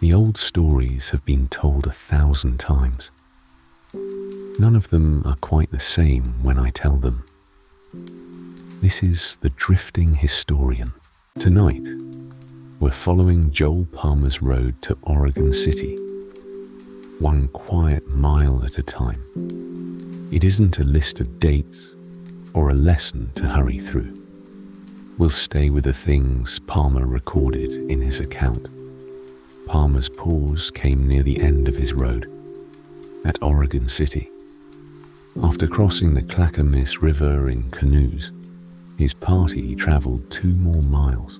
The old stories have been told 1,000 times. None of them are quite the same when I tell them. This is The Drifting Historian. Tonight, we're following Joel Palmer's road to Oregon City, one quiet mile at a time. It isn't a list of dates or a lesson to hurry through. We'll stay with the things Palmer recorded in his account. Palmer's pause came near the end of his road, at Oregon City. After crossing the Clackamas River in canoes, his party traveled 2 more miles.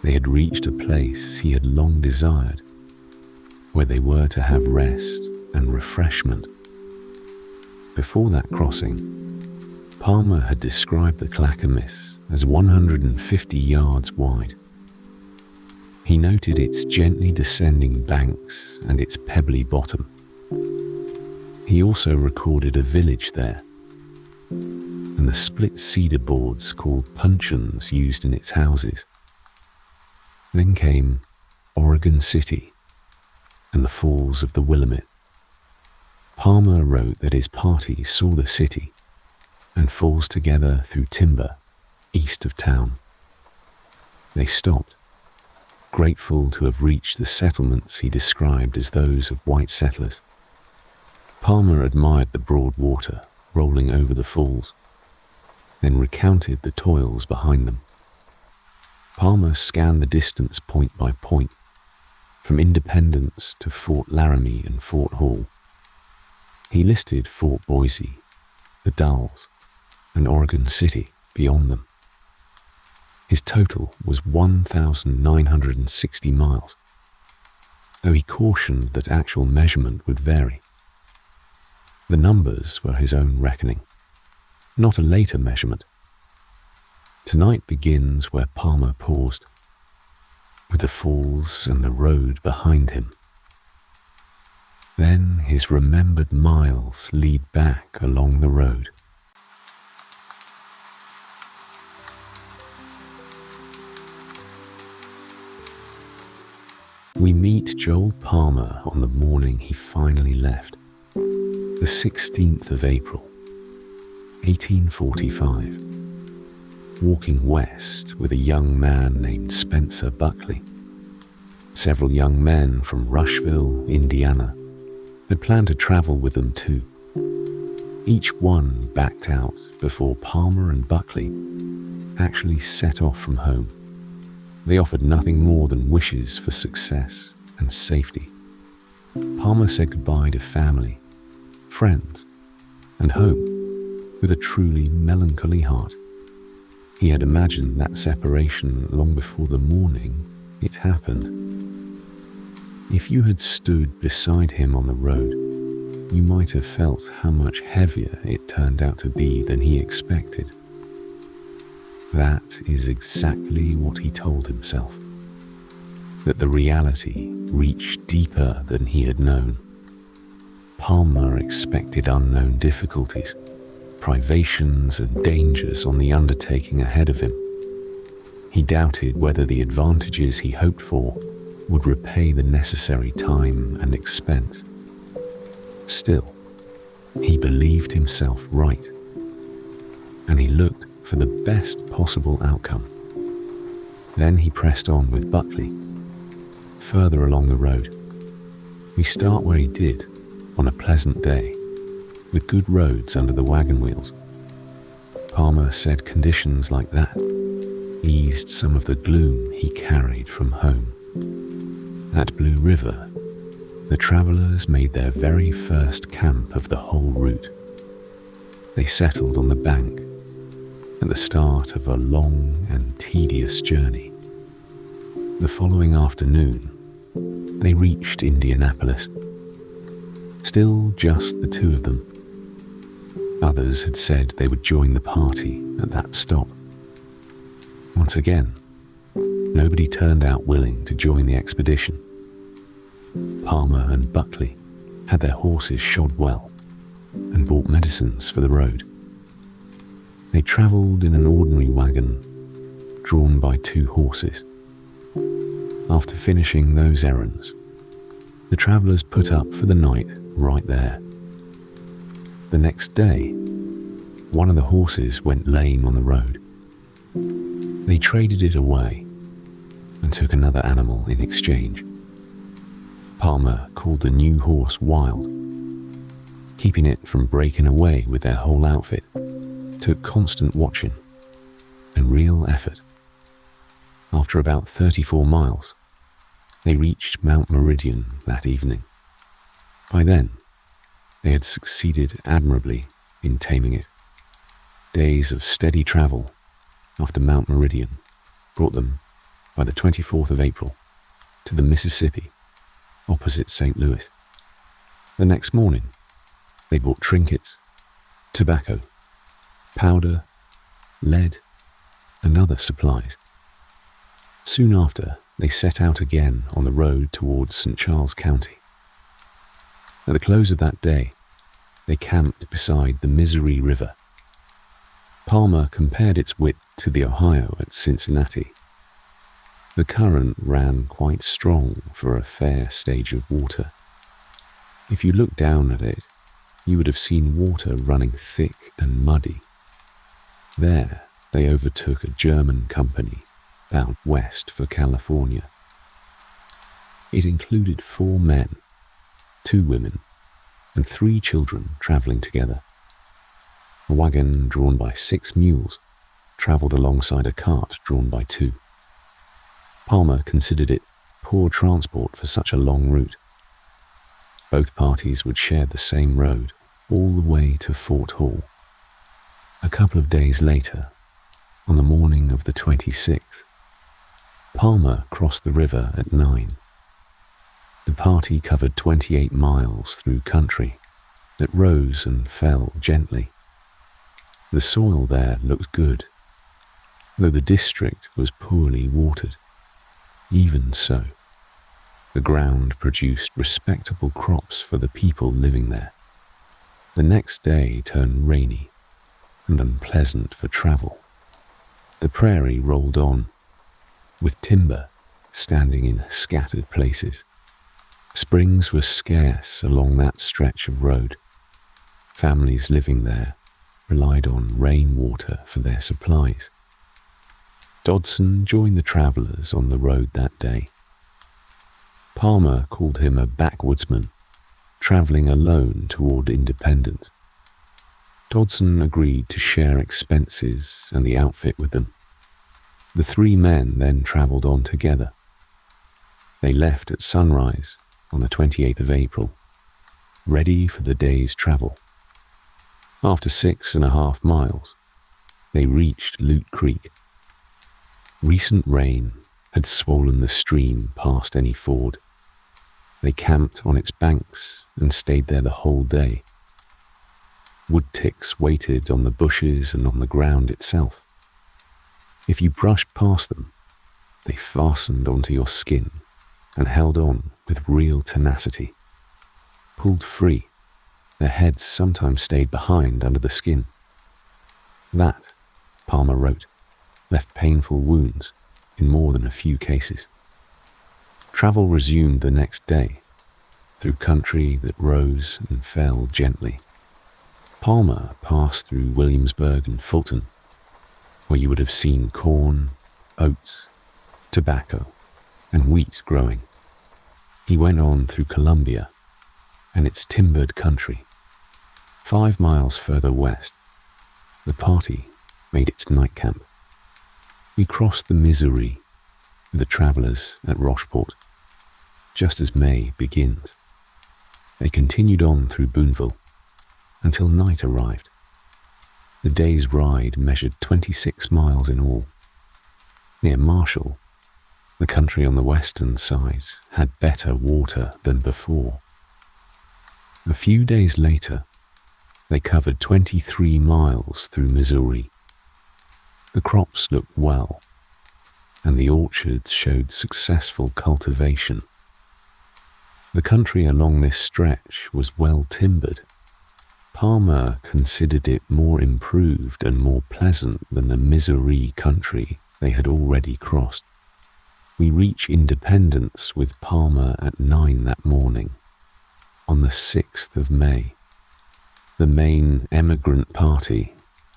They had reached a place he had long desired, where they were to have rest and refreshment. Before that crossing, Palmer had described the Clackamas as 150 yards wide. He noted its gently descending banks and its pebbly bottom. He also recorded a village there, and the split cedar boards called puncheons used in its houses. Then came Oregon City and the falls of the Willamette. Palmer wrote that his party saw the city and falls together through timber east of town. They stopped, grateful to have reached the settlements he described as those of white settlers. Palmer admired the broad water rolling over the falls, then recounted the toils behind them. Palmer scanned the distance point by point, from Independence to Fort Laramie and Fort Hall. He listed Fort Boise, the Dalles, and Oregon City beyond them. His total was 1,960 miles, though he cautioned that actual measurement would vary. The numbers were his own reckoning, not a later measurement. Tonight begins where Palmer paused, with the falls and the road behind him. Then his remembered miles lead back along the road. We meet Joel Palmer on the morning he finally left, the 16th of April, 1845, walking west with a young man named Spencer Buckley. Several young men from Rushville, Indiana, had planned to travel with them too. Each one backed out before Palmer and Buckley actually set off from home. They offered nothing more than wishes for success and safety. Palmer said goodbye to family, friends, and home with a truly melancholy heart. He had imagined that separation long before the morning it happened. If you had stood beside him on the road, you might have felt how much heavier it turned out to be than he expected. That is exactly what he told himself, that the reality reached deeper than he had known. Palmer expected unknown difficulties, privations and dangers on the undertaking ahead of him. He doubted whether the advantages he hoped for would repay the necessary time and expense. Still, he believed himself right, and he looked for the best possible outcome. Then he pressed on with Buckley, further along the road. We start where he did, on a pleasant day, with good roads under the wagon wheels. Palmer said conditions like that eased some of the gloom he carried from home. At Blue River, the travelers made their very first camp of the whole route. They settled on the bank at the start of a long and tedious journey. The following afternoon, they reached Indianapolis. Still just the two of them. Others had said they would join the party at that stop. Once again, nobody turned out willing to join the expedition. Palmer and Buckley had their horses shod well and bought medicines for the road. They travelled in an ordinary wagon drawn by 2 horses. After finishing those errands, the travelers put up for the night right there. The next day, one of the horses went lame on the road. They traded it away and took another animal in exchange. Palmer called the new horse Wild. Keeping it from breaking away with their whole outfit took constant watching and real effort. After about 34 miles, they reached Mount Meridian that evening. By then, they had succeeded admirably in taming it. Days of steady travel after Mount Meridian brought them, by the 24th of April, to the Mississippi, opposite St. Louis. The next morning, they bought trinkets, tobacco, powder, lead, and other supplies. Soon after, they set out again on the road towards St. Charles County. At the close of that day, they camped beside the Missouri River. Palmer compared its width to the Ohio at Cincinnati. The current ran quite strong for a fair stage of water. If you looked down at it, you would have seen water running thick and muddy. There, they overtook a German company bound west for California. It included 4 men, 2 women, and 3 children traveling together. A wagon drawn by 6 mules traveled alongside a cart drawn by 2. Palmer considered it poor transport for such a long route. Both parties would share the same road all the way to Fort Hall. A couple of days later, on the morning of the 26th, Palmer crossed the river at 9. The party covered 28 miles through country that rose and fell gently. The soil there looked good, though the district was poorly watered. Even so, the ground produced respectable crops for the people living there. The next day turned rainy and unpleasant for travel. The prairie rolled on, with timber standing in scattered places. Springs were scarce along that stretch of road. Families living there relied on rainwater for their supplies. Dodson joined the travelers on the road that day. Palmer called him a backwoodsman, traveling alone toward independence. Dodson agreed to share expenses and the outfit with them. The 3 men then traveled on together. They left at sunrise on the 28th of April, ready for the day's travel. After 6.5 miles, they reached Lute Creek. Recent rain had swollen the stream past any ford. They camped on its banks and stayed there the whole day. Wood ticks waited on the bushes and on the ground itself. If you brushed past them, they fastened onto your skin and held on with real tenacity. Pulled free, their heads sometimes stayed behind under the skin. That, Palmer wrote, left painful wounds in more than a few cases. Travel resumed the next day, through country that rose and fell gently. Palmer passed through Williamsburg and Fulton, where you would have seen corn, oats, tobacco, and wheat growing. He went on through Columbia and its timbered country. 5 miles further west, the party made its night camp. We crossed the Missouri with the travelers at Rocheport, just as May begins. They continued on through Boonville until night arrived. The day's ride measured 26 miles in all. Near Marshall, the country on the western side had better water than before. A few days later, they covered 23 miles through Missouri. The crops looked well, and the orchards showed successful cultivation. The country along this stretch was well timbered. Palmer considered it more improved and more pleasant than the Missouri country they had already crossed. We reach Independence with Palmer at 9 that morning, on the 6th of May. The main emigrant party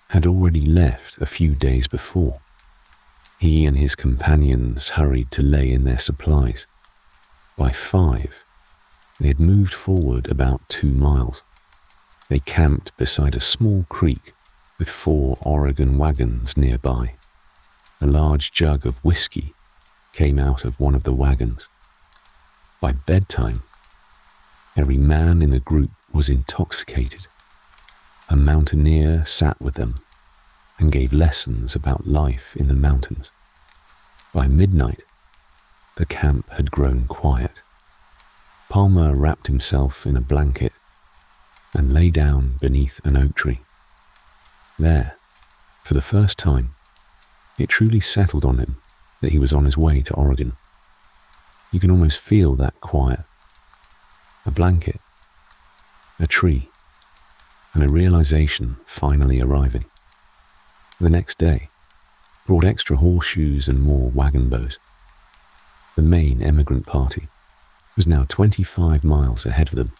had already left a few days before. He and his companions hurried to lay in their supplies. By 5, they had moved forward about 2 miles. They camped beside a small creek with 4 Oregon wagons nearby. A large jug of whiskey came out of one of the wagons. By bedtime, every man in the group was intoxicated. A mountaineer sat with them and gave lessons about life in the mountains. By midnight, the camp had grown quiet. Palmer wrapped himself in a blanket and lay down beneath an oak tree. There, for the first time, it truly settled on him that he was on his way to Oregon. You can almost feel that quiet. A blanket, a tree, and a realization finally arriving. The next day brought extra horseshoes and more wagon bows. The main emigrant party was now 25 miles ahead of them.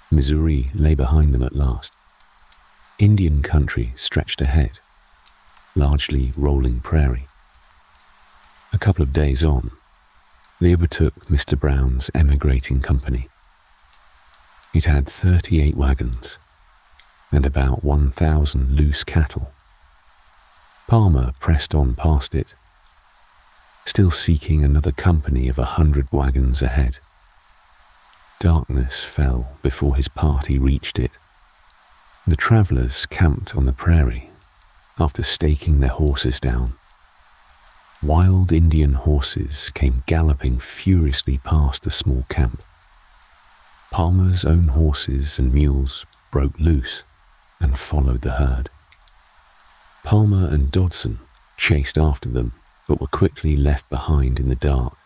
Missouri lay behind them at last. Indian country stretched ahead, largely rolling prairie. A couple of days on, they overtook Mr. Brown's emigrating company. It had 38 wagons and about 1,000 loose cattle. Palmer pressed on past it, still seeking another company of 100 wagons ahead. Darkness fell before his party reached it. The travelers camped on the prairie after staking their horses down. Wild Indian horses came galloping furiously past the small camp. Palmer's own horses and mules broke loose and followed the herd. Palmer and Dodson chased after them, but were quickly left behind in the dark.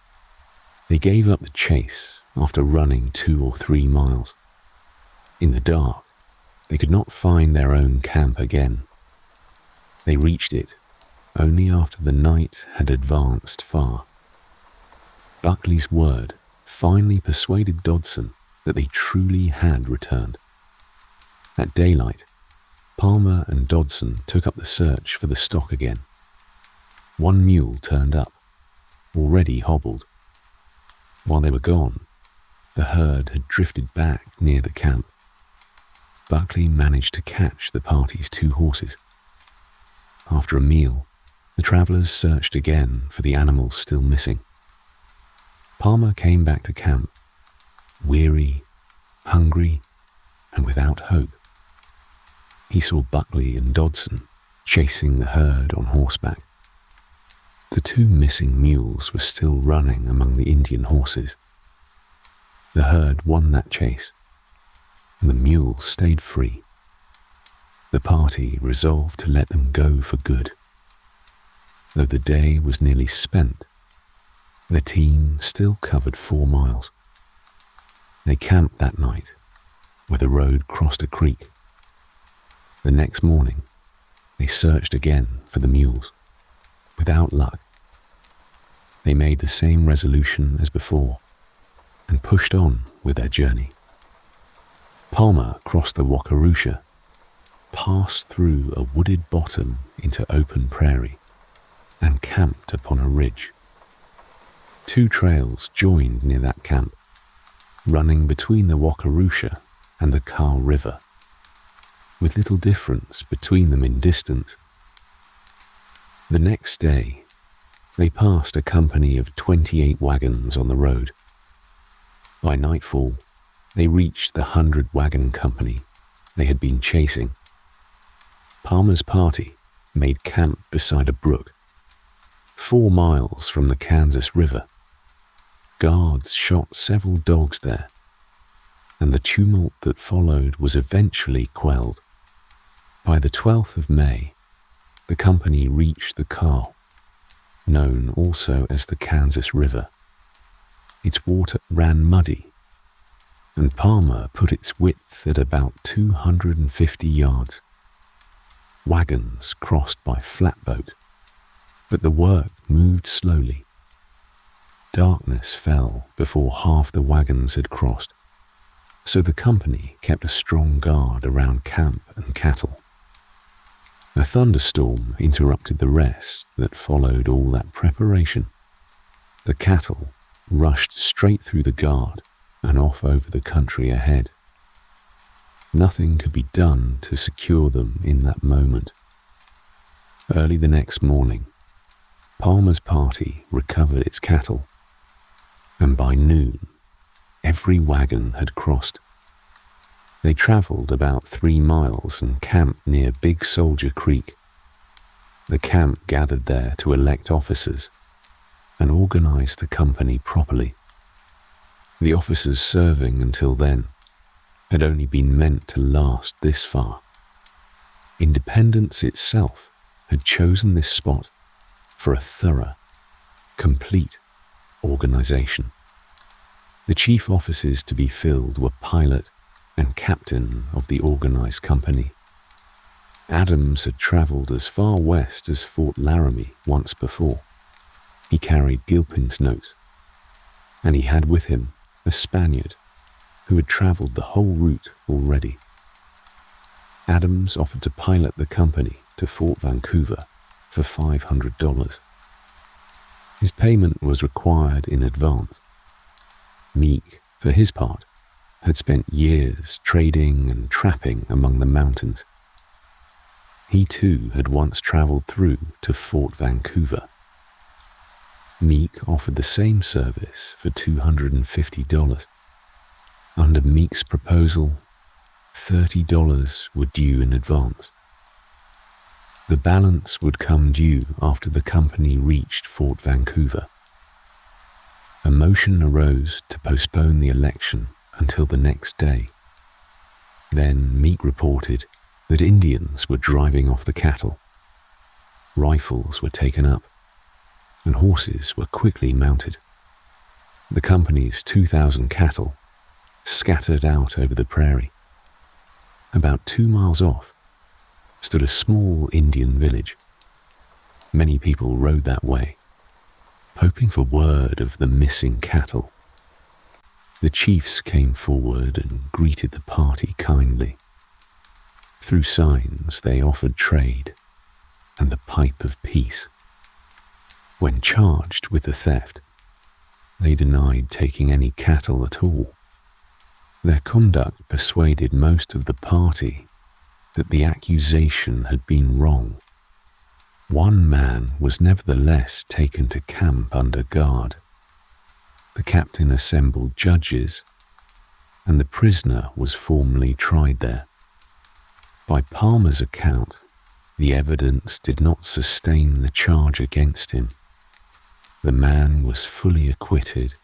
They gave up the chase after running 2 or 3 miles. In the dark, they could not find their own camp again. They reached it only after the night had advanced far. Buckley's word finally persuaded Dodson that they truly had returned. At daylight, Palmer and Dodson took up the search for the stock again. One mule turned up, already hobbled. While they were gone, the herd had drifted back near the camp. Buckley managed to catch the party's 2 horses. After a meal, the travelers searched again for the animals still missing. Palmer came back to camp, weary, hungry, and without hope. He saw Buckley and Dodson chasing the herd on horseback. The 2 missing mules were still running among the Indian horses. The herd won that chase, and the mules stayed free. The party resolved to let them go for good. Though the day was nearly spent, the team still covered 4 miles. They camped that night where the road crossed a creek. The next morning, they searched again for the mules. Without luck, they made the same resolution as before and pushed on with their journey. Palmer crossed the Wakarusa, passed through a wooded bottom into open prairie, and camped upon a ridge. 2 trails joined near that camp, running between the Wakarusa and the Kaw River, with little difference between them in distance. The next day, they passed a company of 28 wagons on the road. By nightfall, they reached the 100-wagon company they had been chasing. Palmer's party made camp beside a brook, 4 miles from the Kansas River. Guards shot several dogs there, and the tumult that followed was eventually quelled. By the 12th of May, the company reached the Kaw, known also as the Kansas River. Its water ran muddy, and Palmer put its width at about 250 yards. Wagons crossed by flatboat, but the work moved slowly. darkness fell before half the wagons had crossed, so the company kept a strong guard around camp and cattle. A thunderstorm interrupted the rest that followed all that preparation. The cattle rushed straight through the guard and off over the country ahead. Nothing could be done to secure them in that moment. Early the next morning, Palmer's party recovered its cattle, and by noon, every wagon had crossed. They travelled about 3 miles and camped near Big Soldier Creek. The camp gathered there to elect officers and organise the company properly. The officers serving until then had only been meant to last this far. Independence itself had chosen this spot for a thorough, complete organisation. The chief offices to be filled were pilot and captain of the organised company. Adams had travelled as far west as Fort Laramie once before. He carried Gilpin's notes, and he had with him a Spaniard who had travelled the whole route already. Adams offered to pilot the company to Fort Vancouver for $500. His payment was required in advance. Meek, for his part, had spent years trading and trapping among the mountains. He too had once travelled through to Fort Vancouver. Meek offered the same service for $250. Under Meek's proposal, $30 were due in advance. The balance would come due after the company reached Fort Vancouver. A motion arose to postpone the election until the next day. Then Meek reported that Indians were driving off the cattle. Rifles were taken up, and horses were quickly mounted. The company's 2,000 cattle scattered out over the prairie. About 2 miles off stood a small Indian village. Many people rode that way, hoping for word of the missing cattle. The chiefs came forward and greeted the party kindly. Through signs, they offered trade and the pipe of peace. When charged with the theft, they denied taking any cattle at all. Their conduct persuaded most of the party that the accusation had been wrong. One man was nevertheless taken to camp under guard. The captain assembled judges, and the prisoner was formally tried there. By Palmer's account, the evidence did not sustain the charge against him. The man was fully acquitted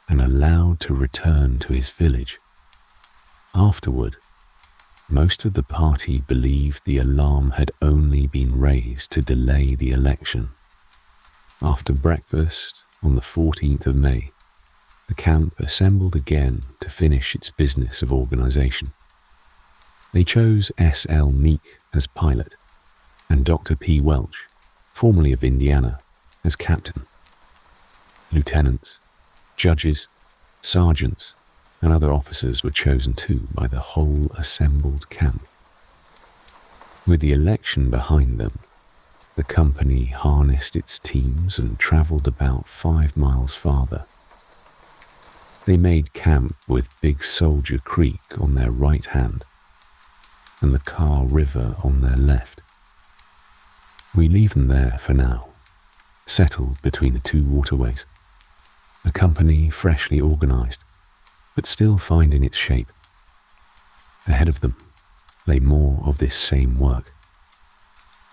and allowed to return to his village. Afterward, most of the party believed the alarm had only been raised to delay the election. After breakfast on the 14th of May, the camp assembled again to finish its business of organisation. They chose S.L. Meek as pilot and Dr. P. Welch, formerly of Indiana, as captain. Lieutenants, judges, sergeants, and other officers were chosen too by the whole assembled camp. With the election behind them, the company harnessed its teams and travelled about 5 miles farther. They made camp with Big Soldier Creek on their right hand and the Carr River on their left. We leave them there for now, settled between the two waterways, a company freshly organised, but still finding its shape. Ahead of them lay more of this same work,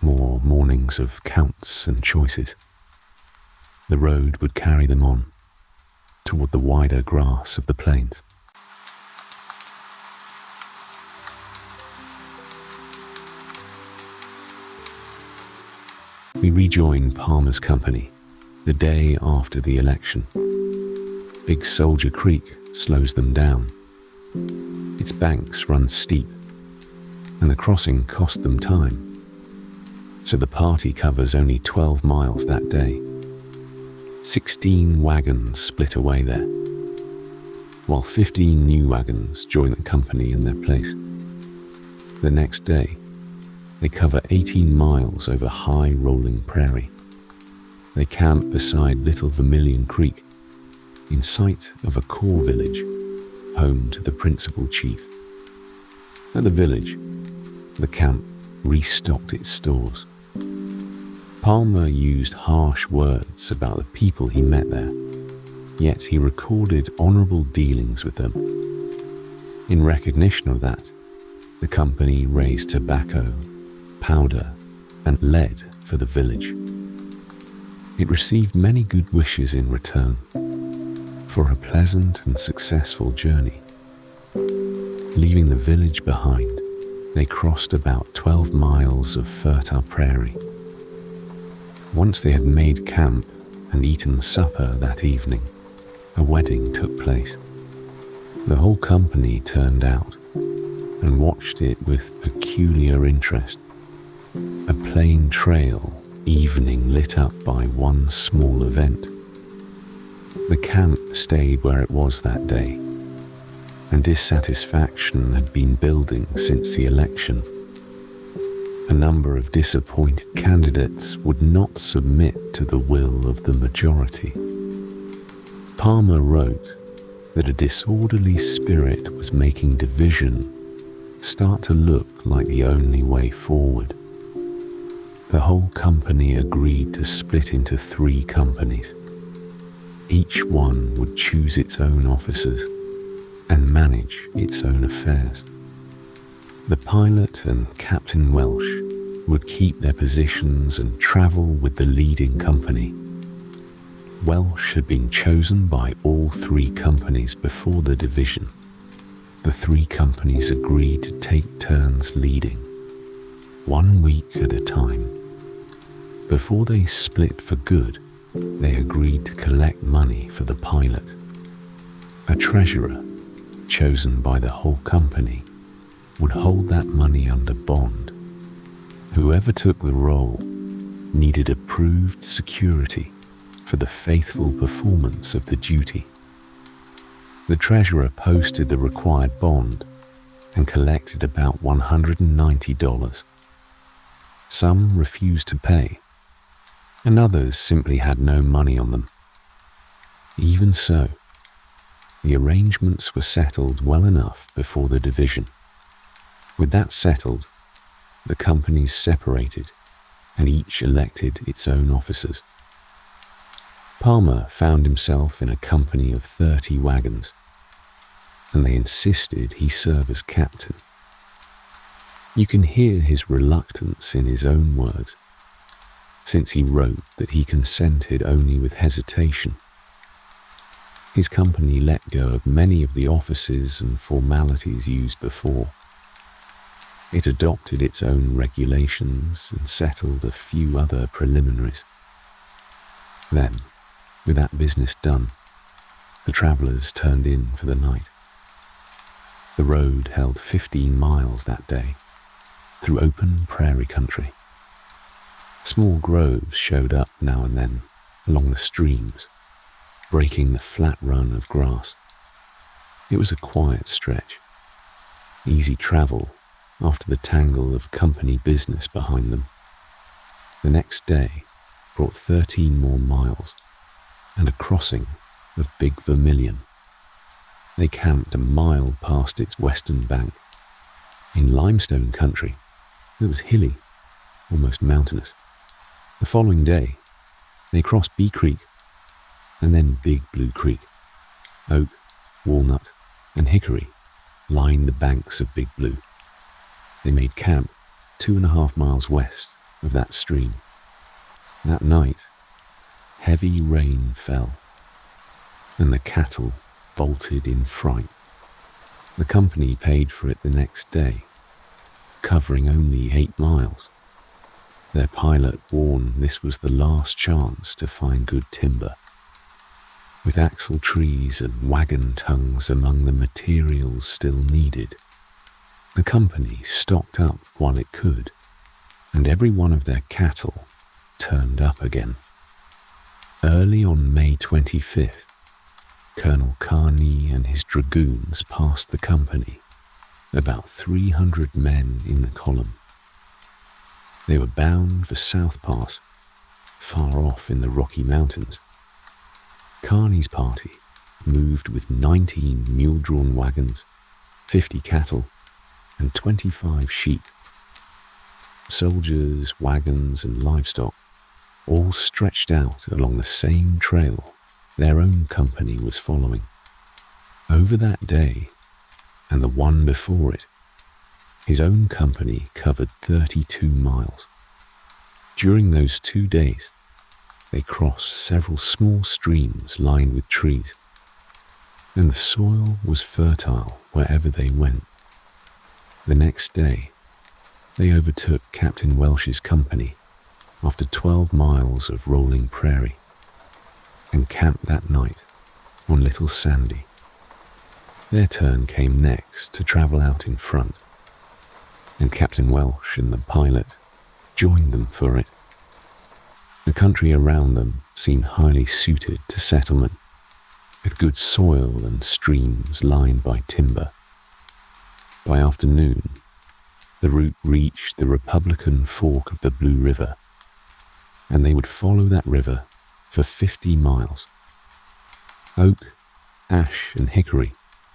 more mornings of counts and choices. The road would carry them on toward the wider grass of the plains. We rejoin Palmer's company the day after the election. Big Soldier Creek slows them down. Its banks run steep, and the crossing cost them time, so the party covers only 12 miles that day. 16 wagons split away there, while 15 new wagons joined the company in their place. The next day, they cover 18 miles over high rolling prairie. They camp beside Little Vermilion Creek, in sight of a core village, home to the principal chief. At the village, the camp restocked its stores. Palmer used harsh words about the people he met there, yet he recorded honorable dealings with them. In recognition of that, the company raised tobacco, powder, and lead for the village. It received many good wishes in return for a pleasant and successful journey. Leaving the village behind, they crossed about 12 miles of fertile prairie. Once they had made camp and eaten supper that evening, a wedding took place. The whole company turned out and watched it with peculiar interest. A plain trail, evening lit up by one small event. The camp stayed where it was that day, and dissatisfaction had been building since the election. A number of disappointed candidates would not submit to the will of the majority. Palmer wrote that a disorderly spirit was making division start to look like the only way forward. The whole company agreed to split into 3 companies. Each one would choose its own officers and manage its own affairs. The pilot and Captain Welsh would keep their positions and travel with the leading company. Welsh had been chosen by all 3 companies before the division. The 3 companies agreed to take turns leading, 1 week at a time. Before they split for good, they agreed to collect money for the pilot. A treasurer, chosen by the whole company, would hold that money under bond. Whoever took the role needed approved security for the faithful performance of the duty. The treasurer posted the required bond and collected about $190. Some refused to pay, and others simply had no money on them. Even so, the arrangements were settled well enough before the division. With that settled, the companies separated and each elected its own officers. Palmer found himself in a company of 30 wagons, and they insisted he serve as captain. You can hear his reluctance in his own words, since he wrote that he consented only with hesitation. His company let go of many of the offices and formalities used before. It adopted its own regulations and settled a few other preliminaries. Then, with that business done, the travellers turned in for the night. The road held 15 miles that day, through open prairie country. Small groves showed up now and then along the streams, breaking the flat run of grass. It was a quiet stretch, easy travel after the tangle of company business behind them. The next day brought 13 more miles and a crossing of Big Vermilion. They camped a mile past its western bank, in limestone country that was hilly, almost mountainous. The following day, they crossed Bee Creek and then Big Blue Creek. Oak, walnut, and hickory lined the banks of Big Blue. They made camp 2.5 miles west of that stream. That night, heavy rain fell, and the cattle bolted in fright. The company paid for it the next day, covering only 8 miles. Their pilot warned this was the last chance to find good timber. With axle trees and wagon tongues among the materials still needed, the company stocked up while it could, and every one of their cattle turned up again. Early on May 25th, Colonel Carney and his dragoons passed the company, about 300 men in the column. They were bound for South Pass, far off in the Rocky Mountains. Carney's party moved with 19 mule-drawn wagons, 50 cattle, and 25 sheep. Soldiers, wagons, and livestock all stretched out along the same trail their own company was following. Over that day, and the one before it, his own company covered 32 miles. During those 2 days, they crossed several small streams lined with trees, and the soil was fertile wherever they went. The next day, they overtook Captain Welsh's company after 12 miles of rolling prairie, and camped that night on Little Sandy. Their turn came next to travel out in front, and Captain Welsh and the pilot joined them for it. The country around them seemed highly suited to settlement, with good soil and streams lined by timber. By afternoon, the route reached the Republican Fork of the Blue River, and they would follow that river for 50 miles. Oak, ash, and hickory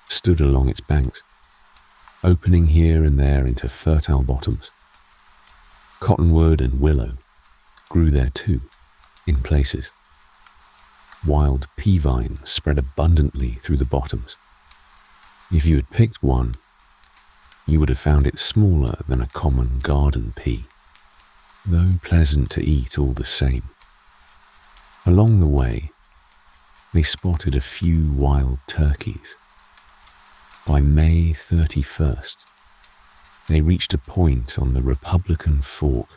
stood along its banks, opening here and there into fertile bottoms. Cottonwood and willow grew there too, in places. Wild pea vines spread abundantly through the bottoms. If you had picked one, you would have found it smaller than a common garden pea, though pleasant to eat all the same. Along the way, they spotted a few wild turkeys. By May 31st, they reached a point on the Republican Fork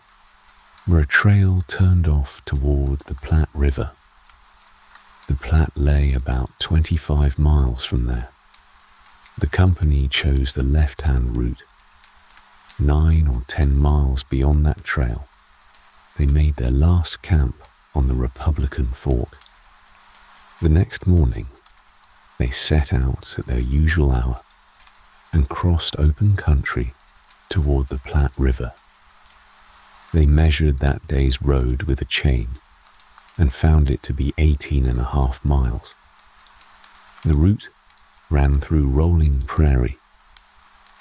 where a trail turned off toward the Platte River. The Platte lay about 25 miles from there. The company chose the left-hand route. 9 or 10 miles beyond that trail, they made their last camp on the Republican Fork. The next morning, they set out at their usual hour and crossed open country toward the Platte River. They measured that day's road with a chain and found it to be 18.5 miles. The route ran through rolling prairie,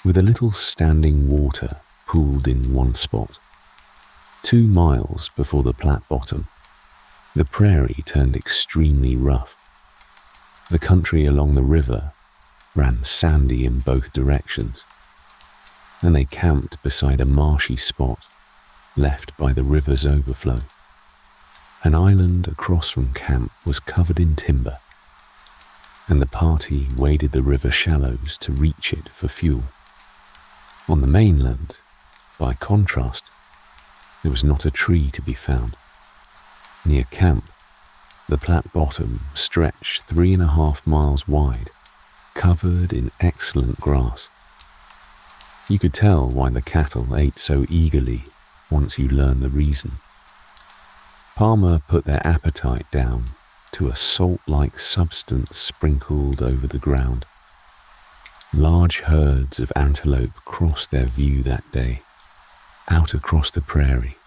with a little standing water pooled in one spot. 2 miles before the Platte bottom, the prairie turned extremely rough. The country along the river ran sandy in both directions, and they camped beside a marshy spot left by the river's overflow. An island across from camp was covered in timber, and the party waded the river shallows to reach it for fuel. On the mainland, by contrast, there was not a tree to be found. Near camp, the Platte bottom stretched 3.5 miles wide, covered in excellent grass. You could tell why the cattle ate so eagerly once you learned the reason. Palmer put their appetite down to a salt-like substance sprinkled over the ground. Large herds of antelope crossed their view that day, out across the prairie.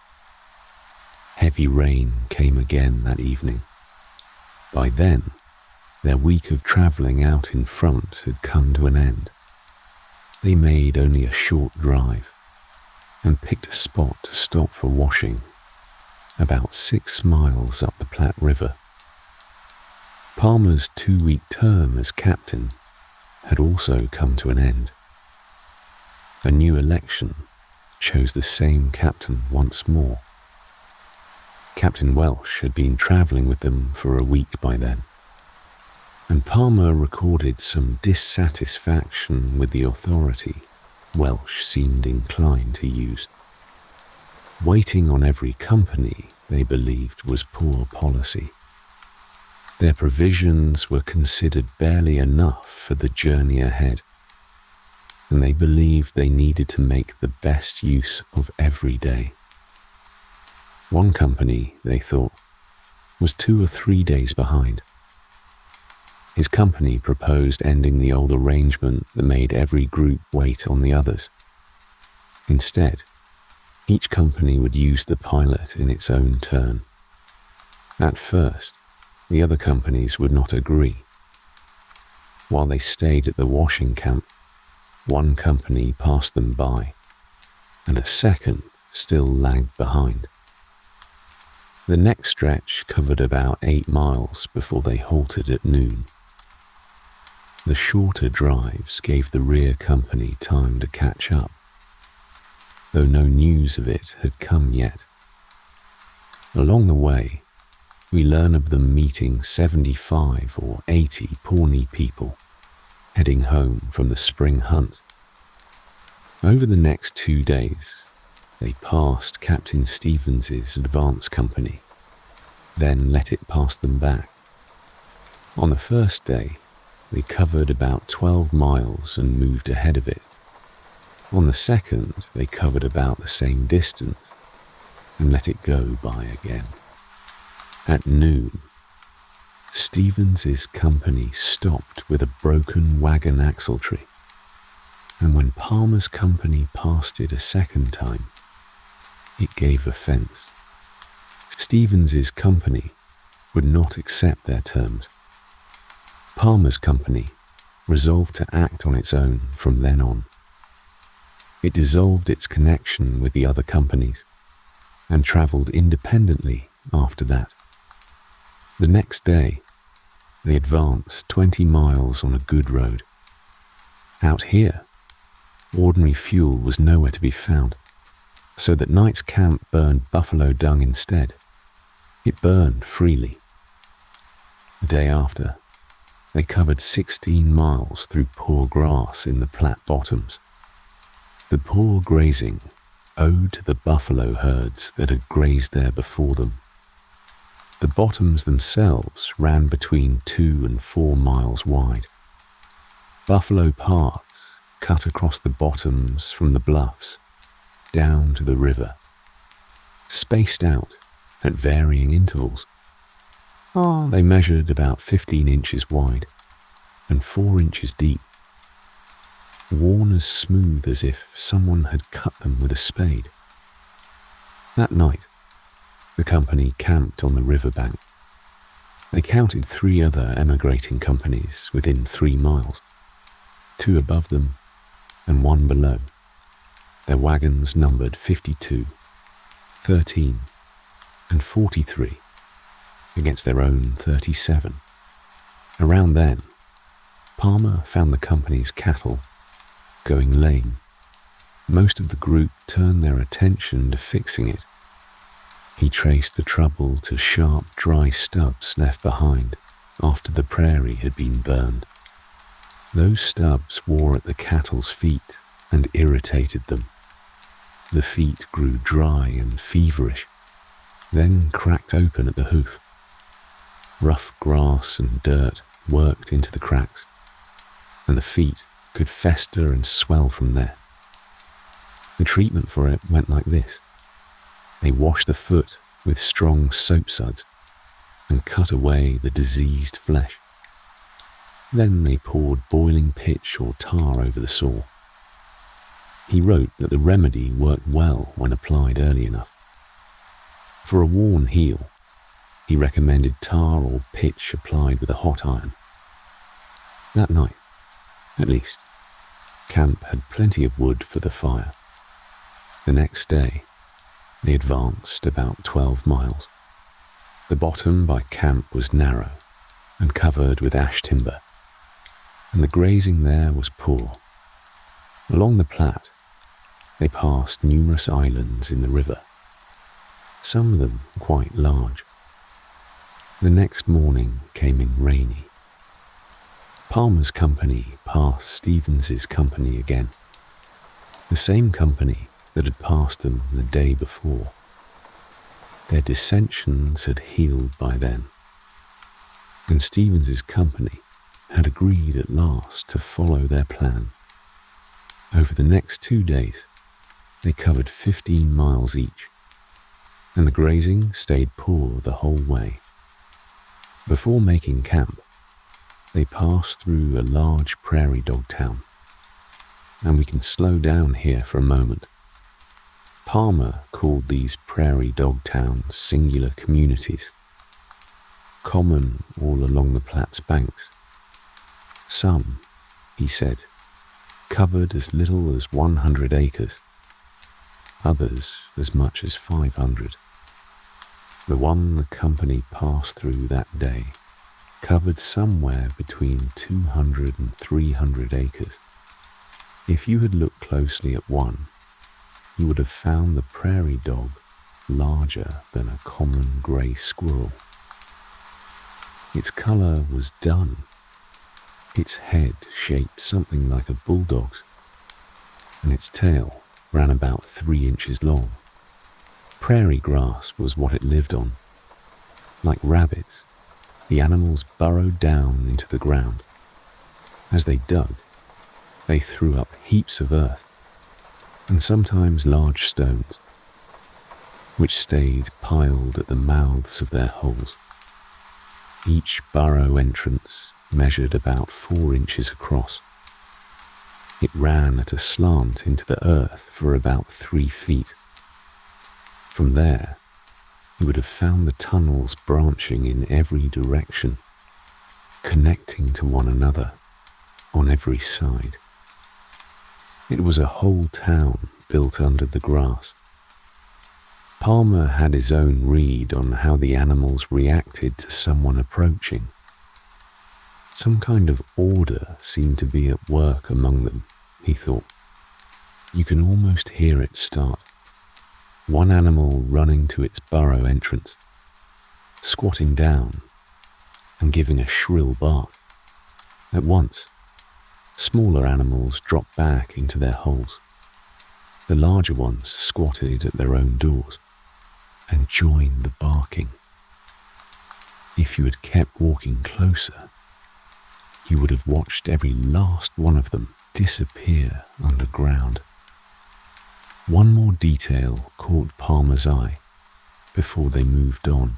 Heavy rain came again that evening. By then, their week of travelling out in front had come to an end. They made only a short drive and picked a spot to stop for washing, about 6 miles up the Platte River. Palmer's 2-week term as captain had also come to an end. A new election chose the same captain once more. Captain Welsh had been travelling with them for a week by then, and Palmer recorded some dissatisfaction with the authority Welsh seemed inclined to use. Waiting on every company, they believed, was poor policy. Their provisions were considered barely enough for the journey ahead, and they believed they needed to make the best use of every day. One company, they thought, was 2 or 3 days behind. His company proposed ending the old arrangement that made every group wait on the others. Instead, each company would use the pilot in its own turn. At first, the other companies would not agree. While they stayed at the washing camp, one company passed them by, and a second still lagged behind. The next stretch covered about 8 miles before they halted at noon. The shorter drives gave the rear company time to catch up, though no news of it had come yet. Along the way, we learn of them meeting 75 or 80 Pawnee people heading home from the spring hunt. Over the next 2 days, they passed Captain Stevens's advance company, then let it pass them back. On the first day, they covered about 12 miles and moved ahead of it. On the second, they covered about the same distance and let it go by again. At noon, Stevens's company stopped with a broken wagon axletree, and when Palmer's company passed it a second time, it gave offence. Stevens's company would not accept their terms. Palmer's company resolved to act on its own from then on. It dissolved its connection with the other companies and travelled independently after that. The next day, they advanced 20 miles on a good road. Out here, ordinary fuel was nowhere to be found, so that night's camp burned buffalo dung instead. It burned freely. The day after, they covered 16 miles through poor grass in the Platte Bottoms. The poor grazing owed to the buffalo herds that had grazed there before them. The bottoms themselves ran between 2 and 4 miles wide. Buffalo paths cut across the bottoms from the bluffs down to the river, spaced out at varying intervals. They measured about 15 inches wide and 4 inches deep, worn as smooth as if someone had cut them with a spade. That night, the company camped on the riverbank. They counted 3 other emigrating companies within 3 miles, 2 above them and 1 below. Their wagons numbered 52, 13, and 43 against their own 37. Around then, Palmer found the company's cattle going lame. Most of the group turned their attention to fixing it. He traced the trouble to sharp, dry stubs left behind after the prairie had been burned. Those stubs wore at the cattle's feet and irritated them. The feet grew dry and feverish, then cracked open at the hoof. Rough grass and dirt worked into the cracks, and the feet could fester and swell from there. The treatment for it went like this. They washed the foot with strong soap suds and cut away the diseased flesh. Then they poured boiling pitch or tar over the sore. He wrote that the remedy worked well when applied early enough. For a worn heel, he recommended tar or pitch applied with a hot iron. That night, at least, camp had plenty of wood for the fire. The next day, they advanced about 12 miles. The bottom by camp was narrow and covered with ash timber, and the grazing there was poor. Along the Platte, they passed numerous islands in the river, some of them quite large. The next morning came in rainy. Palmer's company passed Stevens's company again, the same company that had passed them the day before. Their dissensions had healed by then, and Stevens's company had agreed at last to follow their plan. Over the next 2 days, they covered 15 miles each, and the grazing stayed poor the whole way. Before making camp, they pass through a large prairie dog town, and we can slow down here for a moment. Palmer called these prairie dog towns singular communities, common all along the Platte's banks. Some, he said, covered as little as 100 acres, others as much as 500. The one the company passed through that day covered somewhere between 200 and 300 acres. If you had looked closely at one, you would have found the prairie dog larger than a common grey squirrel. Its colour was dun. Its head shaped something like a bulldog's, and its tail ran about 3 inches long. Prairie grass was what it lived on. Like rabbits, the animals burrowed down into the ground. As they dug, they threw up heaps of earth, and sometimes large stones, which stayed piled at the mouths of their holes. Each burrow entrance measured about 4 inches across. It ran at a slant into the earth for about 3 feet. From there, you would have found the tunnels branching in every direction, connecting to one another on every side. It was a whole town built under the grass. Palmer had his own read on how the animals reacted to someone approaching. Some kind of order seemed to be at work among them, he thought. You can almost hear it start. One animal running to its burrow entrance, squatting down and giving a shrill bark. At once, smaller animals dropped back into their holes. The larger ones squatted at their own doors and joined the barking. If you had kept walking closer, you would have watched every last one of them disappear underground. One more detail caught Palmer's eye before they moved on.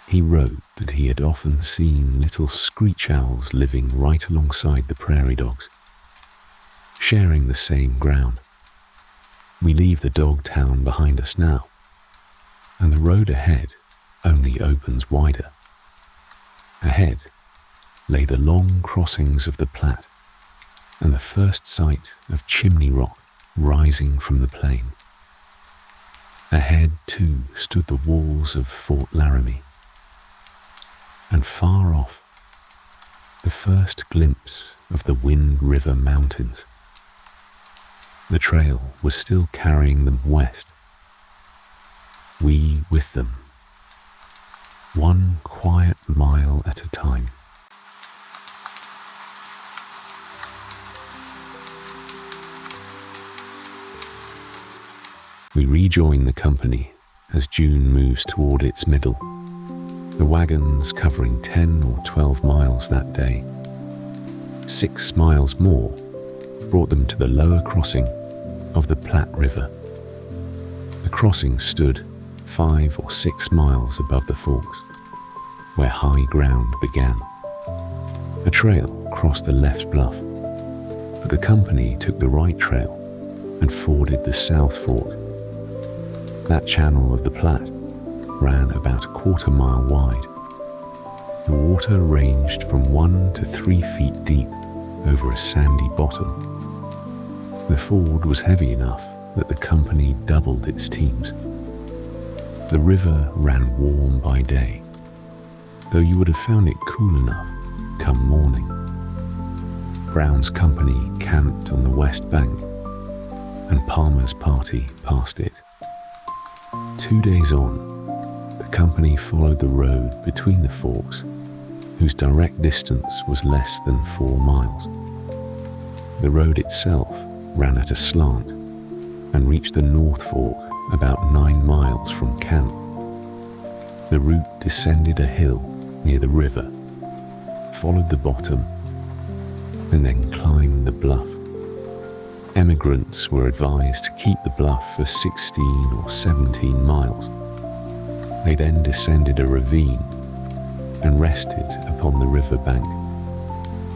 He wrote that he had often seen little screech owls living right alongside the prairie dogs, sharing the same ground. We leave the dog town behind us now, and the road ahead only opens wider. Ahead lay the long crossings of the Platte and the first sight of Chimney Rock rising from the plain. Ahead, too, stood the walls of Fort Laramie, and far off, the first glimpse of the Wind River Mountains. The trail was still carrying them west, we with them, one quiet mile at a time. We rejoin the company as June moves toward its middle, the wagons covering 10 or 12 miles that day. 6 miles more brought them to the lower crossing of the Platte River. The crossing stood 5 or 6 miles above the forks, where high ground began. A trail crossed the left bluff, but the company took the right trail and forded the South Fork. That channel of the Platte ran about a 1/4 mile wide. The water ranged from 1 to 3 feet deep over a sandy bottom. The ford was heavy enough that the company doubled its teams. The river ran warm by day, though you would have found it cool enough come morning. Brown's company camped on the west bank, and Palmer's party passed it. 2 days on, the company followed the road between the forks, whose direct distance was less than 4 miles. The road itself ran at a slant and reached the North Fork about 9 miles from camp. The route descended a hill near the river, followed the bottom, and then climbed the bluff. Emigrants were advised to keep the bluff for 16 or 17 miles. They then descended a ravine and rested upon the river bank.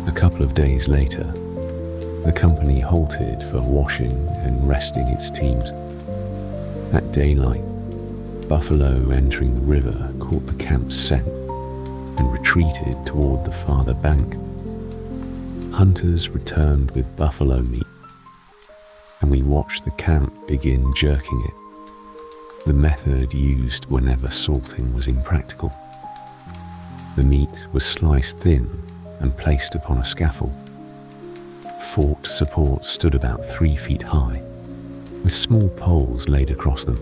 A couple of days later, the company halted for washing and resting its teams. At daylight, buffalo entering the river caught the camp's scent and retreated toward the farther bank. Hunters returned with buffalo meat, and we watched the camp begin jerking it, the method used whenever salting was impractical. The meat was sliced thin and placed upon a scaffold. Forked supports stood about 3 feet high, with small poles laid across them.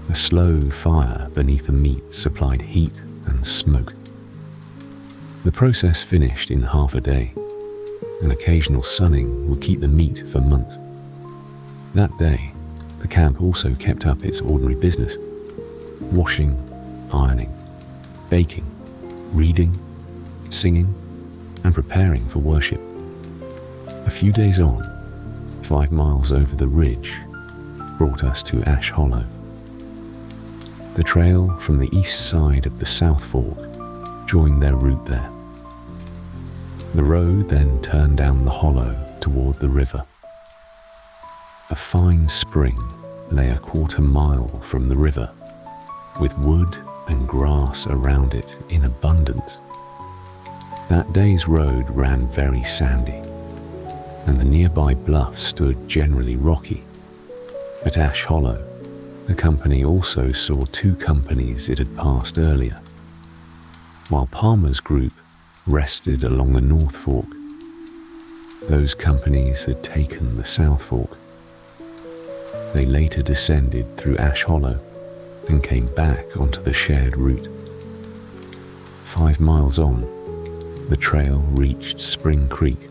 A slow fire beneath the meat supplied heat and smoke. The process finished in half a day. An occasional sunning would keep the meat for months. That day, the camp also kept up its ordinary business: washing, ironing, baking, reading, singing, and preparing for worship. A few days on, 5 miles over the ridge brought us to Ash Hollow. The trail from the east side of the South Fork joined their route there. The road then turned down the hollow toward the river. A fine spring lay a 1/4 mile from the river, with wood and grass around it in abundance. That day's road ran very sandy, and the nearby bluff stood generally rocky. At Ash Hollow, the company also saw 2 companies it had passed earlier. While Palmer's group rested along the North Fork, those companies had taken the South Fork. They later descended through Ash Hollow and came back onto the shared route. 5 miles on, the trail reached Spring Creek,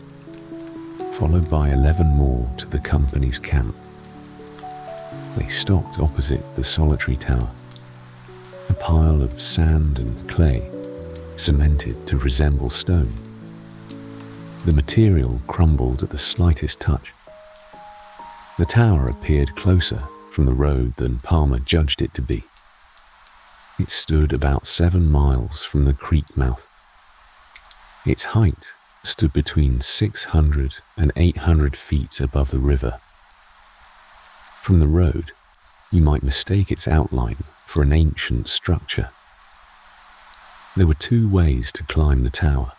followed by 11 more to the company's camp. They stopped opposite the solitary tower, a pile of sand and clay cemented to resemble stone. The material crumbled at the slightest touch. The tower appeared closer from the road than Palmer judged it to be. It stood about 7 miles from the creek mouth. Its height stood between 600 and 800 feet above the river. From the road, you might mistake its outline for an ancient structure. There were 2 ways to climb the tower,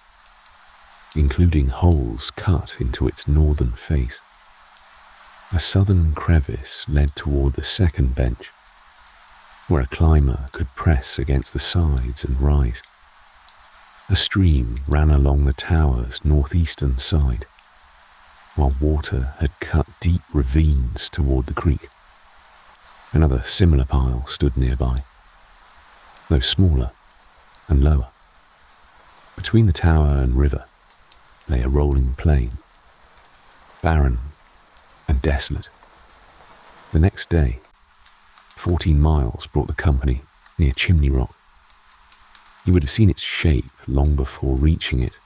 including holes cut into its northern face. A southern crevice led toward the second bench, where a climber could press against the sides and rise. A stream ran along the tower's northeastern side, while water had cut deep ravines toward the creek. Another similar pile stood nearby, though smaller and lower. Between the tower and river lay a rolling plain, barren and desolate. The next day, 14 miles brought the company near Chimney Rock. You would have seen its shape long before reaching it,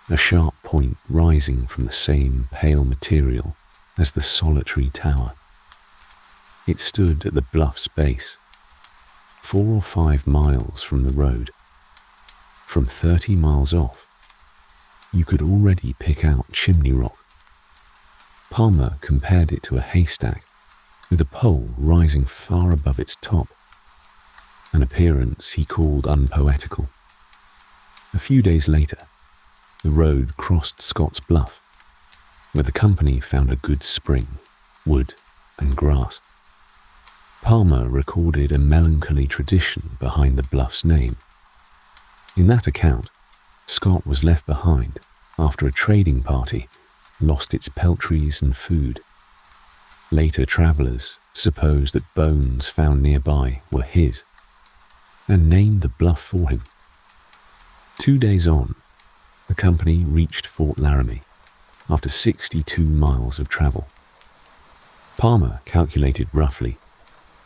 a sharp point rising from the same pale material as the solitary tower. It stood at the bluff's base, 4 or 5 miles from the road. From 30 miles off, you could already pick out Chimney Rock. Palmer compared it to a haystack, with a pole rising far above its top, an appearance he called unpoetical. A few days later, the road crossed Scott's Bluff, where the company found a good spring, wood and grass. Palmer recorded a melancholy tradition behind the bluff's name. In that account, Scott was left behind after a trading party lost its peltries and food. Later travelers supposed that bones found nearby were his, and named the bluff for him. 2 days on, the company reached Fort Laramie after 62 miles of travel. Palmer calculated roughly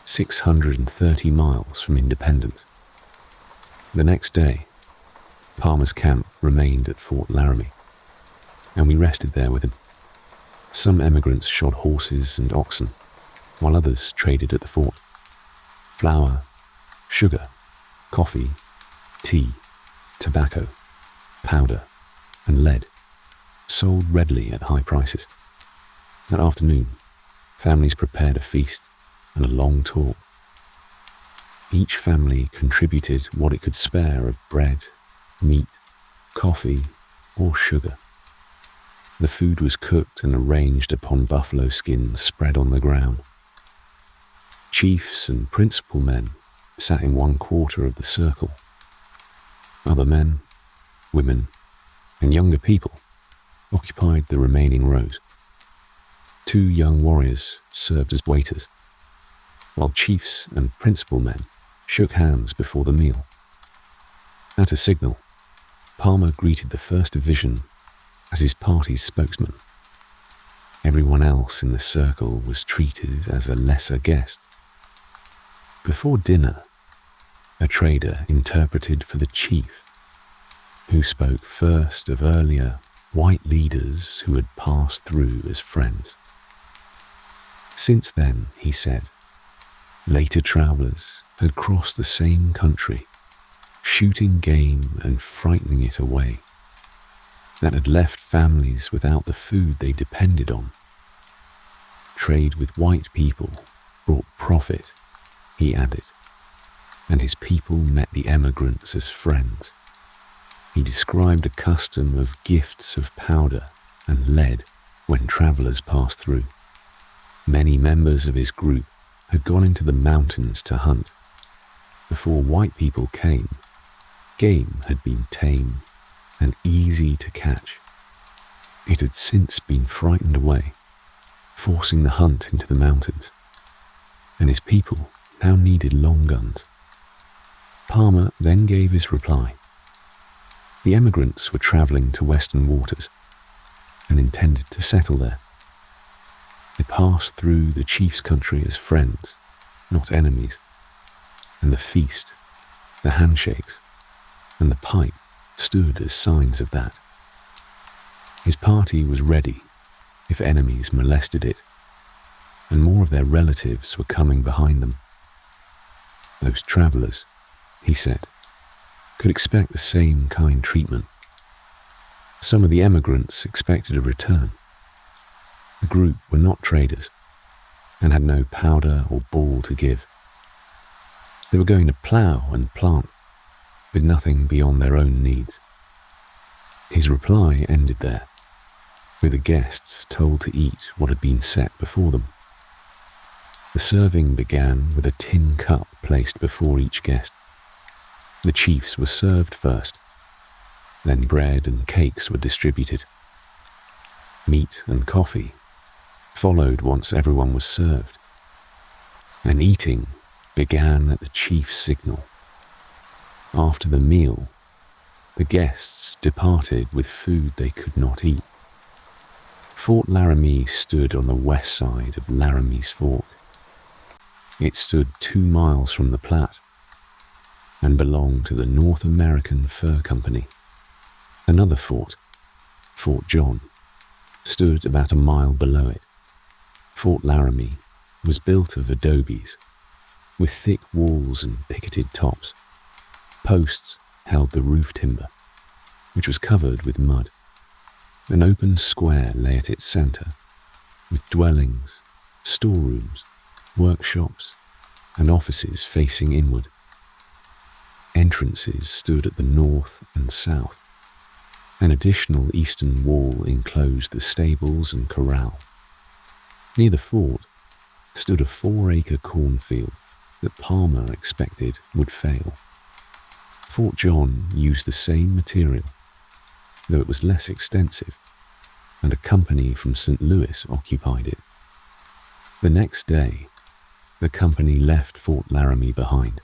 630 miles from Independence. The next day, Palmer's camp remained at Fort Laramie, and we rested there with him. Some emigrants shod horses and oxen, while others traded at the fort. Flour, sugar, coffee, Tea, tobacco, powder, and lead sold readily at high prices. That afternoon, families prepared a feast and a long talk. Each family contributed what it could spare of bread, meat, coffee, or sugar. The food was cooked and arranged upon buffalo skins spread on the ground. Chiefs and principal men sat in one quarter of the circle. Other men, women, and younger people occupied the remaining rows. 2 young warriors served as waiters, while chiefs and principal men shook hands before the meal. At a signal, Palmer greeted the first division as his party's spokesman. Everyone else in the circle was treated as a lesser guest. Before dinner, a trader interpreted for the chief, who spoke first of earlier white leaders who had passed through as friends. Since then, he said, later travelers had crossed the same country, shooting game and frightening it away, that had left families without the food they depended on. Trade with white people brought profit, he added, and his people met the emigrants as friends. He described a custom of gifts of powder and lead when travelers passed through. Many members of his group had gone into the mountains to hunt. Before white people came, game had been tame and easy to catch. It had since been frightened away, forcing the hunt into the mountains, and his people now needed long guns. Palmer then gave his reply. The emigrants were travelling to Western Waters and intended to settle there. They passed through the chief's country as friends, not enemies, and the feast, the handshakes, and the pipe stood as signs of that. His party was ready if enemies molested it, and more of their relatives were coming behind them. Those travellers, he said, could expect the same kind treatment. Some of the emigrants expected a return. The group were not traders and had no powder or ball to give. They were going to plough and plant with nothing beyond their own needs. His reply ended there, with the guests told to eat what had been set before them. The serving began with a tin cup placed before each guest. The chiefs were served first, then bread and cakes were distributed. Meat and coffee followed once everyone was served, and eating began at the chief's signal. After the meal, the guests departed with food they could not eat. Fort Laramie stood on the west side of Laramie's Fork. It stood 2 miles from the Platte and belonged to the North American Fur Company. Another fort, Fort John, stood about a mile below it. Fort Laramie was built of adobes, with thick walls and picketed tops. Posts held the roof timber, which was covered with mud. An open square lay at its centre, with dwellings, storerooms, workshops, and offices facing inward. Entrances stood at the north and south. An additional eastern wall enclosed the stables and corral. Near the fort stood a 4-acre cornfield that Palmer expected would fail. Fort John used the same material, though it was less extensive, and a company from St. Louis occupied it. The next day, the company left Fort Laramie behind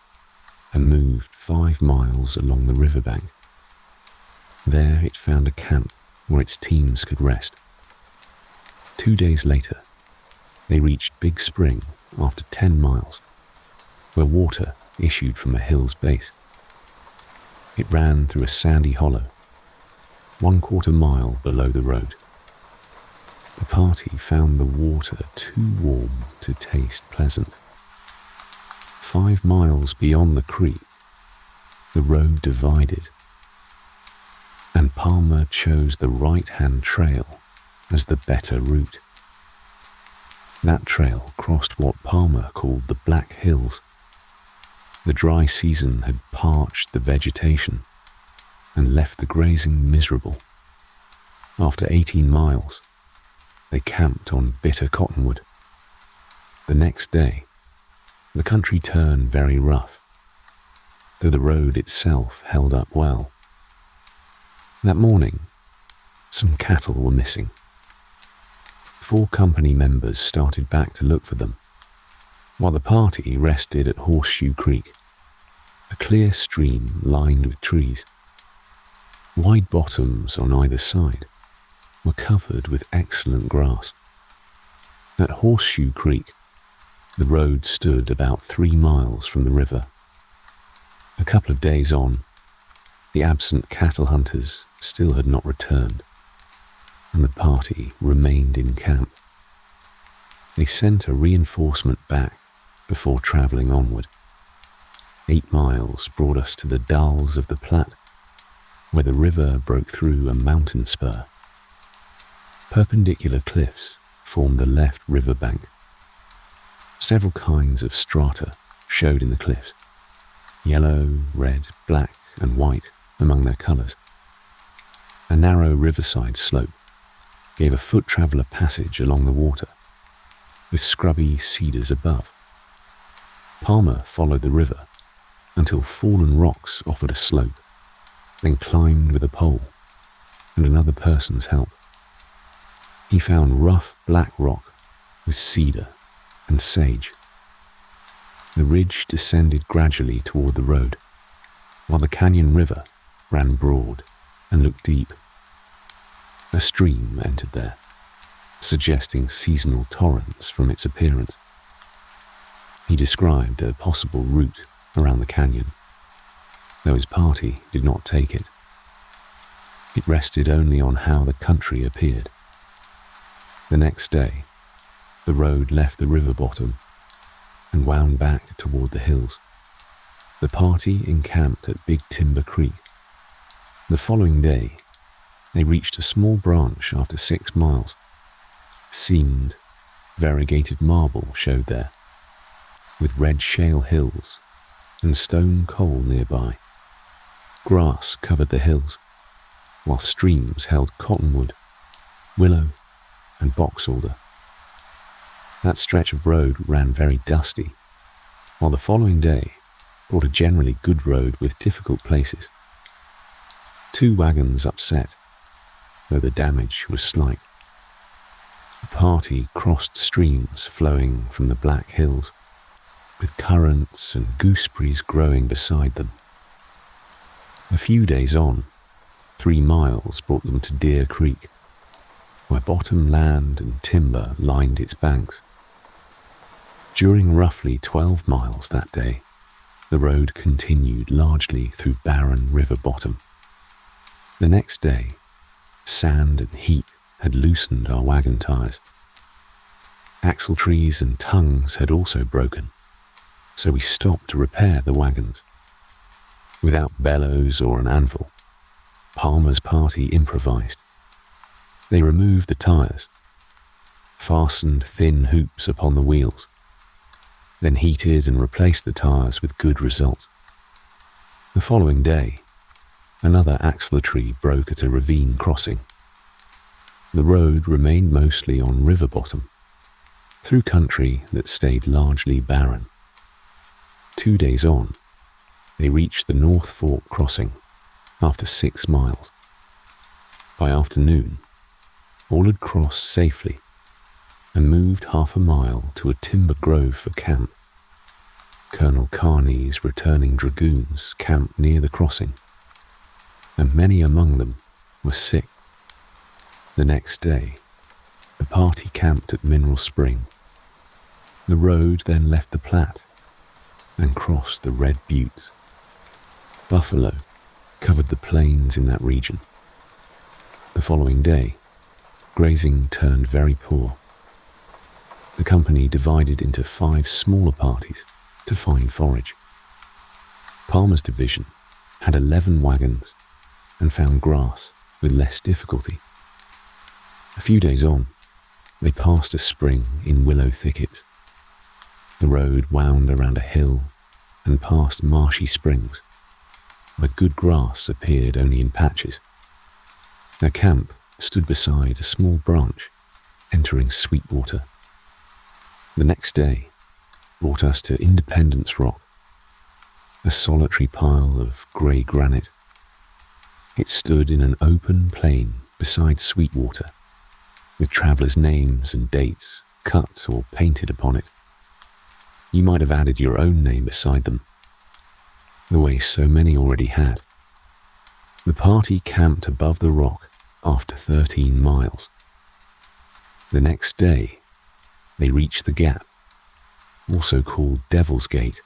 and moved 5 miles along the riverbank. There it found a camp where its teams could rest. 2 days later, they reached Big Spring after 10 miles, where water issued from a hill's base. It ran through a sandy hollow, 1/4 mile below the road. The party found the water too warm to taste pleasant. 5 miles beyond the creek, the road divided, and Palmer chose the right-hand trail as the better route. That trail crossed what Palmer called the Black Hills. The dry season had parched the vegetation and left the grazing miserable. After 18 miles, they camped on bitter cottonwood. The next day, the country turned very rough, though the road itself held up well. That morning, some cattle were missing. 4 company members started back to look for them, while the party rested at Horseshoe Creek, a clear stream lined with trees. Wide bottoms on either side were covered with excellent grass. At Horseshoe Creek, the road stood about 3 miles from the river. A couple of days on, the absent cattle hunters still had not returned, and the party remained in camp. They sent a reinforcement back before travelling onward. 8 miles brought us to the Dalles of the Platte, where the river broke through a mountain spur. Perpendicular cliffs formed the left river bank. Several kinds of strata showed in the cliffs, yellow, red, black, and white among their colours. A narrow riverside slope gave a foot traveller passage along the water, with scrubby cedars above. Palmer followed the river until fallen rocks offered a slope, then climbed with a pole and another person's help. He found rough black rock with cedar and sage. The ridge descended gradually toward the road, while the canyon river ran broad and looked deep. A stream entered there, suggesting seasonal torrents from its appearance. He described a possible route around the canyon, though his party did not take it. It rested only on how the country appeared. The next day, the road left the river bottom and wound back toward the hills. The party encamped at Big Timber Creek. The following day, they reached a small branch after 6 miles. Seamed, variegated marble showed there, with red shale hills and stone coal nearby. Grass covered the hills, while streams held cottonwood, willow, and box alder. That stretch of road ran very dusty, while the following day brought a generally good road with difficult places. 2 wagons upset, though the damage was slight. The party crossed streams flowing from the Black Hills, with currants and gooseberries growing beside them. A few days on, 3 miles brought them to Deer Creek, where bottom land and timber lined its banks. During roughly 12 miles that day, the road continued largely through barren river bottom. The next day, sand and heat had loosened our wagon tires. Axletrees and tongues had also broken, so we stopped to repair the wagons. Without bellows or an anvil, Palmer's party improvised. They removed the tires, fastened thin hoops upon the wheels, then heated and replaced the tires with good results. The following day, another axletree broke at a ravine crossing. The road remained mostly on river bottom, through country that stayed largely barren. 2 days on, they reached the North Fork crossing after 6 miles. By afternoon, all had crossed safely and moved half a mile to a timber grove for camp. Colonel Kearney's returning dragoons camped near the crossing, and many among them were sick. The next day, the party camped at Mineral Spring. The road then left the Platte and crossed the Red Buttes. Buffalo covered the plains in that region. The following day, grazing turned very poor. The company divided into 5 smaller parties to find forage. Palmer's division had 11 wagons and found grass with less difficulty. A few days on, they passed a spring in willow thickets. The road wound around a hill and past marshy springs, where good grass appeared only in patches. Their camp stood beside a small branch entering Sweetwater. The next day brought us to Independence Rock, a solitary pile of grey granite. It stood in an open plain beside Sweetwater, with travellers' names and dates cut or painted upon it. You might have added your own name beside them, the way so many already had. The party camped above the rock after 13 miles. The next day, they reached the gap, also called Devil's Gate.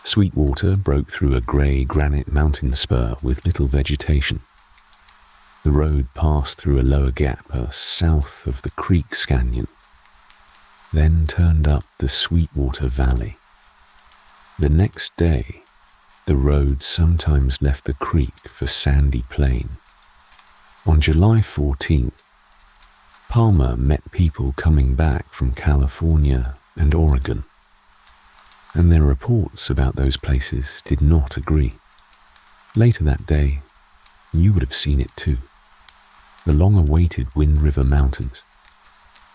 Sweetwater broke through a grey granite mountain spur with little vegetation. The road passed through a lower gap south of the creek's canyon, then turned up the Sweetwater Valley. The next day, the road sometimes left the creek for Sandy Plain. On July 14th, Palmer met people coming back from California and Oregon, and their reports about those places did not agree. Later that day, you would have seen it too. The long-awaited Wind River Mountains,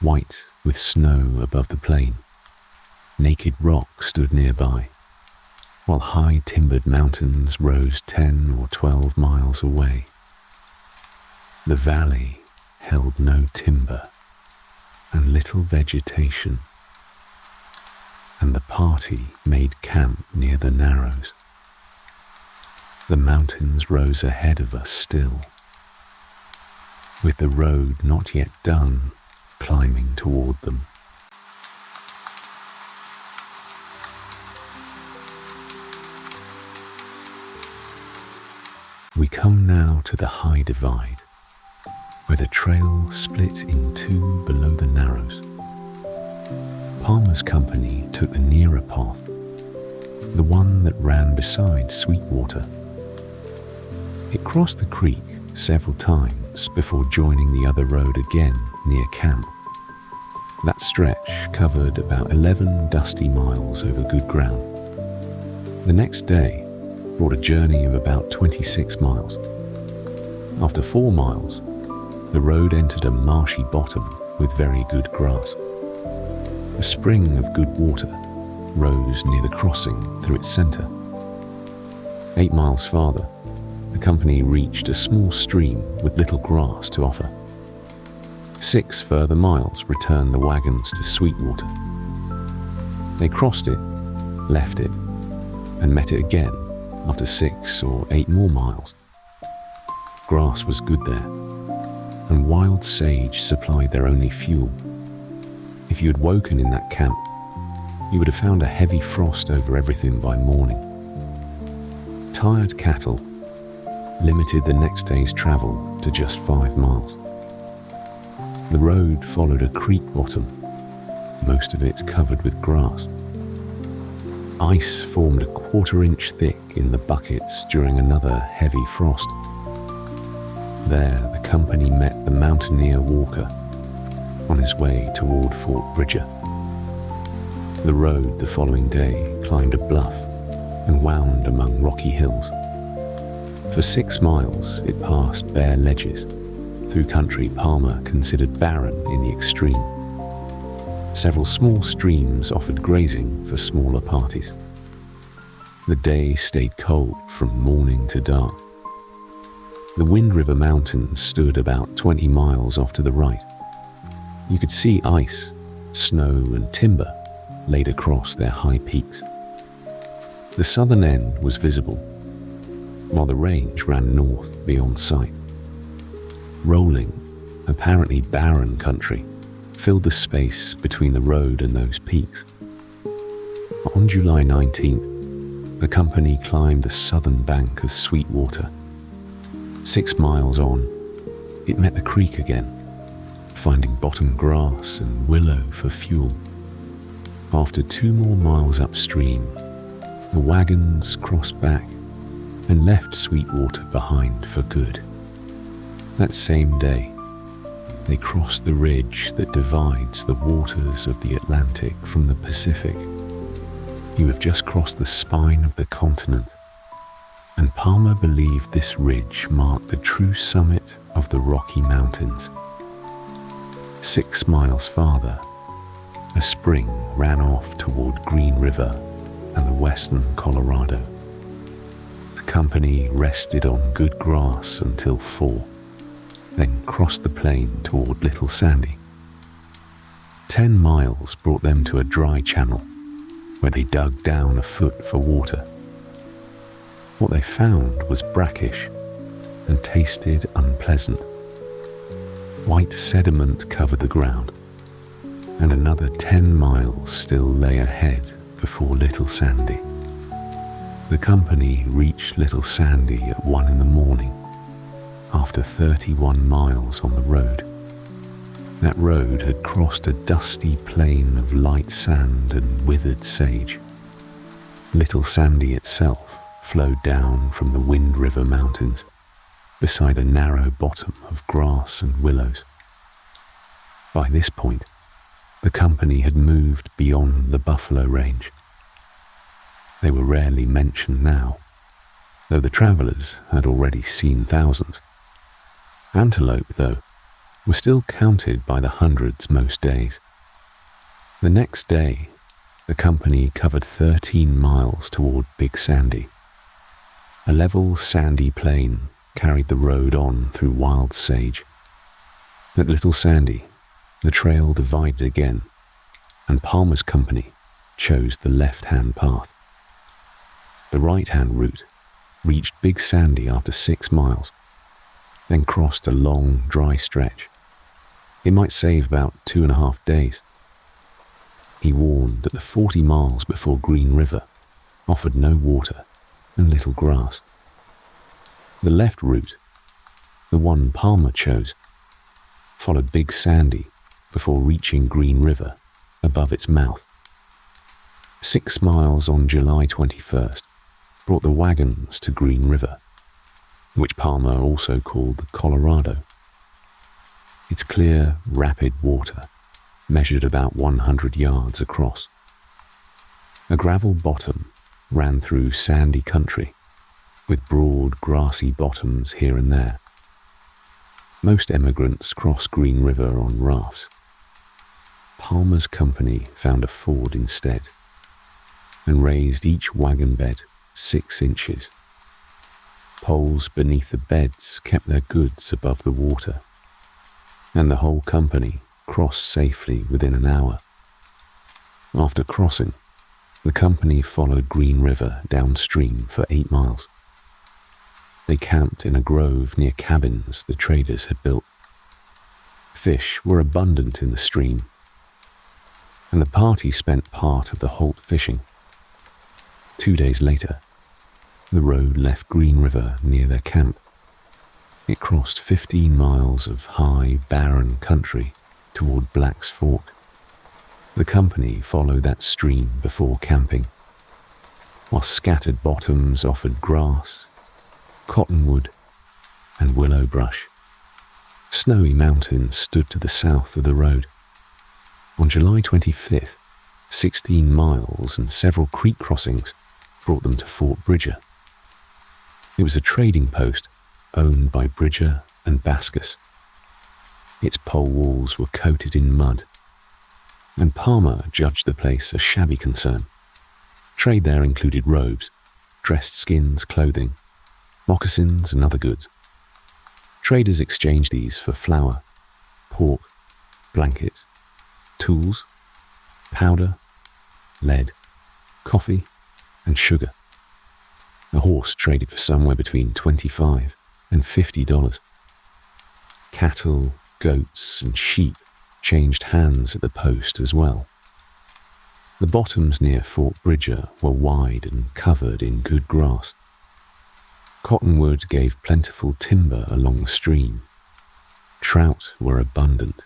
white with snow above the plain. Naked rock stood nearby, while high-timbered mountains rose 10 or 12 miles away. The valley held no timber and little vegetation, and the party made camp near the Narrows. The mountains rose ahead of us still, with the road not yet done climbing toward them. We come now to the High Divide, where the trail split in two below the Narrows. Palmer's company took the nearer path, the one that ran beside Sweetwater. It crossed the creek several times before joining the other road again near camp. That stretch covered about 11 dusty miles over good ground. The next day brought a journey of about 26 miles. After 4 miles, the road entered a marshy bottom with very good grass. A spring of good water rose near the crossing through its centre. 8 miles farther, the company reached a small stream with little grass to offer. 6 further miles returned the wagons to Sweetwater. They crossed it, left it, and met it again after 6 or 8 more miles. Grass was good there, and wild sage supplied their only fuel. If you had woken in that camp, you would have found a heavy frost over everything by morning. Tired cattle limited the next day's travel to just 5 miles. The road followed a creek bottom, most of it covered with grass. Ice formed a 1/4 inch thick in the buckets during another heavy frost. There, the company met the mountaineer Walker on his way toward Fort Bridger. The road the following day climbed a bluff and wound among rocky hills. For 6 miles, it passed bare ledges through country Palmer considered barren in the extreme. Several small streams offered grazing for smaller parties. The day stayed cold from morning to dark. The Wind River Mountains stood about 20 miles off to the right. You could see ice, snow, and timber laid across their high peaks. The southern end was visible, while the range ran north beyond sight. Rolling, apparently barren country filled the space between the road and those peaks. On July 19th, the company climbed the southern bank of Sweetwater. 6 miles on, it met the creek again, finding bottom grass and willow for fuel. After 2 more miles upstream, the wagons crossed back and left Sweetwater behind for good. That same day, they crossed the ridge that divides the waters of the Atlantic from the Pacific. You have just crossed the spine of the continent, and Palmer believed this ridge marked the true summit of the Rocky Mountains. 6 miles farther, a spring ran off toward Green River and the western Colorado. The company rested on good grass until 4, then crossed the plain toward Little Sandy. 10 miles brought them to a dry channel where they dug down a foot for water. What they found was brackish and tasted unpleasant. White sediment covered the ground, and another 10 miles still lay ahead before Little Sandy. The company reached Little Sandy at 1 in the morning, after 31 miles on the road. That road had crossed a dusty plain of light sand and withered sage. Little Sandy itself flowed down from the Wind River Mountains, beside a narrow bottom of grass and willows. By this point, the company had moved beyond the buffalo range. They were rarely mentioned now, though the travelers had already seen thousands. Antelope, though, were still counted by the hundreds most days. The next day, the company covered 13 miles toward Big Sandy. A level sandy plain carried the road on through wild sage. At Little Sandy, the trail divided again, and Palmer's company chose the left-hand path. The right-hand route reached Big Sandy after 6 miles, then crossed a long, dry stretch. It might save about 2.5 days. He warned that the 40 miles before Green River offered no water and little grass. The left route, the one Palmer chose, followed Big Sandy before reaching Green River above its mouth. 6 miles on July 21st brought the wagons to Green River, which Palmer also called the Colorado. Its clear, rapid water measured about 100 yards across. A gravel bottom ran through sandy country, with broad, grassy bottoms here and there. Most emigrants cross Green River on rafts. Palmer's company found a ford instead, and raised each wagon bed 6 inches. Poles beneath the beds kept their goods above the water, and the whole company crossed safely within an hour. After crossing, the company followed Green River downstream for 8 miles. They camped in a grove near cabins the traders had built. Fish were abundant in the stream, and the party spent part of the halt fishing. 2 days later, the road left Green River near their camp. It crossed 15 miles of high, barren country toward Black's Fork. The company followed that stream before camping, while scattered bottoms offered grass, cottonwood, and willow brush. Snowy mountains stood to the south of the road. On July 25th, 16 miles and several creek crossings brought them to Fort Bridger. It was a trading post owned by Bridger and Bascus. Its pole walls were coated in mud, and Palmer judged the place a shabby concern. Trade there included robes, dressed skins, clothing, moccasins, and other goods. Traders exchanged these for flour, pork, blankets, tools, powder, lead, coffee, and sugar. A horse traded for somewhere between $25 and $50. Cattle, goats, and sheep changed hands at the post as well. The bottoms near Fort Bridger were wide and covered in good grass. Cottonwood gave plentiful timber along the stream. Trout were abundant.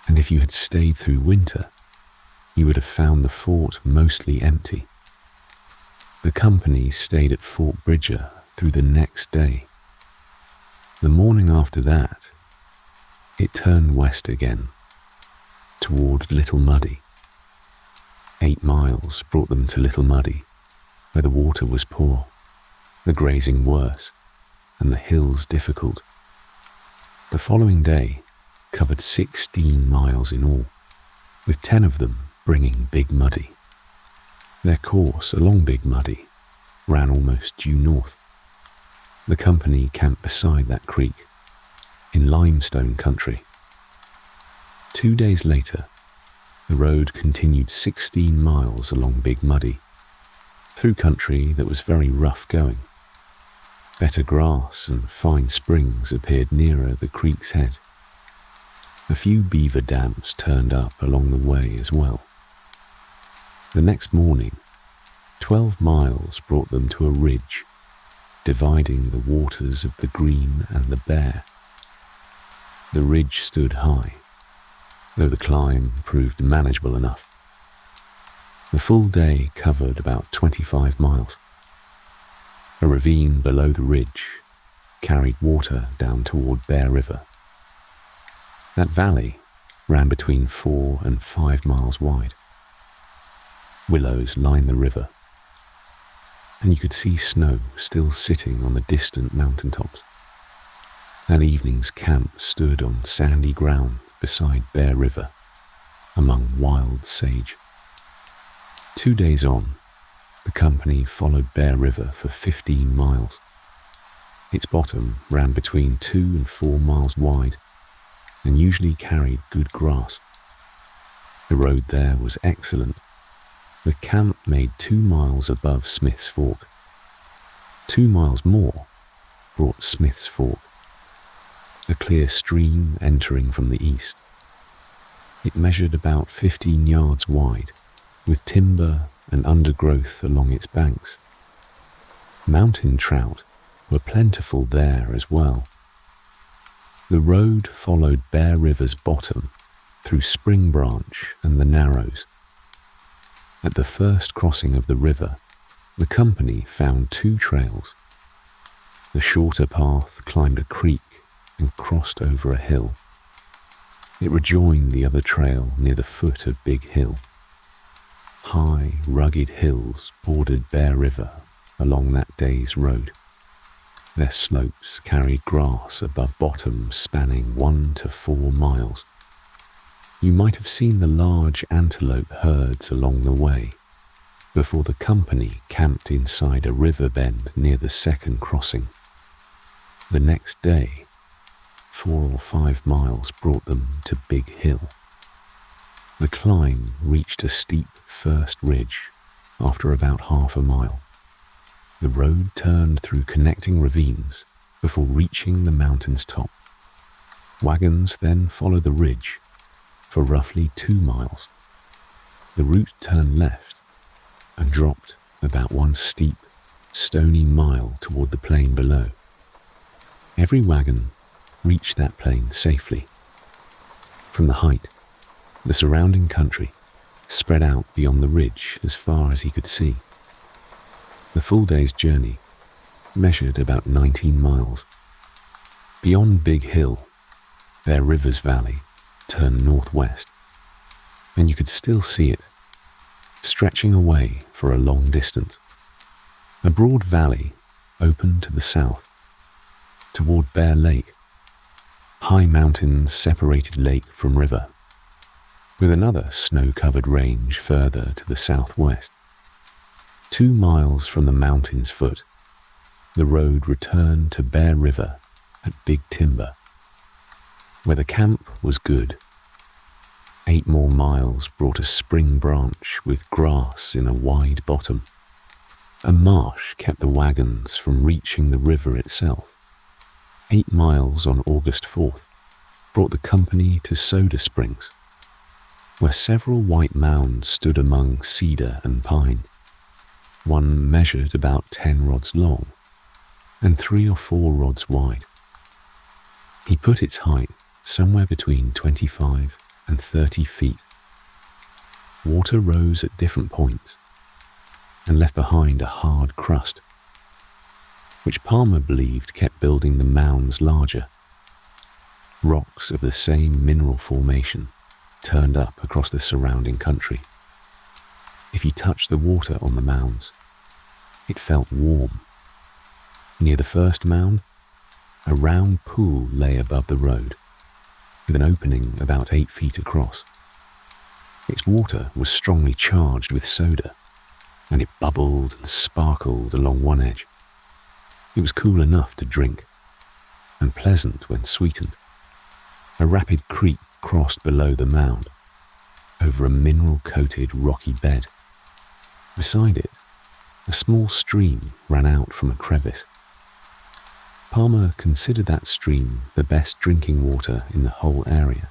And if you had stayed through winter, you would have found the fort mostly empty. The company stayed at Fort Bridger through the next day. The morning after that, it turned west again, toward Little Muddy. 8 miles brought them to Little Muddy, where the water was poor, the grazing worse, and the hills difficult. The following day covered 16 miles in all, with 10 of them bringing Big Muddy. Their course along Big Muddy ran almost due north. The company camped beside that creek, in limestone country. 2 days later, the road continued 16 miles along Big Muddy, through country that was very rough going. Better grass and fine springs appeared nearer the creek's head. A few beaver dams turned up along the way as well. The next morning, 12 miles brought them to a ridge, dividing the waters of the Green and the Bear. The ridge stood high, though the climb proved manageable enough. The full day covered about 25 miles. A ravine below the ridge carried water down toward Bear River. That valley ran between 4 and 5 miles wide. Willows lined the river, and you could see snow still sitting on the distant mountaintops. That evening's camp stood on sandy ground beside Bear River, among wild sage. 2 days on, the company followed Bear River for 15 miles. Its bottom ran between 2 and 4 miles wide, and usually carried good grass. The road there was excellent. The camp made 2 miles above Smith's Fork. 2 miles more brought Smith's Fork, a clear stream entering from the east. It measured about 15 yards wide, with timber and undergrowth along its banks. Mountain trout were plentiful there as well. The road followed Bear River's bottom through Spring Branch and the Narrows. At the first crossing of the river, the company found 2 trails. The shorter path climbed a creek and crossed over a hill. It rejoined the other trail near the foot of Big Hill. High, rugged hills bordered Bear River along that day's road. Their slopes carried grass above bottoms spanning 1 to 4 miles. You might have seen the large antelope herds along the way before the company camped inside a river bend near the second crossing. The next day, 4 or 5 miles brought them to Big Hill. The climb reached a steep first ridge after about half a mile. The road turned through connecting ravines before reaching the mountain's top. Wagons then followed the ridge for roughly 2 miles. The route turned left and dropped about 1 steep, stony mile toward the plain below. Every wagon reached that plain safely. From the height, the surrounding country spread out beyond the ridge as far as he could see. The full day's journey measured about 19 miles. Beyond Big Hill, Bear River's valley turned northwest, and you could still see it, stretching away for a long distance. A broad valley opened to the south, toward Bear Lake. High mountains separated lake from river, with another snow-covered range further to the southwest. 2 miles from the mountain's foot, the road returned to Bear River at Big Timber, where the camp was good. 8 more miles brought a spring branch with grass in a wide bottom. A marsh kept the wagons from reaching the river itself. 8 miles on August 4th brought the company to Soda Springs, where several white mounds stood among cedar and pine. One measured about 10 rods long and 3 or 4 rods wide. He put its height somewhere between 25 and 30 feet. Water rose at different points. and left behind a hard crust, which Palmer believed kept building the mounds larger. Rocks of the same mineral formation turned up across the surrounding country. If you touched the water on the mounds, it felt warm. Near the first mound, a round pool lay above the road, with an opening about 8 feet across. Its water was strongly charged with soda, and it bubbled and sparkled along one edge. It was cool enough to drink, and pleasant when sweetened. A rapid creek crossed below the mound, over a mineral-coated rocky bed. Beside it, a small stream ran out from a crevice. Palmer considered that stream the best drinking water in the whole area.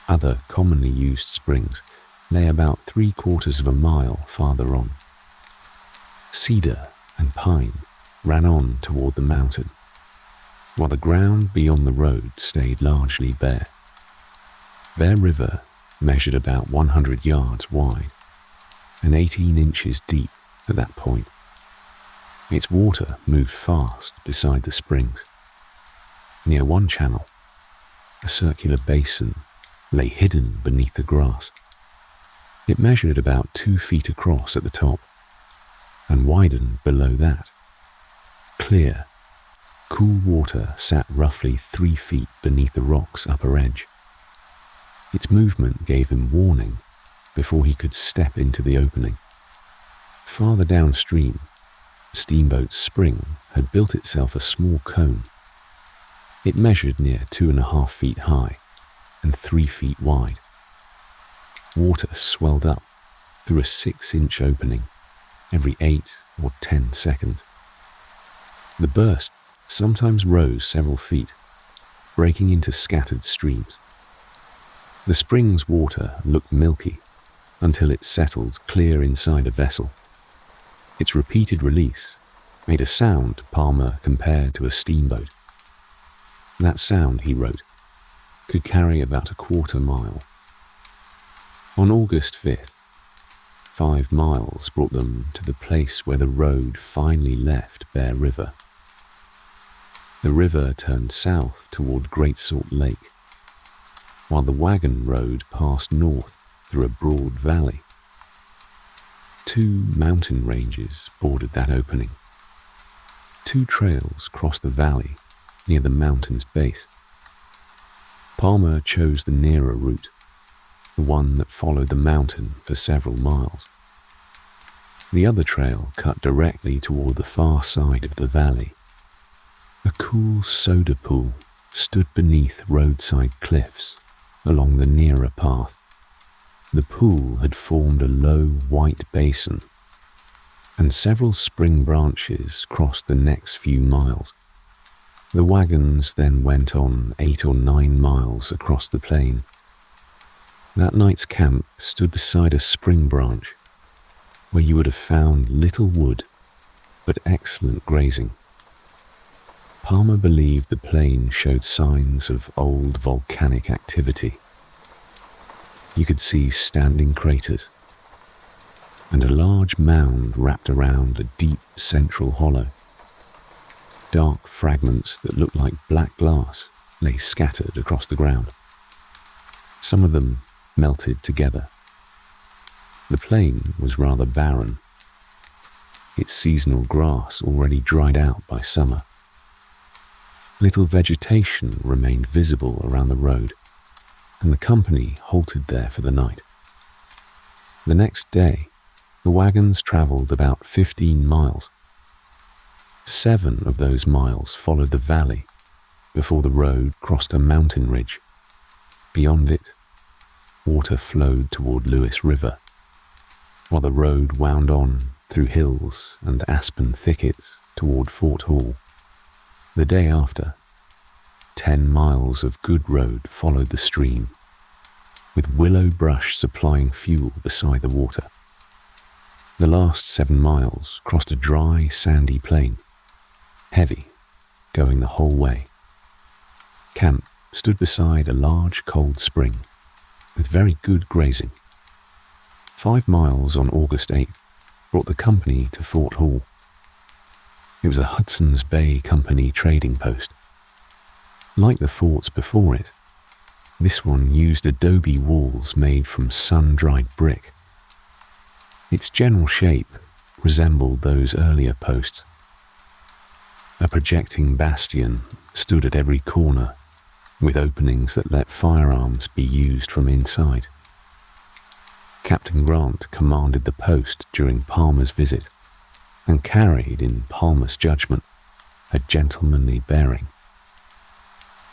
Other commonly used springs lay about 3/4 of a mile farther on. Cedar and pine ran on toward the mountain, while the ground beyond the road stayed largely bare. Bear River measured about 100 yards wide and 18 inches deep at that point. Its water moved fast beside the springs. Near one channel, a circular basin lay hidden beneath the grass. It measured about 2 feet across at the top and widened below that. Clear, cool water sat roughly 3 feet beneath the rock's upper edge. Its movement gave him warning before he could step into the opening. Farther downstream, Steamboat Spring had built itself a small cone. It measured near 2.5 feet high and 3 feet wide. Water swelled up through a 6-inch opening every 8 or 10 seconds. The burst sometimes rose several feet, breaking into scattered streams. The spring's water looked milky until it settled clear inside a vessel. Its repeated release made a sound Palmer compared to a steamboat. That sound, he wrote, could carry about 1/4 mile. On August 5th, 5 miles brought them to the place where the road finally left Bear River. The river turned south toward Great Salt Lake, while the wagon road passed north through a broad valley. 2 mountain ranges bordered that opening. 2 trails crossed the valley near the mountain's base. Palmer chose the nearer route, the one that followed the mountain for several miles. The other trail cut directly toward the far side of the valley. A cool soda pool stood beneath roadside cliffs along the nearer path. The pool had formed a low white basin, and several spring branches crossed the next few miles. The wagons then went on 8 or 9 miles across the plain. That night's camp stood beside a spring branch where you would have found little wood, but excellent grazing. Palmer believed the plain showed signs of old volcanic activity. You could see standing craters and a large mound wrapped around a deep central hollow. Dark fragments that looked like black glass lay scattered across the ground. Some of them melted together. The plain was rather barren, its seasonal grass already dried out by summer. Little vegetation remained visible around the road, and the company halted there for the night. The next day, the wagons travelled about 15 miles. 7 of those miles followed the valley before the road crossed a mountain ridge. Beyond it, water flowed toward Lewis River, while the road wound on through hills and aspen thickets toward Fort Hall. The day after, 10 miles of good road followed the stream, with willow brush supplying fuel beside the water. The last 7 miles crossed a dry, sandy plain, heavy, going the whole way. Camp stood beside a large cold spring, with very good grazing. 5 miles on August 8th, brought the company to Fort Hall. It was a Hudson's Bay Company trading post. Like the forts before it, this one used adobe walls made from sun-dried brick. Its general shape resembled those earlier posts. A projecting bastion stood at every corner, with openings that let firearms be used from inside. Captain Grant commanded the post during Palmer's visit and carried, in Palmer's judgment, a gentlemanly bearing.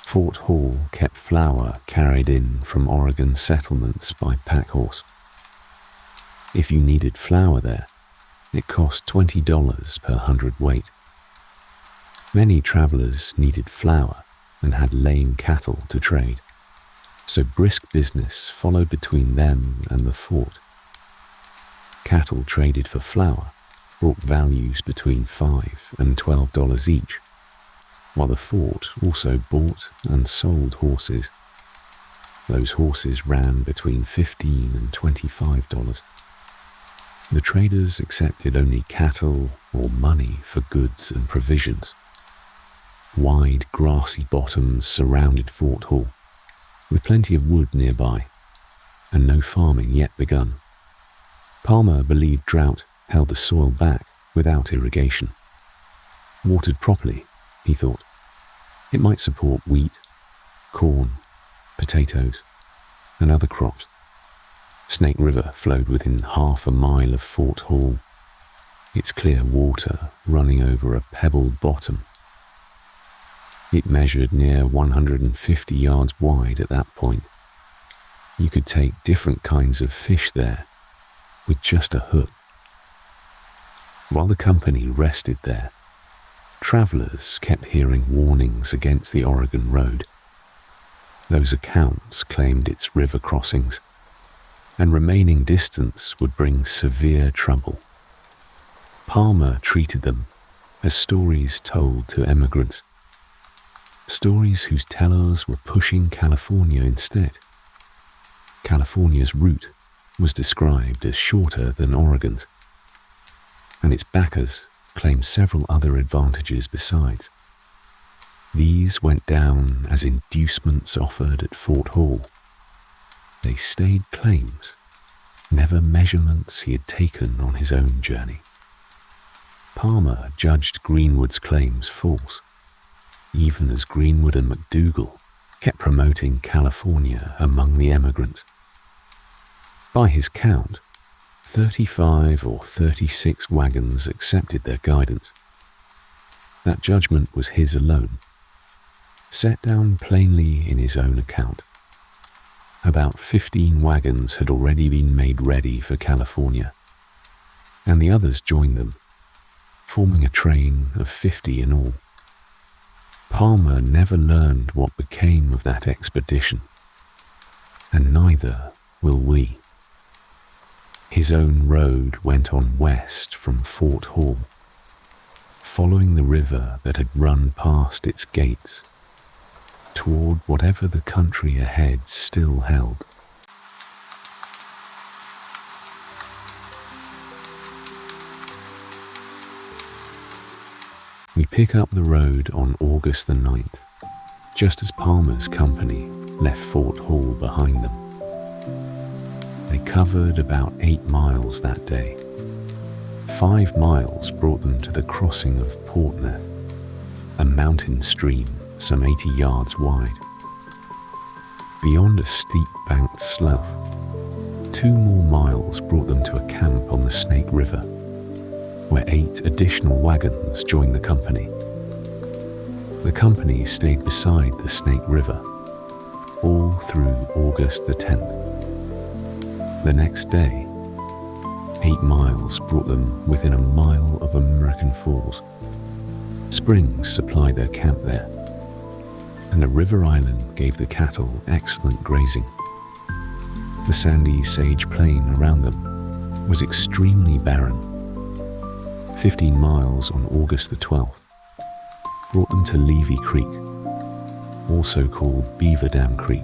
Fort Hall kept flour carried in from Oregon settlements by packhorse. If you needed flour there, it cost $20 per hundredweight. Many travelers needed flour and had lame cattle to trade, so brisk business followed between them and the fort. Cattle traded for flour brought values between $5 and $12 each, while the fort also bought and sold horses. Those horses ran between $15 and $25. The traders accepted only cattle or money for goods and provisions. Wide grassy bottoms surrounded Fort Hall, with plenty of wood nearby, and no farming yet begun. Palmer believed drought held the soil back without irrigation. Watered properly, he thought, it might support wheat, corn, potatoes, and other crops. Snake River flowed within half a mile of Fort Hall, its clear water running over a pebbled bottom. It measured near 150 yards wide at that point. You could take different kinds of fish there with just a hook. While the company rested there, travelers kept hearing warnings against the Oregon Road. Those accounts claimed its river crossings, and remaining distance would bring severe trouble. Palmer treated them as stories told to emigrants, stories whose tellers were pushing California instead. California's route was described as shorter than Oregon's, and its backers claimed several other advantages besides. These went down as inducements offered at Fort Hall. They stayed claims, never measurements he had taken on his own journey. Palmer judged Greenwood's claims false, even as Greenwood and McDougall kept promoting California among the emigrants. By his count, 35 or 36 wagons accepted their guidance. That judgment was his alone, set down plainly in his own account. About 15 wagons had already been made ready for California, and the others joined them, forming a train of 50 in all. Palmer never learned what became of that expedition, and neither will we. His own road went on west from Fort Hall, following the river that had run past its gates, toward whatever the country ahead still held. We pick up the road on August the 9th, just as Palmer's company left Fort Hall behind them. They covered about 8 miles that day. 5 miles brought them to the crossing of Portneuf, a mountain stream some 80 yards wide. Beyond a steep-banked slough, 2 more miles brought them to a camp on the Snake River, where 8 additional wagons joined the company. The company stayed beside the Snake River, all through August the 10th. The next day, 8 miles brought them within a mile of American Falls. Springs supplied their camp there, and a river island gave the cattle excellent grazing. The sandy sage plain around them was extremely barren. 15 miles on August the 12th brought them to Levy Creek, also called Beaver Dam Creek.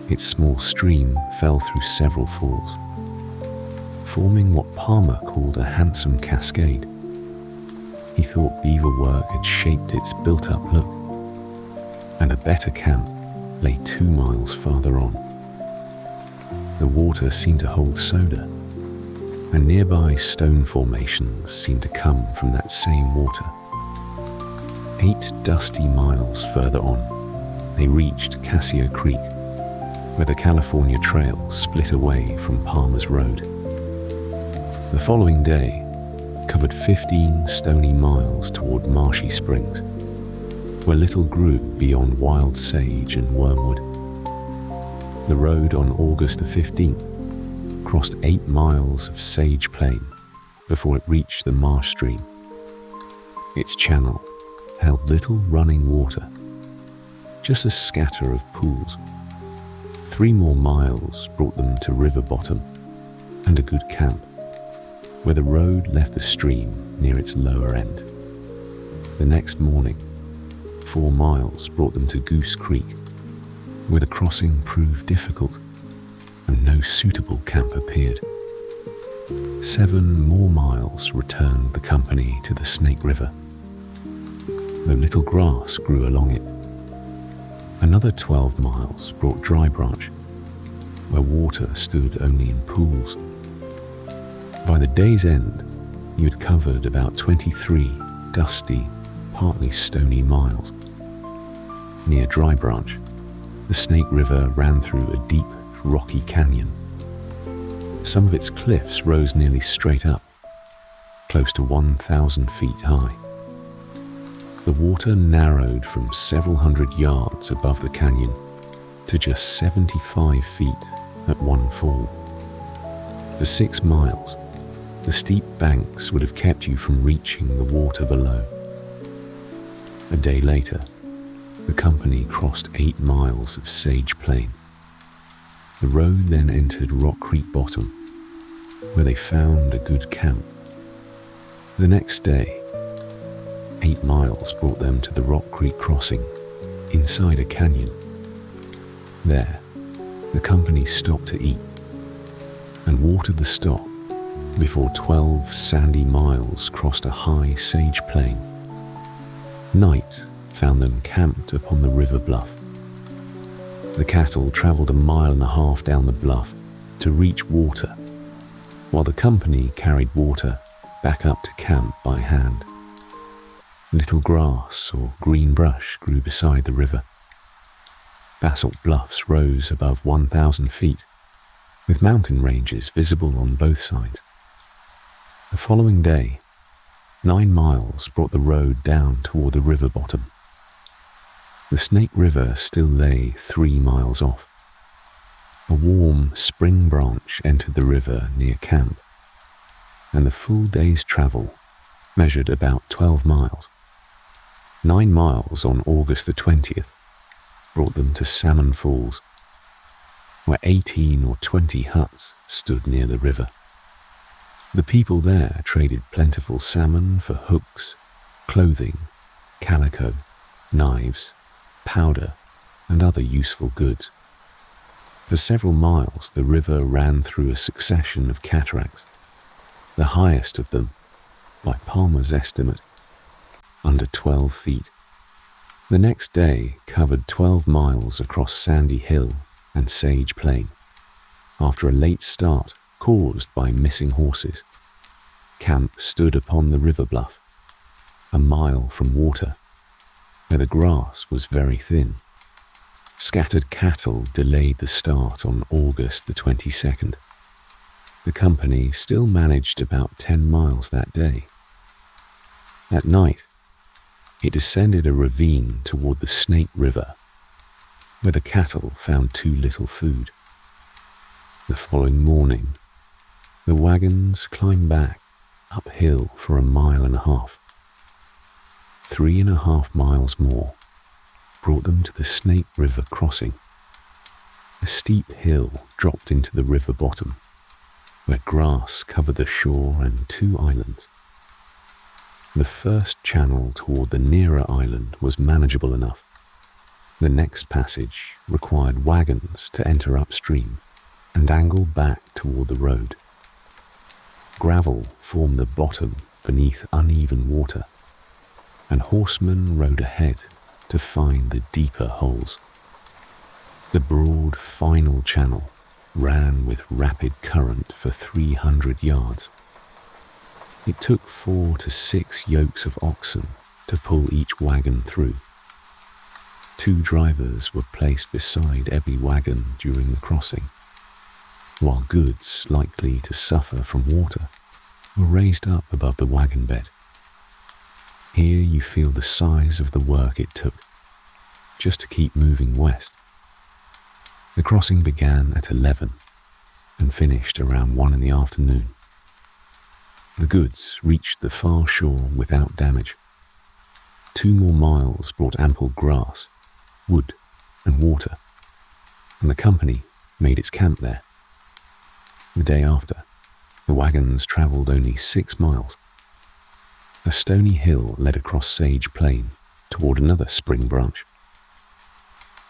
Its small stream fell through several falls. forming what Palmer called a handsome cascade. He thought beaver work had shaped its built-up look, and a better camp lay 2 miles farther on. The water seemed to hold soda, and nearby stone formations seemed to come from that same water. 8 dusty miles further on, they reached Cassio Creek, where the California Trail split away from Palmer's Road. The following day covered 15 stony miles toward Marshy Springs, where little grew beyond wild sage and wormwood. The road on August the 15th crossed 8 miles of sage plain before it reached the marsh stream. Its channel held little running water, just a scatter of pools. 3 more miles brought them to river bottom and a good camp, where the road left the stream near its lower end. The next morning, 4 miles brought them to Goose Creek, where the crossing proved difficult and no suitable camp appeared. 7 more miles returned the company to the Snake River, though little grass grew along it. Another 12 miles brought Dry Branch, where water stood only in pools. By the day's end, you had covered about 23 dusty, partly stony miles. Near Dry Branch, the Snake River ran through a deep, rocky canyon. Some of its cliffs rose nearly straight up, close to 1,000 feet high. The water narrowed from several hundred yards above the canyon to just 75 feet at one fall. For 6 miles, the steep banks would have kept you from reaching the water below. A day later, the company crossed 8 miles of sage plain. The road then entered Rock Creek Bottom, where they found a good camp. The next day, 8 miles brought them to the Rock Creek crossing inside a canyon. There, the company stopped to eat and watered the stock before 12 sandy miles crossed a high sage plain. Night found them camped upon the river bluff. The cattle traveled 1.5 miles down the bluff to reach water, while the company carried water back up to camp by hand. Little grass or green brush grew beside the river. Basalt bluffs rose above 1,000 feet, with mountain ranges visible on both sides. The following day, 9 miles brought the road down toward the river bottom. The Snake River still lay 3 miles off. A warm spring branch entered the river near camp, and the full day's travel measured about 12 miles. 9 miles on August the 20th brought them to Salmon Falls, where 18 or 20 huts stood near the river. The people there traded plentiful salmon for hooks, clothing, calico, knives, powder, and other useful goods. For several miles, the river ran through a succession of cataracts, the highest of them, by Palmer's estimate, under 12 feet. The next day covered 12 miles across Sandy Hill and Sage Plain, after a late start caused by missing horses. Camp stood upon the river bluff, 1 mile from water, where the grass was very thin. Scattered cattle delayed the start on August the 22nd. The company still managed about 10 miles that day. At night, it descended a ravine toward the Snake River, where the cattle found too little food. The following morning, the wagons climbed back uphill for 1.5 miles. 3.5 miles more brought them to the Snake River crossing. A steep hill dropped into the river bottom, where grass covered the shore and 2 islands. The first channel toward the nearer island was manageable enough. The next passage required wagons to enter upstream and angle back toward the road. Gravel formed the bottom beneath uneven water, and horsemen rode ahead to find the deeper holes. The broad final channel ran with rapid current for 300 yards. It took 4 to 6 yokes of oxen to pull each wagon through. 2 drivers were placed beside every wagon during the crossing, while goods likely to suffer from water were raised up above the wagon bed. Here you feel the size of the work it took just to keep moving west. The crossing began at 11 and finished around 1 in the afternoon. The goods reached the far shore without damage. 2 more miles brought ample grass, wood, and water, and the company made its camp there. The day after, the wagons travelled only 6 miles. A stony hill led across Sage Plain toward another spring branch,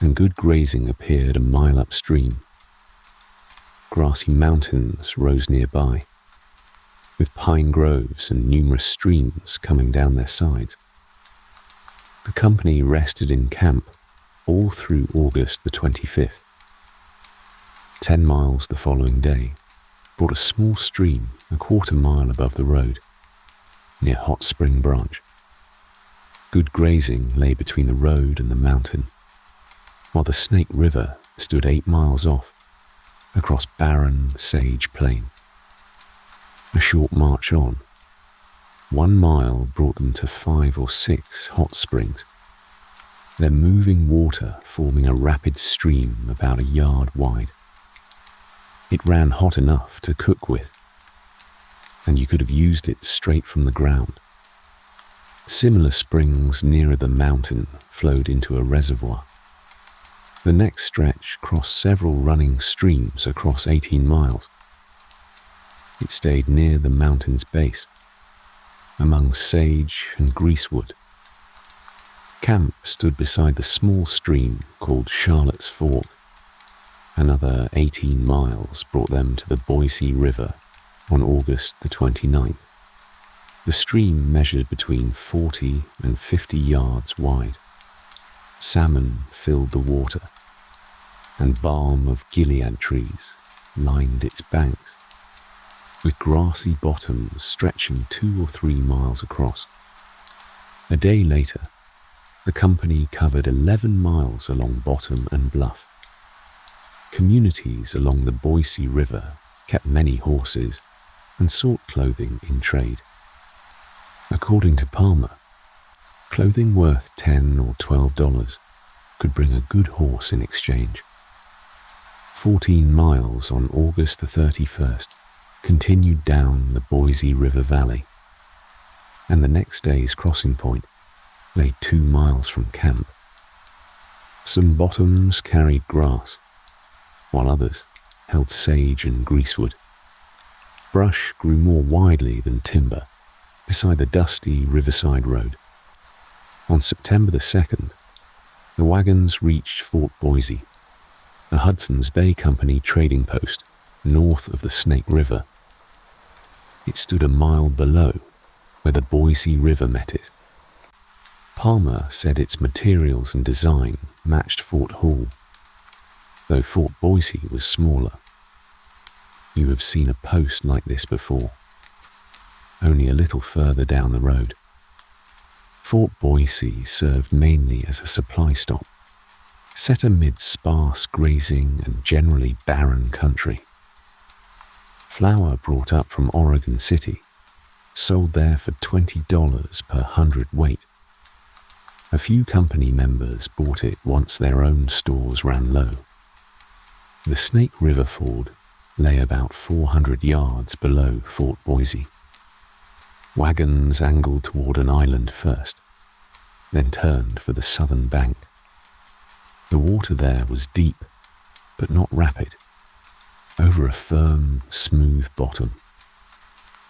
and good grazing appeared a mile upstream. Grassy mountains rose nearby, with pine groves and numerous streams coming down their sides. The company rested in camp all through August the 25th. 10 miles the following day brought a small stream a quarter mile above the road, near Hot Spring Branch. Good grazing lay between the road and the mountain, while the Snake River stood 8 miles off, across barren Sage Plain. A short march on, 1 mile brought them to 5 or 6 hot springs, their moving water forming a rapid stream about a yard wide. It ran hot enough to cook with, and you could have used it straight from the ground. Similar springs nearer the mountain flowed into a reservoir. The next stretch crossed several running streams across 18 miles. It stayed near the mountain's base, among sage and greasewood. Camp stood beside the small stream called Charlotte's Fork. Another 18 miles brought them to the Boise River on August the 29th. The stream measured between 40 and 50 yards wide. Salmon filled the water, and balm of Gilead trees lined its banks, with grassy bottoms stretching 2 or 3 miles across. A day later, the company covered 11 miles along bottom and bluff. Communities along the Boise River kept many horses and sought clothing in trade. According to Palmer, clothing worth $10 or $12 could bring a good horse in exchange. 14 miles on August the 31st continued down the Boise River Valley, and the next day's crossing point lay 2 miles from camp. Some bottoms carried grass, while others held sage and greasewood. Brush grew more widely than timber beside the dusty riverside road. On September the 2nd, the wagons reached Fort Boise, a Hudson's Bay Company trading post north of the Snake River. It stood a mile below where the Boise River met it. Palmer said its materials and design matched Fort Hall, though Fort Boise was smaller. You have seen a post like this before, only a little further down the road. Fort Boise served mainly as a supply stop, set amid sparse grazing and generally barren country. Flour brought up from Oregon City sold there for $20 per hundredweight. A few company members bought it once their own stores ran low. The Snake River ford lay about 400 yards below Fort Boise. Wagons angled toward an island first, then turned for the southern bank. The water there was deep, but not rapid, over a firm, smooth bottom.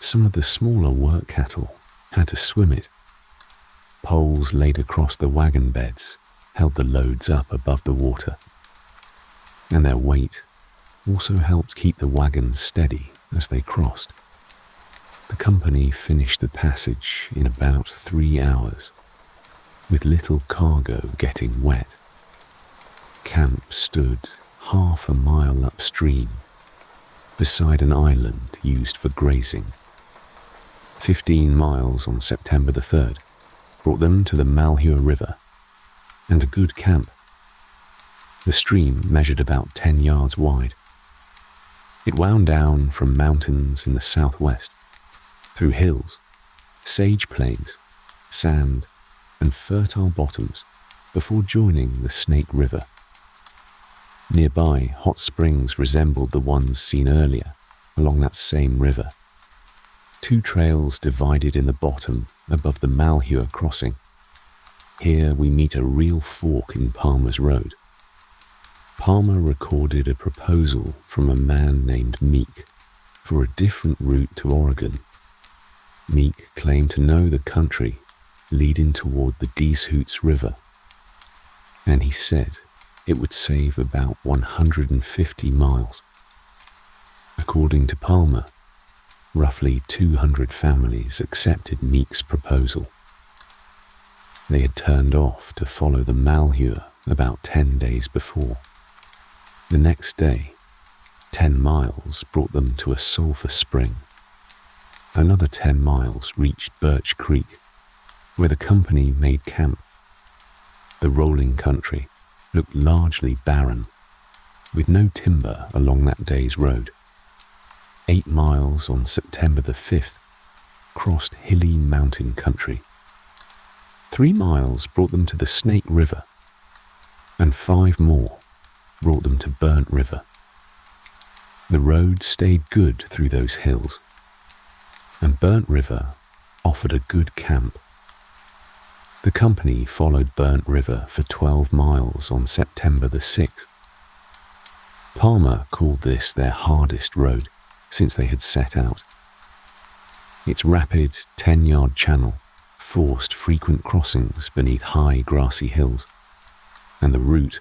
Some of the smaller work cattle had to swim it. Poles laid across the wagon beds held the loads up above the water, and their weight also helped keep the wagons steady as they crossed. The company finished the passage in about 3 hours, with little cargo getting wet. Camp stood half a mile upstream, beside an island used for grazing. 15 miles on September the 3rd brought them to the Malheur River, and a good camp. The stream measured about 10 yards wide. It wound down from mountains in the southwest, through hills, sage plains, sand, and fertile bottoms before joining the Snake River. Nearby, hot springs resembled the ones seen earlier along that same river. 2 trails divided in the bottom above the Malheur crossing. Here we meet a real fork in Palmer's road. Palmer recorded a proposal from a man named Meek for a different route to Oregon. Meek claimed to know the country leading toward the Deeshoots River, and he said it would save about 150 miles. According to Palmer, roughly 200 families accepted Meek's proposal. They had turned off to follow the Malheur about 10 days before. The next day, 10 miles brought them to a sulfur spring. Another 10 miles reached Birch Creek, where the company made camp. The rolling country looked largely barren, with no timber along that day's road. 8 miles on September the 5th crossed hilly mountain country. 3 miles brought them to the Snake River, and 5 more brought them to Burnt River. The road stayed good through those hills, and Burnt River offered a good camp. The company followed Burnt River for 12 miles on September the 6th. Palmer called this their hardest road since they had set out. Its rapid 10-yard channel forced frequent crossings beneath high grassy hills, and the route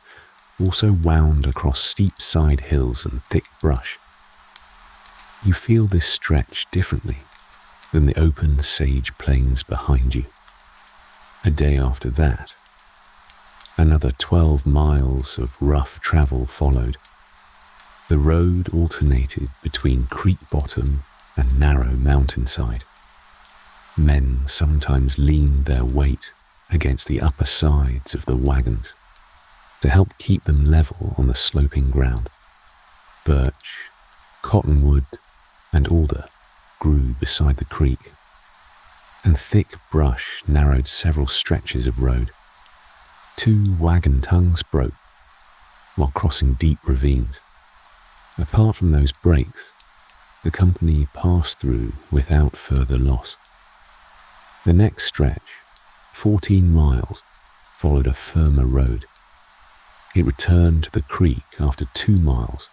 also wound across steep side hills and thick brush. You feel this stretch differently than the open sage plains behind you. A day after that, another 12 miles of rough travel followed. The road alternated between creek bottom and narrow mountainside. Men sometimes leaned their weight against the upper sides of the wagons to help keep them level on the sloping ground. Birch, cottonwood, and alder grew beside the creek, and thick brush narrowed several stretches of road. 2 wagon tongues broke while crossing deep ravines. Apart from those breaks, the company passed through without further loss. The next stretch, 14 miles, followed a firmer road. It returned to the creek after 2 miles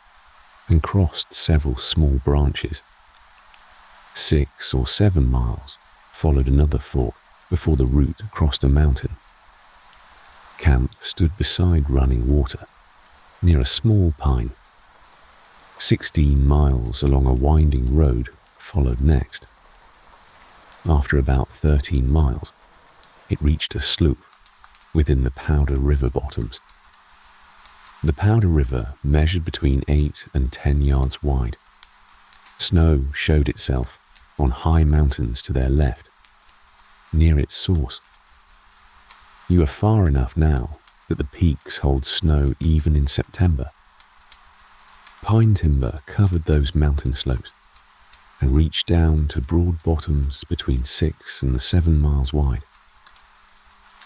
and crossed several small branches. 6 or 7 miles followed another fork before the route crossed a mountain. Camp stood beside running water, near a small pine. 16 miles along a winding road followed next. After about 13 miles, it reached a slough within the Powder River bottoms. The Powder River measured between 8 and 10 yards wide. Snow showed itself on high mountains to their left, near its source. You are far enough now that the peaks hold snow even in September. Pine timber covered those mountain slopes and reached down to broad bottoms between 6 and 7 miles wide.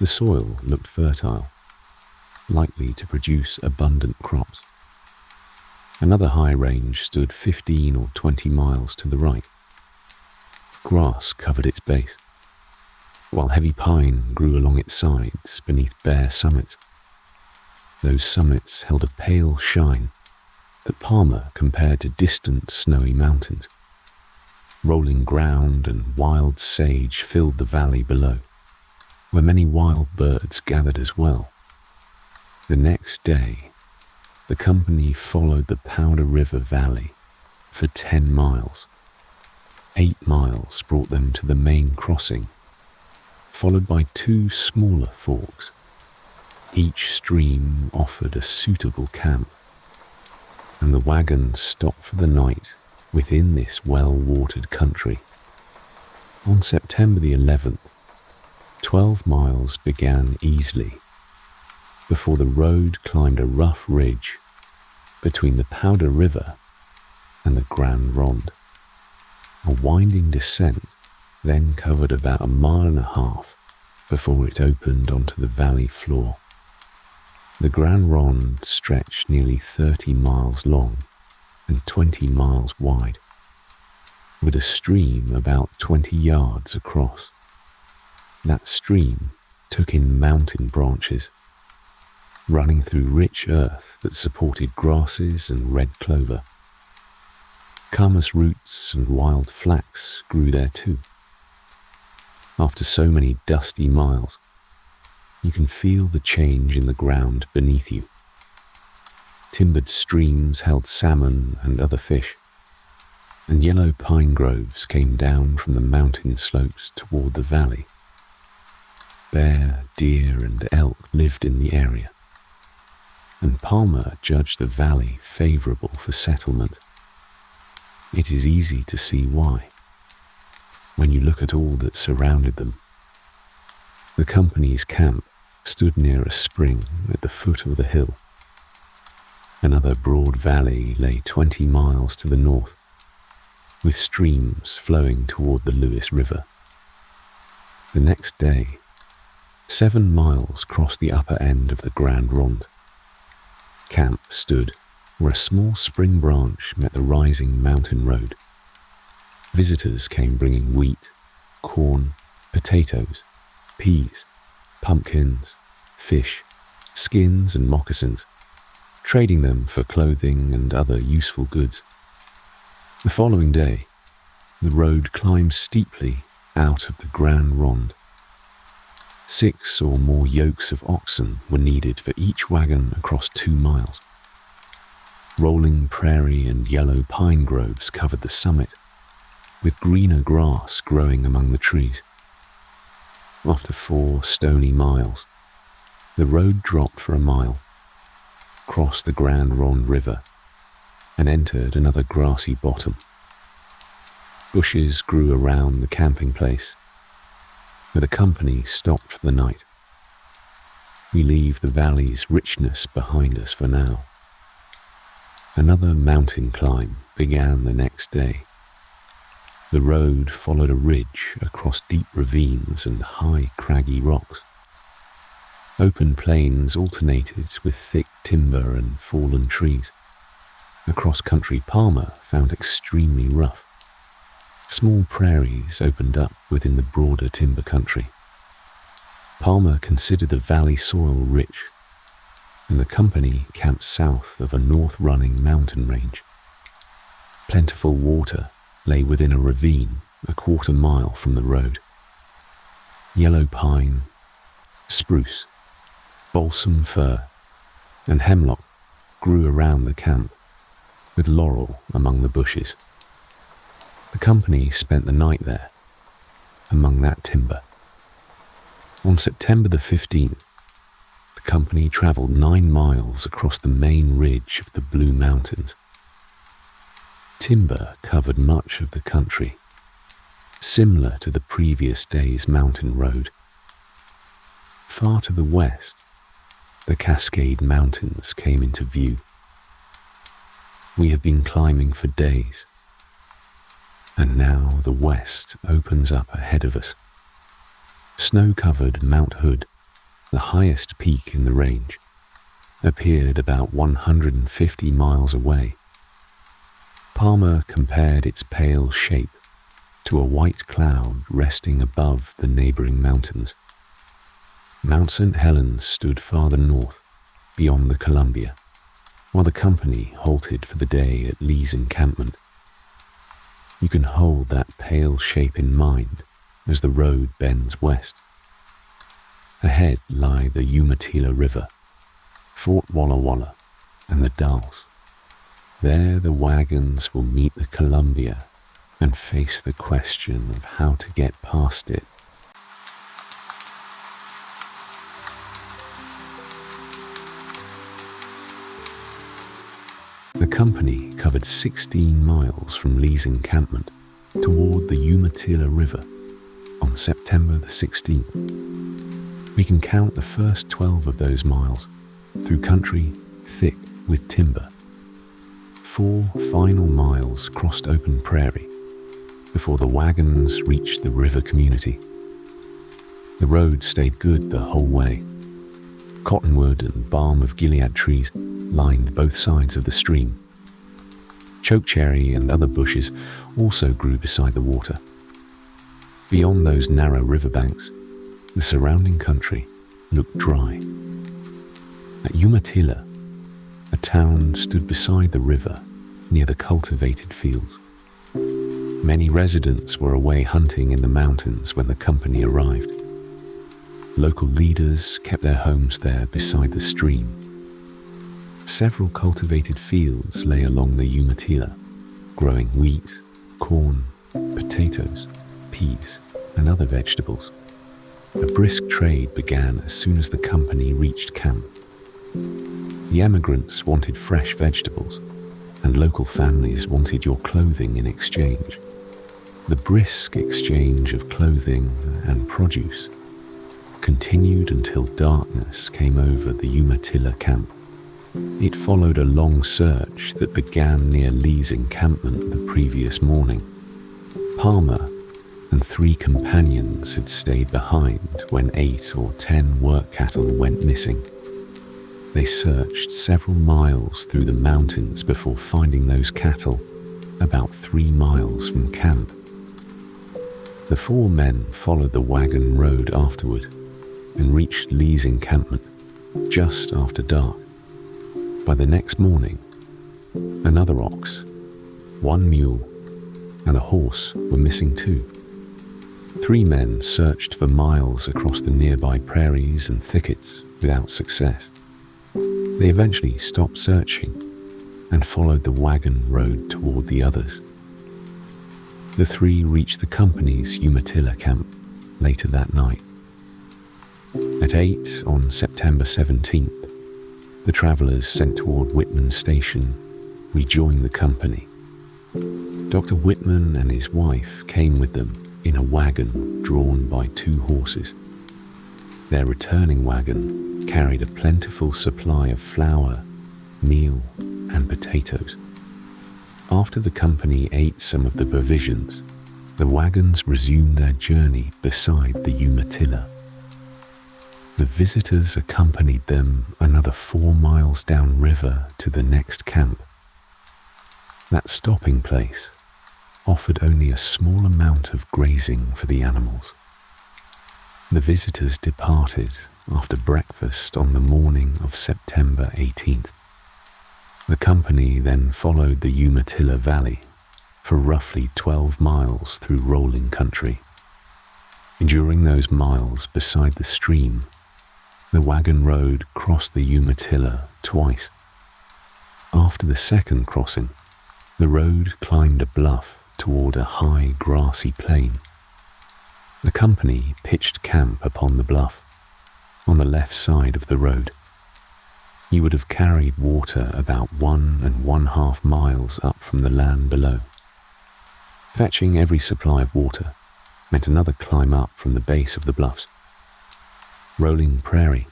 The soil looked fertile, likely to produce abundant crops. Another high range stood 15 or 20 miles to the right. Grass covered its base, while heavy pine grew along its sides beneath bare summits. Those summits held a pale shine that Palmer compared to distant snowy mountains. Rolling ground and wild sage filled the valley below, where many wild birds gathered as well. The next day, the company followed the Powder River Valley for 10 miles. 8 miles brought them to the main crossing, followed by 2 smaller forks. Each stream offered a suitable camp, and the wagon stopped for the night within this well-watered country. On September the 11th, 12 miles began easily before the road climbed a rough ridge between the Powder River and the Grand Ronde. A winding descent then covered about 1.5 miles before it opened onto the valley floor. The Grand Ronde stretched nearly 30 miles long and 20 miles wide, with a stream about 20 yards across. That stream took in mountain branches, running through rich earth that supported grasses and red clover. Camas roots and wild flax grew there too. After so many dusty miles, you can feel the change in the ground beneath you. Timbered streams held salmon and other fish, and yellow pine groves came down from the mountain slopes toward the valley. Bear, deer, and elk lived in the area, and Palmer judged the valley favorable for settlement. It is easy to see why, when you look at all that surrounded them. The company's camp stood near a spring at the foot of the hill. Another broad valley lay 20 miles to the north, with streams flowing toward the Lewis River. The next day, 7 miles crossed the upper end of the Grand Ronde. Camp stood where a small spring branch met the rising mountain road. Visitors came bringing wheat, corn, potatoes, peas, pumpkins, fish, skins, and moccasins, trading them for clothing and other useful goods. The following day, the road climbed steeply out of the Grand Ronde. 6 or more yokes of oxen were needed for each wagon across 2 miles. Rolling prairie and yellow pine groves covered the summit, with greener grass growing among the trees. After 4 stony miles, the road dropped for 1 mile, crossed the Grand Ronde River, and entered another grassy bottom. Bushes grew around the camping place, where the company stopped for the night. We leave the valley's richness behind us for now. Another mountain climb began the next day. The road followed a ridge across deep ravines and high craggy rocks. Open plains alternated with thick timber and fallen trees. Across country Palmer found extremely rough. Small prairies opened up within the broader timber country. Palmer considered the valley soil rich, and the company camped south of a north-running mountain range. Plentiful water lay within a ravine a 1/4 mile from the road. Yellow pine, spruce, balsam fir, and hemlock grew around the camp, with laurel among the bushes. The company spent the night there, among that timber. On September the 15th, the company traveled 9 miles across the main ridge of the Blue Mountains. Timber covered much of the country, similar to the previous day's mountain road. Far to the west, the Cascade Mountains came into view. We have been climbing for days, and now the west opens up ahead of us. Snow-covered Mount Hood, the highest peak in the range, appeared about 150 miles away. Palmer compared its pale shape to a white cloud resting above the neighboring mountains. Mount St. Helens stood farther north, beyond the Columbia, while the company halted for the day at Lee's encampment. You can hold that pale shape in mind as the road bends west. Ahead lie the Umatilla River, Fort Walla Walla, and the Dalles. There the wagons will meet the Columbia and face the question of how to get past it. The company covered 16 miles from Lee's encampment toward the Umatilla River on September the 16th. We can count the first 12 of those miles through country thick with timber. 4 final miles crossed open prairie before the wagons reached the river community. The road stayed good the whole way. Cottonwood and balm of Gilead trees lined both sides of the stream. Chokecherry and other bushes also grew beside the water. Beyond those narrow riverbanks, the surrounding country looked dry. At Umatilla, a town stood beside the river near the cultivated fields. Many residents were away hunting in the mountains when the company arrived. Local leaders kept their homes there beside the stream. Several cultivated fields lay along the Umatilla, growing wheat, corn, potatoes, peas, and other vegetables. A brisk trade began as soon as the company reached camp. The emigrants wanted fresh vegetables, and local families wanted your clothing in exchange. The brisk exchange of clothing and produce continued until darkness came over the Umatilla camp. It followed a long search that began near Lee's encampment the previous morning. Palmer and 3 companions had stayed behind when 8 or 10 work cattle went missing. They searched several miles through the mountains before finding those cattle about 3 miles from camp. The 4 men followed the wagon road afterward and reached Lee's encampment just after dark. By the next morning, another ox, 1 mule, and a horse were missing too. 3 men searched for miles across the nearby prairies and thickets without success. They eventually stopped searching and followed the wagon road toward the others. The 3 reached the company's Umatilla camp later that night. At 8 on September 17th, the travelers sent toward Whitman Station rejoined the company. Dr. Whitman and his wife came with them in a wagon drawn by 2 horses. Their returning wagon carried a plentiful supply of flour, meal, and potatoes. After the company ate some of the provisions, the wagons resumed their journey beside the Umatilla. The visitors accompanied them another 4 miles downriver to the next camp. That stopping place offered only a small amount of grazing for the animals. The visitors departed after breakfast on the morning of September 18th. The company then followed the Umatilla Valley for roughly 12 miles through rolling country. During those miles beside the stream, the wagon road crossed the Umatilla twice. After the second crossing, the road climbed a bluff toward a high grassy plain. The company pitched camp upon the bluff, on the left side of the road. You would have carried water about 1.5 miles up from the land below. Fetching every supply of water meant another climb up from the base of the bluffs. Rolling prairie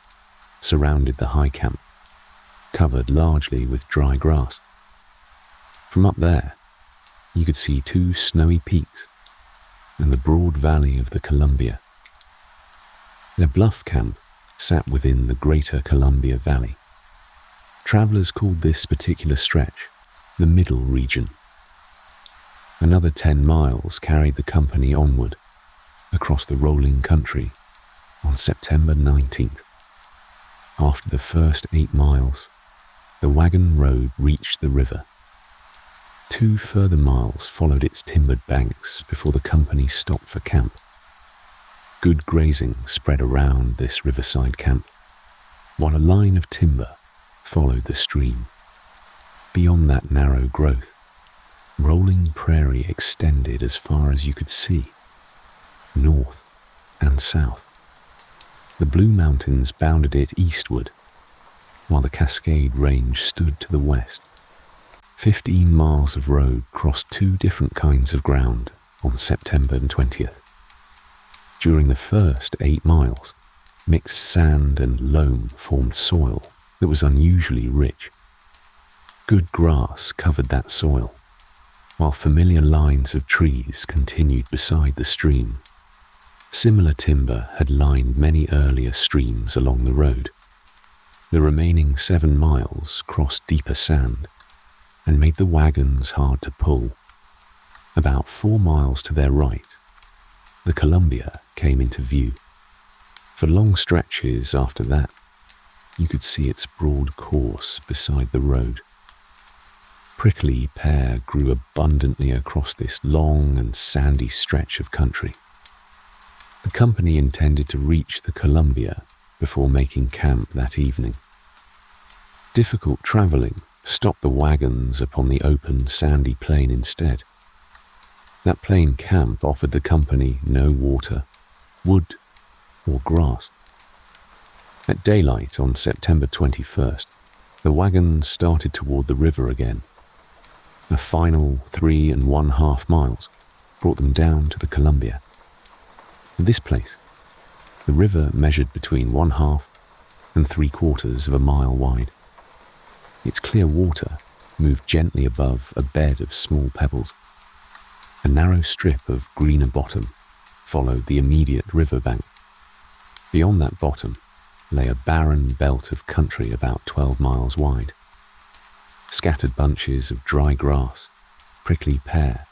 surrounded the high camp, covered largely with dry grass. From up there, you could see 2 snowy peaks and the broad valley of the Columbia. Their bluff camp sat within the greater Columbia Valley. Travelers called this particular stretch the Middle Region. Another 10 miles carried the company onward across the rolling country on September 19th. After the first 8 miles, the wagon road reached the river. 2 further miles followed its timbered banks before the company stopped for camp. Good grazing spread around this riverside camp, while a line of timber followed the stream. Beyond that narrow growth, Rolling prairie extended as far as you could see, north and south. The Blue Mountains bounded it eastward, while the Cascade Range stood to the west. 15 miles of road crossed two different kinds of ground on September 20th. During the first 8 miles, mixed sand and loam formed soil that was unusually rich. Good grass covered that soil, while familiar lines of trees continued beside the stream. Similar timber had lined many earlier streams along the road. The remaining 7 miles crossed deeper sand and made the wagons hard to pull. About 4 miles to their right, the Columbia came into view. For long stretches after that, you could see its broad course beside the road. Prickly pear grew abundantly across this long and sandy stretch of country. The company intended to reach the Columbia before making camp that evening. Difficult traveling stopped the wagons upon the open, sandy plain instead. That plain camp offered the company no water, wood, or grass. At daylight on September 21st, the wagons started toward the river again. A final 3½ miles brought them down to the Columbia. At this place, the river measured between 1/2 and 3/4 of a mile wide. Its clear water moved gently above a bed of small pebbles. A narrow strip of greener bottom followed the immediate riverbank. Beyond that bottom lay a barren belt of country about 12 miles wide. Scattered bunches of dry grass, prickly pear,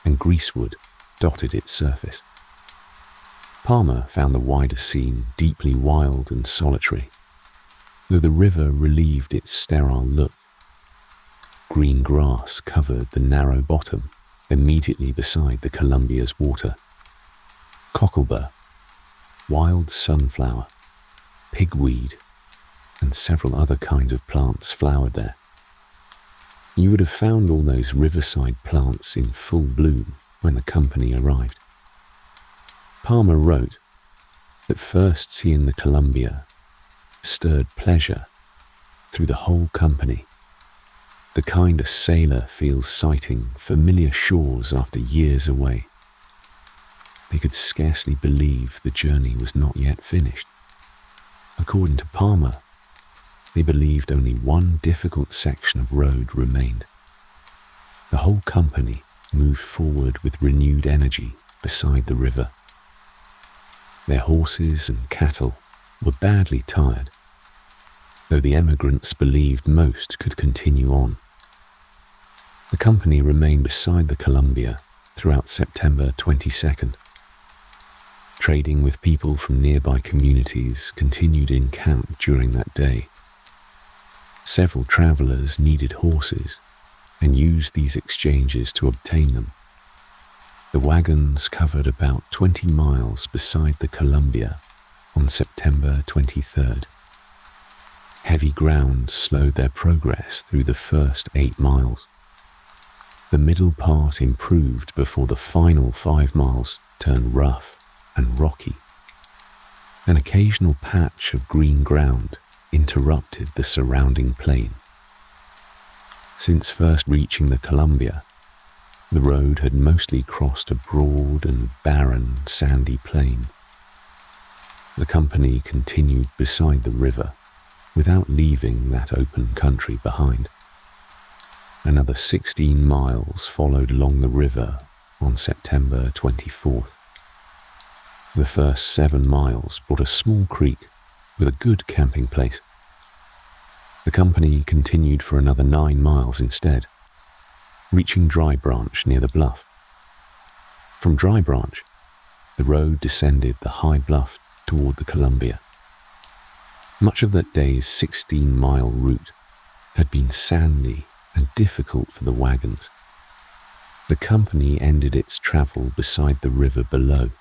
and greasewood dotted its surface. Palmer found the wider scene deeply wild and solitary, though the river relieved its sterile look. Green grass covered the narrow bottom immediately beside the Columbia's water. Cocklebur, wild sunflower, pigweed, and several other kinds of plants flowered there. You would have found all those riverside plants in full bloom when the company arrived. Palmer wrote that first seeing the Columbia stirred pleasure through the whole company, the kind a sailor feels sighting familiar shores after years away. They could scarcely believe the journey was not yet finished. According to Palmer, they believed only one difficult section of road remained. The whole company moved forward with renewed energy beside the river. Their horses and cattle were badly tired, though the emigrants believed most could continue on. The company remained beside the Columbia throughout September 22nd. Trading with people from nearby communities continued in camp during that day. Several travelers needed horses and used these exchanges to obtain them. The wagons covered about 20 miles beside the Columbia on September 23rd. Heavy ground slowed their progress through the first 8 miles. The middle part improved before the final 5 miles turned rough and rocky. An occasional patch of green ground interrupted the surrounding plain. Since first reaching the Columbia, the road had mostly crossed a broad and barren sandy plain. The company continued beside the river without leaving that open country behind. Another 16 miles followed along the river on September 24th. The first 7 miles brought a small creek with a good camping place. The company continued for another 9 miles instead, reaching Dry Branch near the bluff. From Dry Branch, the road descended the high bluff toward the Columbia. Much of that day's 16-mile route had been sandy and difficult for the wagons. The company ended its travel beside the river below.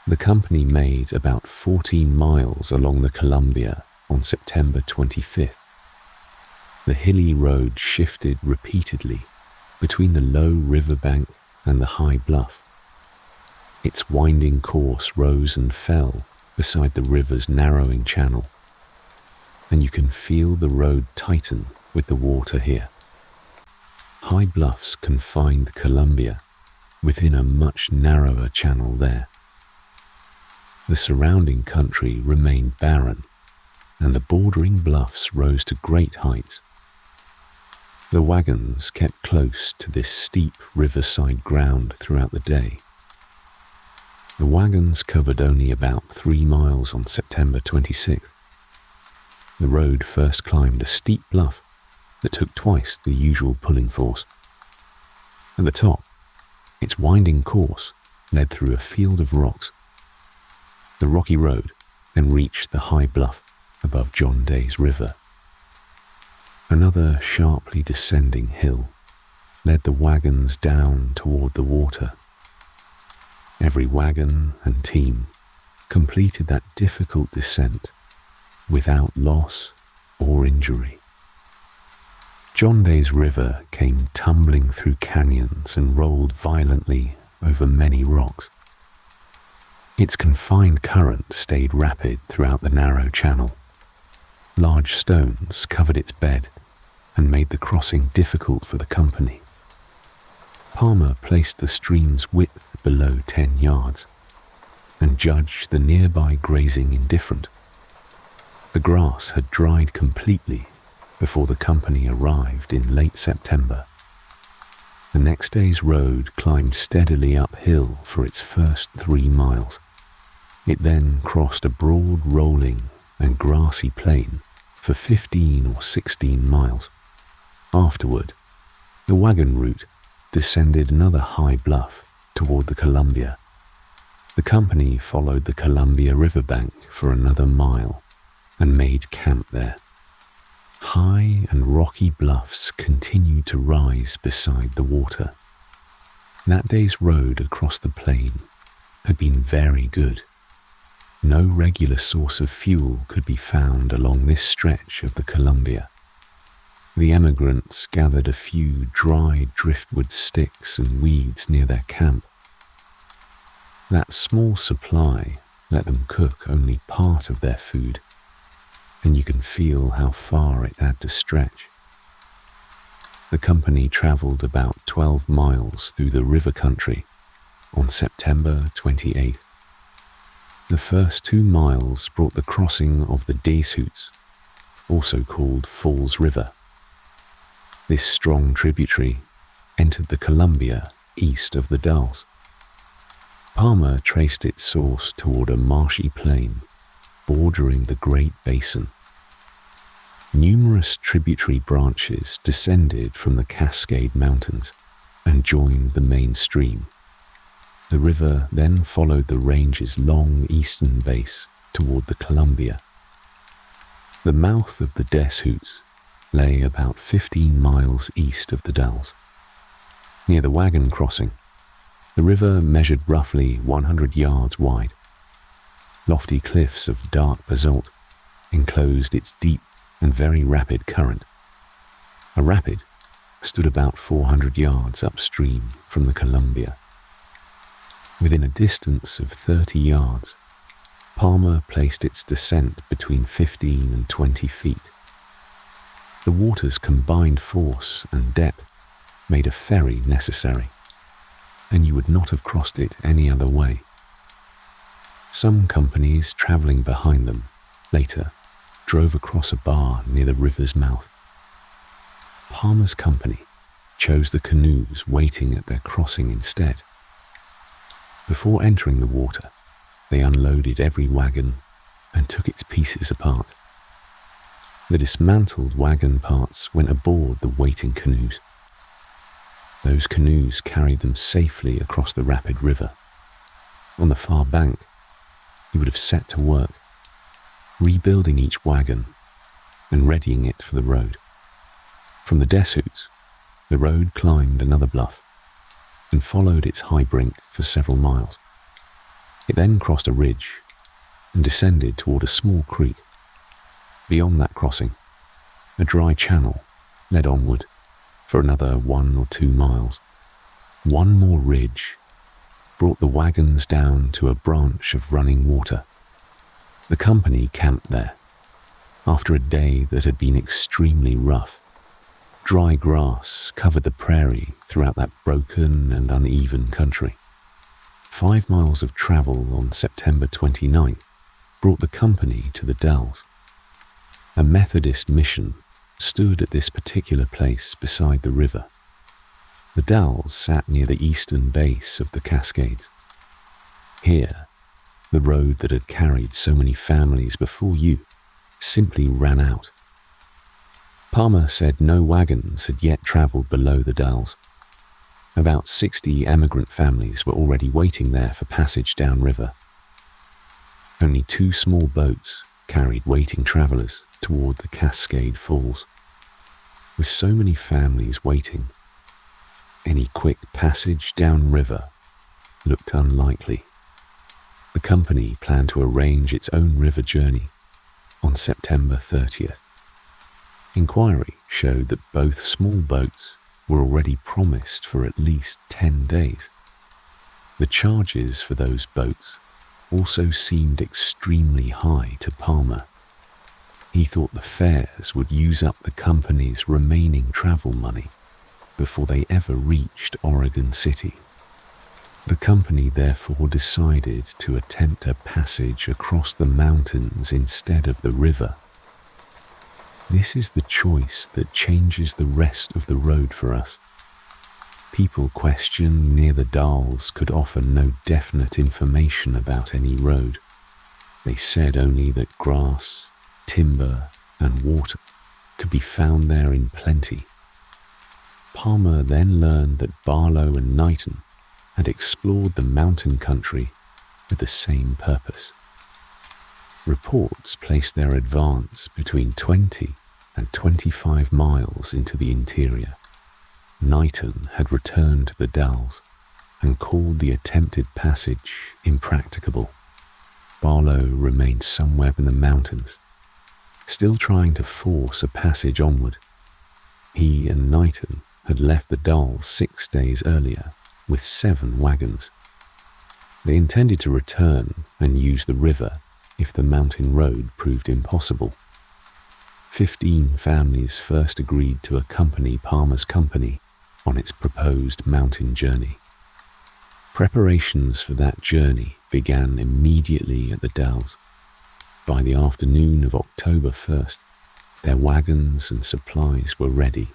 The company made about 14 miles along the Columbia on September 25th. The hilly road shifted repeatedly between the low riverbank and the high bluff. Its winding course rose and fell beside the river's narrowing channel, and you can feel the road tighten with the water here. High bluffs confine the Columbia within a much narrower channel there. The surrounding country remained barren, and the bordering bluffs rose to great heights. The wagons kept close to this steep riverside ground throughout the day. The wagons covered only about 3 miles on September 26th. The road first climbed a steep bluff that took twice the usual pulling force. At the top, its winding course led through a field of rocks. The rocky road then reached the high bluff above John Day's River. Another sharply descending hill led the wagons down toward the water. Every wagon and team completed that difficult descent without loss or injury. John Day's River came tumbling through canyons and rolled violently over many rocks. Its confined current stayed rapid throughout the narrow channel. Large stones covered its bed and made the crossing difficult for the company. Palmer placed the stream's width below 10 yards and judged the nearby grazing indifferent. The grass had dried completely before the company arrived in late September. The next day's road climbed steadily uphill for its first 3 miles. It then crossed a broad, rolling and grassy plain for 15 or 16 miles. Afterward, the wagon route descended another high bluff toward the Columbia. The company followed the Columbia riverbank for another mile and made camp there. High and rocky bluffs continued to rise beside the water. That day's road across the plain had been very good. No regular source of fuel could be found along this stretch of the Columbia. The emigrants gathered a few dried driftwood sticks and weeds near their camp. That small supply let them cook only part of their food, and you can feel how far it had to stretch. The company traveled about 12 miles through the river country on September 28th. The first 2 miles brought the crossing of the Deeshoots, also called Falls River. This strong tributary entered the Columbia east of the Dalles. Palmer traced its source toward a marshy plain bordering the Great Basin. Numerous tributary branches descended from the Cascade Mountains and joined the main stream. The river then followed the range's long eastern base toward the Columbia. The mouth of the Deeshoots lay about 15 miles east of the Dalles. Near the wagon crossing, the river measured roughly 100 yards wide. Lofty cliffs of dark basalt enclosed its deep and very rapid current. A rapid stood about 400 yards upstream from the Columbia. Within a distance of 30 yards, Palmer placed its descent between 15 and 20 feet. The water's combined force and depth made a ferry necessary, and you would not have crossed it any other way. Some companies traveling behind them later drove across a bar near the river's mouth. Palmer's company chose the canoes waiting at their crossing instead. Before entering the water, they unloaded every wagon and took its pieces apart. The dismantled wagon parts went aboard the waiting canoes. Those canoes carried them safely across the rapid river. On the far bank, he would have set to work, rebuilding each wagon and readying it for the road. From the Deeshoots, the road climbed another bluff and followed its high brink for several miles. It then crossed a ridge and descended toward a small creek. Beyond that crossing, a dry channel led onward, for another 1 or 2 miles. One more ridge brought the wagons down to a branch of running water. The company camped there. After a day that had been extremely rough, dry grass covered the prairie throughout that broken and uneven country. 5 miles of travel on September 29th brought the company to the Dells. A Methodist mission stood at this particular place beside the river. The Dells sat near the eastern base of the Cascades. Here, the road that had carried so many families before you simply ran out. Palmer said no wagons had yet travelled below the Dells. About 60 emigrant families were already waiting there for passage downriver. Only 2 small boats carried waiting travellers toward the Cascade Falls. With so many families waiting, any quick passage downriver looked unlikely. The company planned to arrange its own river journey on September 30th. Inquiry showed that both small boats were already promised for at least 10 days. The charges for those boats also seemed extremely high to Palmer. He thought the fares would use up the company's remaining travel money before they ever reached Oregon City. The company therefore decided to attempt a passage across the mountains instead of the river. This is the choice that changes the rest of the road for us. People questioned near the Dalles could offer no definite information about any road. They said only that grass, timber, and water could be found there in plenty. Palmer then learned that Barlow and Knighton had explored the mountain country with the same purpose. Reports placed their advance between 20 and 25 miles into the interior. Knighton had returned to the Dells and called the attempted passage impracticable. Barlow remained somewhere in the mountains, still trying to force a passage onward. He and Knighton had left the Dalles 6 days earlier with 7 wagons. They intended to return and use the river if the mountain road proved impossible. 15 families first agreed to accompany Palmer's company on its proposed mountain journey. Preparations for that journey began immediately at the Dells. By the afternoon of October 1st, their wagons and supplies were ready.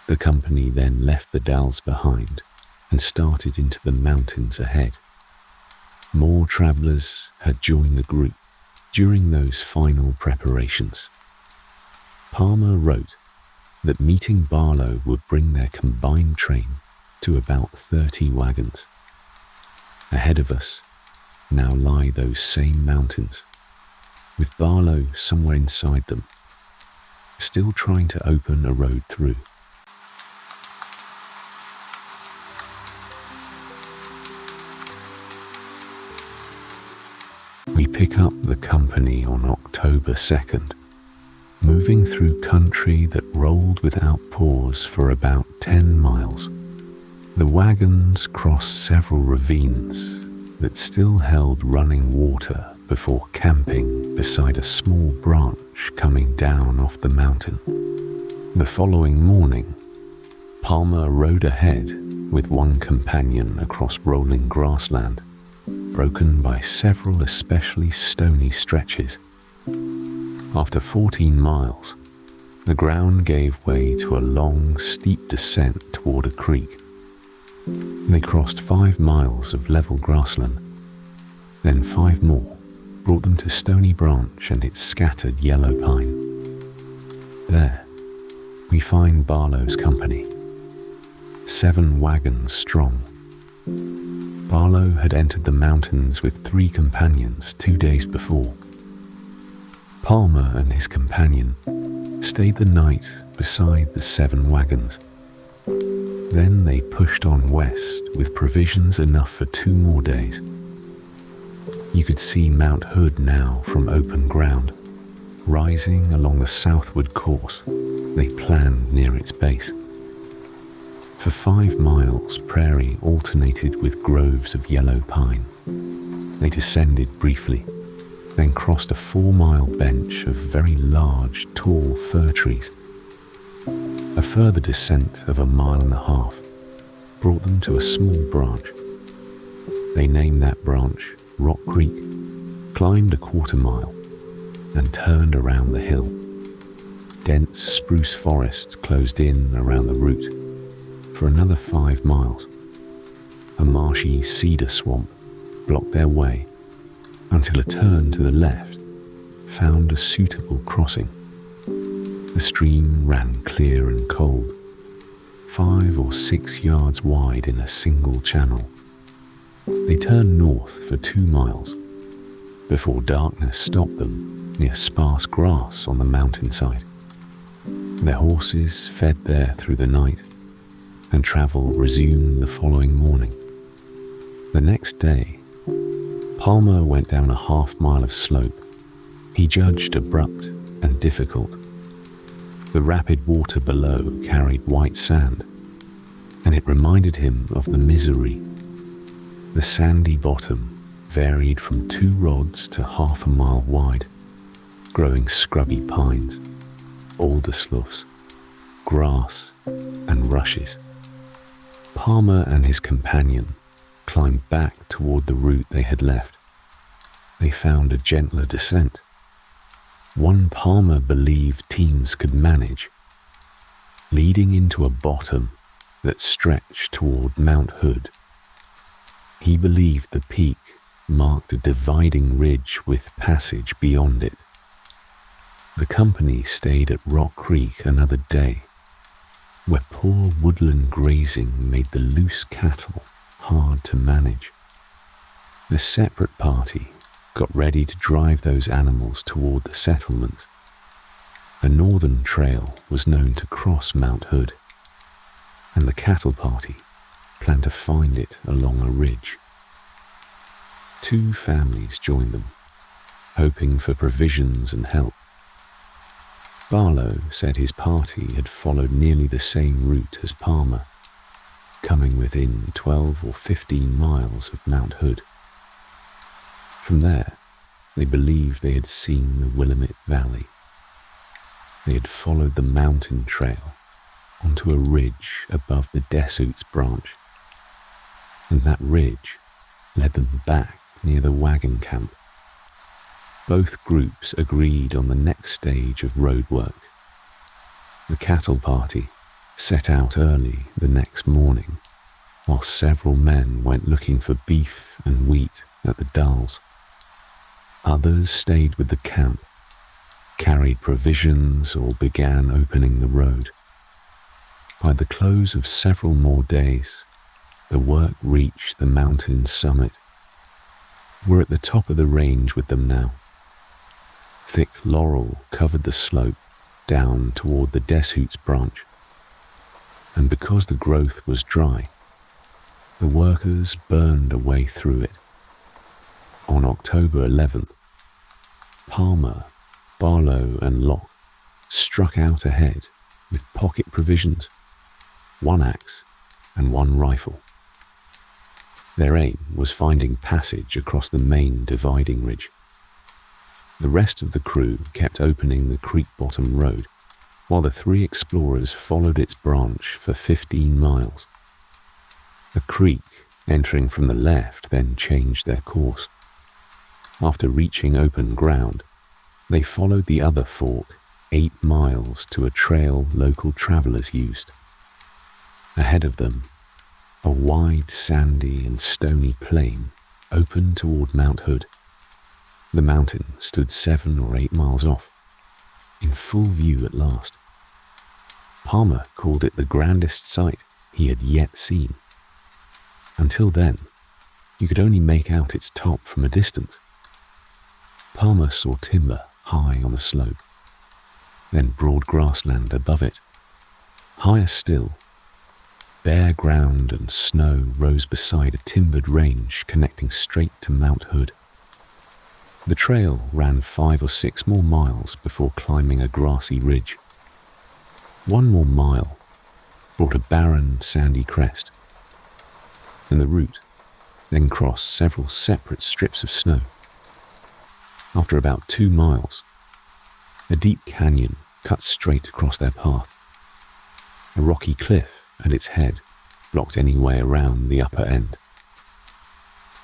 The company then left the Dells behind and started into the mountains ahead. More travellers had joined the group during those final preparations. Palmer wrote that meeting Barlow would bring their combined train to about 30 wagons. Ahead of us now lie those same mountains, with Barlow somewhere inside them, still trying to open a road through. We pick up the company on October 2nd, moving through country that rolled without pause for about 10 miles. The wagons crossed several ravines that still held running water before camping beside a small branch coming down off the mountain. The following morning, Palmer rode ahead with one companion across rolling grassland, broken by several especially stony stretches. After 14 miles, the ground gave way to a long, steep descent toward a creek. They crossed 5 miles of level grassland, then 5 more brought them to Stony Branch and its scattered yellow pine. There, we find Barlow's company, 7 wagons strong. Barlow had entered the mountains with 3 companions 2 days before. Palmer and his companion stayed the night beside the 7 wagons. Then they pushed on west with provisions enough for 2 more days. You could see Mount Hood now from open ground, rising along the southward course they planned near its base. For 5 miles, prairie alternated with groves of yellow pine. They descended briefly, then crossed a 4-mile bench of very large, tall fir trees. A further descent of 1.5 miles brought them to a small branch. They named that branch Rock Creek, climbed a 1/4 mile, and turned around the hill. Dense spruce forest closed in around the route. For another 5 miles, a marshy cedar swamp blocked their way until a turn to the left found a suitable crossing. The stream ran clear and cold, 5 or 6 yards wide in a single channel. They turned north for 2 miles before darkness stopped them near sparse grass on the mountainside. Their horses fed there through the night, and travel resumed the following morning. The next day, Palmer went down a 1/2 mile of slope he judged abrupt and difficult. The rapid water below carried white sand, and it reminded him of the misery. The sandy bottom varied from 2 rods to 1/2 mile wide, growing scrubby pines, alder sloughs, grass, and rushes. Palmer and his companion climbed back toward the route they had left. They found a gentler descent, one Palmer believed teams could manage, leading into a bottom that stretched toward Mount Hood. He believed the peak marked a dividing ridge with passage beyond it. The company stayed at Rock Creek another day, where poor woodland grazing made the loose cattle hard to manage. A separate party got ready to drive those animals toward the settlement. A northern trail was known to cross Mount Hood, and the cattle party planned to find it along a ridge. 2 families joined them, hoping for provisions and help. Barlow said his party had followed nearly the same route as Palmer, coming within 12 or 15 miles of Mount Hood. From there, they believed they had seen the Willamette Valley. They had followed the mountain trail onto a ridge above the Desuts branch, and that ridge led them back near the wagon camp. Both groups agreed on the next stage of road work. The cattle party set out early the next morning, while several men went looking for beef and wheat at the Dalles. Others stayed with the camp, carried provisions, or began opening the road. By the close of several more days, the work reached the mountain summit. We're at the top of the range with them now. Thick laurel covered the slope down toward the Desuts branch, and because the growth was dry, the workers burned a way through it. On October 11th, Palmer, Barlow, and Locke struck out ahead with pocket provisions, 1 axe, and 1 rifle. Their aim was finding passage across the main dividing ridge. The rest of the crew kept opening the creek bottom road, while the 3 explorers followed its branch for 15 miles. A creek entering from the left then changed their course. After reaching open ground, they followed the other fork 8 miles to a trail local travelers used. Ahead of them, a wide, sandy and stony plain opened toward Mount Hood. The mountain stood 7 or 8 miles off, in full view at last. Palmer called it the grandest sight he had yet seen. Until then, you could only make out its top from a distance. Palmer saw timber high on the slope, then broad grassland above it. Higher still, bare ground and snow rose beside a timbered range connecting straight to Mount Hood. The trail ran 5 or 6 more miles before climbing a grassy ridge. 1 more mile, brought a barren, sandy crest, and the route then crossed several separate strips of snow. After about 2 miles, a deep canyon cut straight across their path. A rocky cliff at its head blocked any way around the upper end.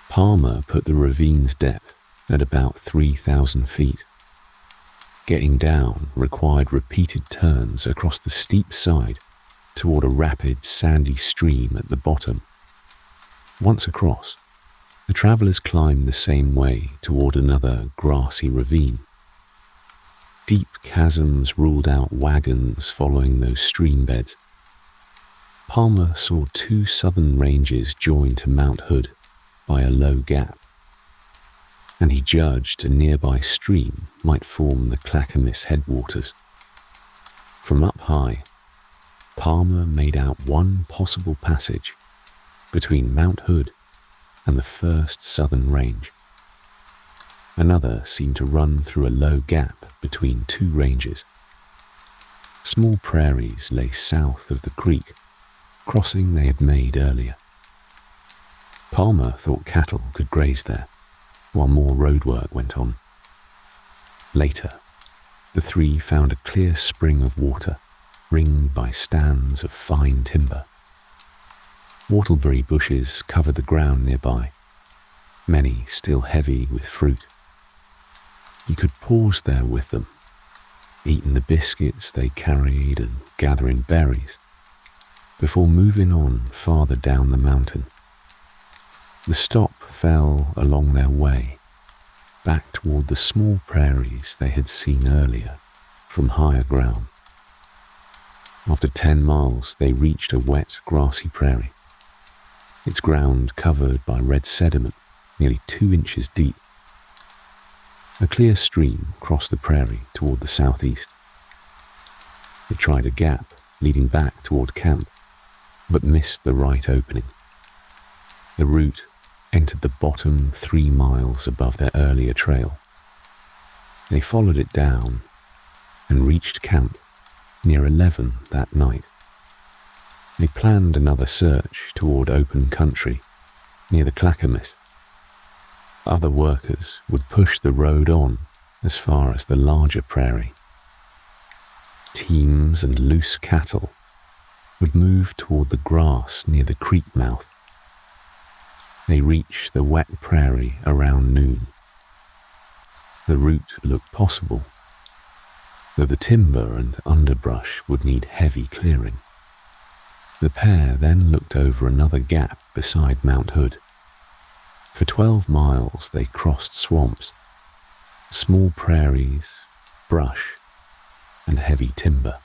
Palmer put the ravine's depth at about 3,000 feet. Getting down required repeated turns across the steep side toward a rapid, sandy stream at the bottom. Once across, the travelers climbed the same way toward another grassy ravine. Deep chasms ruled out wagons following those stream beds. Palmer saw 2 southern ranges join to Mount Hood by a low gap, and he judged a nearby stream might form the Clackamas headwaters. From up high, Palmer made out one possible passage between Mount Hood and the first southern range. Another seemed to run through a low gap between 2 ranges. Small prairies lay south of the creek, crossing they had made earlier. Palmer thought cattle could graze there, while more roadwork went on. Later, the 3 found a clear spring of water, ringed by stands of fine timber. Whortleberry bushes covered the ground nearby, many still heavy with fruit. You could pause there with them, eating the biscuits they carried and gathering berries, before moving on farther down the mountain. The stop fell along their way, back toward the small prairies they had seen earlier from higher ground. After 10 miles, they reached a wet, grassy prairie, its ground covered by red sediment nearly 2 inches deep. A clear stream crossed the prairie toward the southeast. They tried a gap leading back toward camp, but missed the right opening. The route entered the bottom 3 miles above their earlier trail. They followed it down and reached camp near 11 that night. They planned another search toward open country near the Clackamas. Other workers would push the road on as far as the larger prairie. Teams and loose cattle would move toward the grass near the creek mouth. They reached the wet prairie around noon. The route looked possible, though the timber and underbrush would need heavy clearing. The pair then looked over another gap beside Mount Hood. For 12 miles they crossed swamps, small prairies, brush, and heavy timber.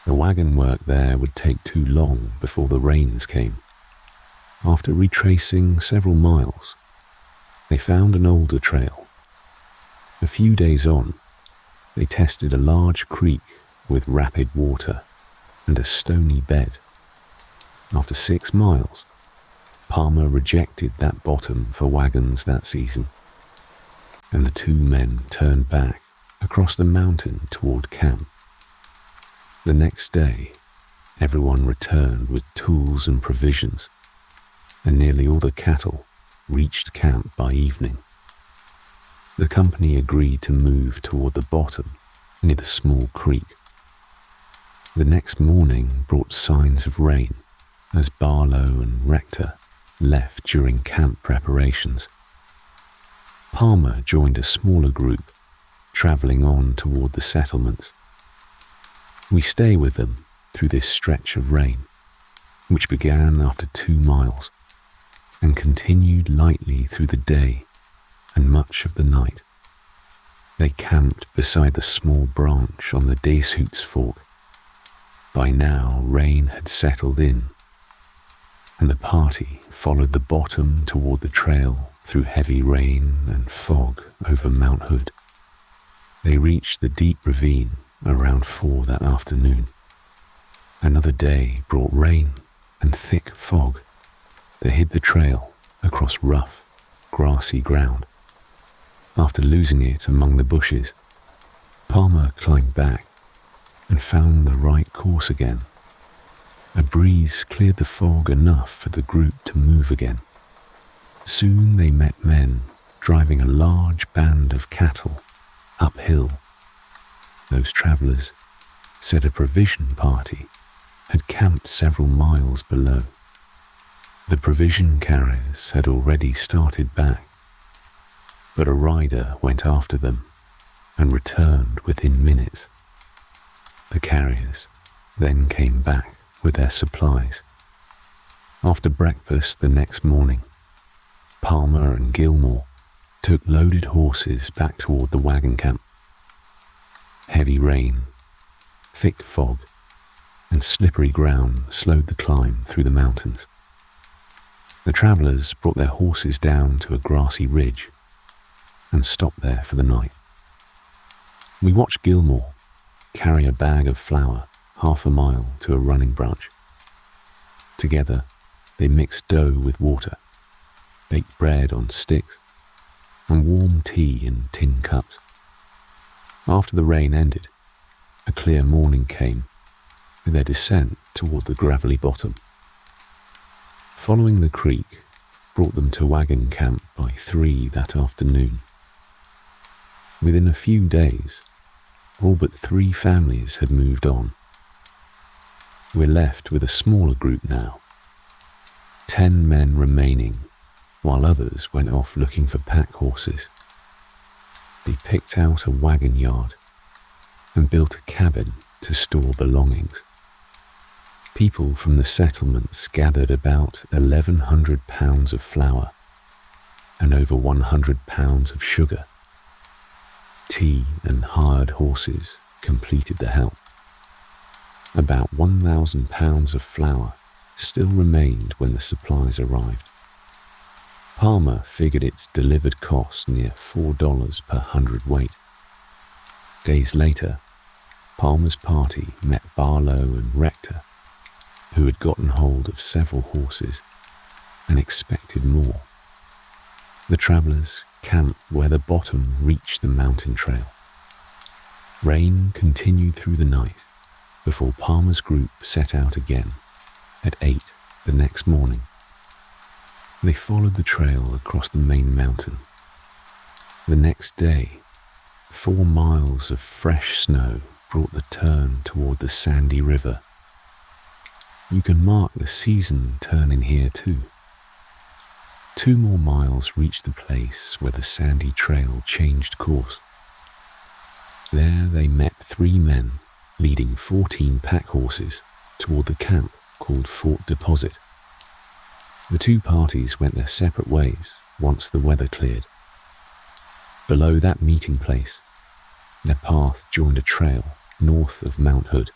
The wagon work there would take too long before the rains came. After retracing several miles, they found an older trail. A few days on, they tested a large creek with rapid water and a stony bed. After 6 miles, Palmer rejected that bottom for wagons that season, and the 2 men turned back across the mountain toward camp. The next day, everyone returned with tools and provisions, and nearly all the cattle reached camp by evening. The company agreed to move toward the bottom near the small creek. The next morning brought signs of rain as Barlow and Rector left during camp preparations. Palmer joined a smaller group, traveling on toward the settlements. We stay with them through this stretch of rain, which began after 2 miles and continued lightly through the day and much of the night. They camped beside the small branch on the Deeshoots Fork. By now, rain had settled in, and the party followed the bottom toward the trail through heavy rain and fog over Mount Hood. They reached the deep ravine around 4 that afternoon. Another day brought rain and thick fog that hid the trail across rough, grassy ground. After losing it among the bushes, Palmer climbed back and found the right course again. A breeze cleared the fog enough for the group to move again. Soon they met men driving a large band of cattle uphill. Those travellers said a provision party had camped several miles below. The provision carriers had already started back, but a rider went after them and returned within minutes. The carriers then came back with their supplies. After breakfast the next morning, Palmer and Gilmore took loaded horses back toward the wagon camp. Heavy rain, thick fog, and slippery ground slowed the climb through the mountains. The travellers brought their horses down to a grassy ridge and stopped there for the night. We watched Gilmore carry a bag of flour half a mile to a running branch. Together, they mixed dough with water, baked bread on sticks, and warm tea in tin cups. After the rain ended, a clear morning came with their descent toward the gravelly bottom. Following the creek brought them to wagon camp by 3 that afternoon. Within a few days, all but 3 families had moved on. We're left with a smaller group now, 10 men remaining, while others went off looking for pack horses. They picked out a wagon yard and built a cabin to store belongings. People from the settlements gathered about 1,100 pounds of flour and over 100 pounds of sugar. Tea and hired horses completed the help. About 1,000 pounds of flour still remained when the supplies arrived. Palmer figured its delivered cost near $4 per hundredweight. Days later, Palmer's party met Barlow and Rector, who had gotten hold of several horses and expected more. The travellers camped where the bottom reached the mountain trail. Rain continued through the night before Palmer's group set out again at 8 the next morning. They followed the trail across the main mountain. The next day, 4 miles of fresh snow brought the turn toward the Sandy River. You can mark the season turning here too. 2 more miles reached the place where the sandy trail changed course. There they met 3 men leading 14 pack horses toward the camp called Fort Deposit. The 2 parties went their separate ways once the weather cleared. Below that meeting place, their path joined a trail north of Mount Hood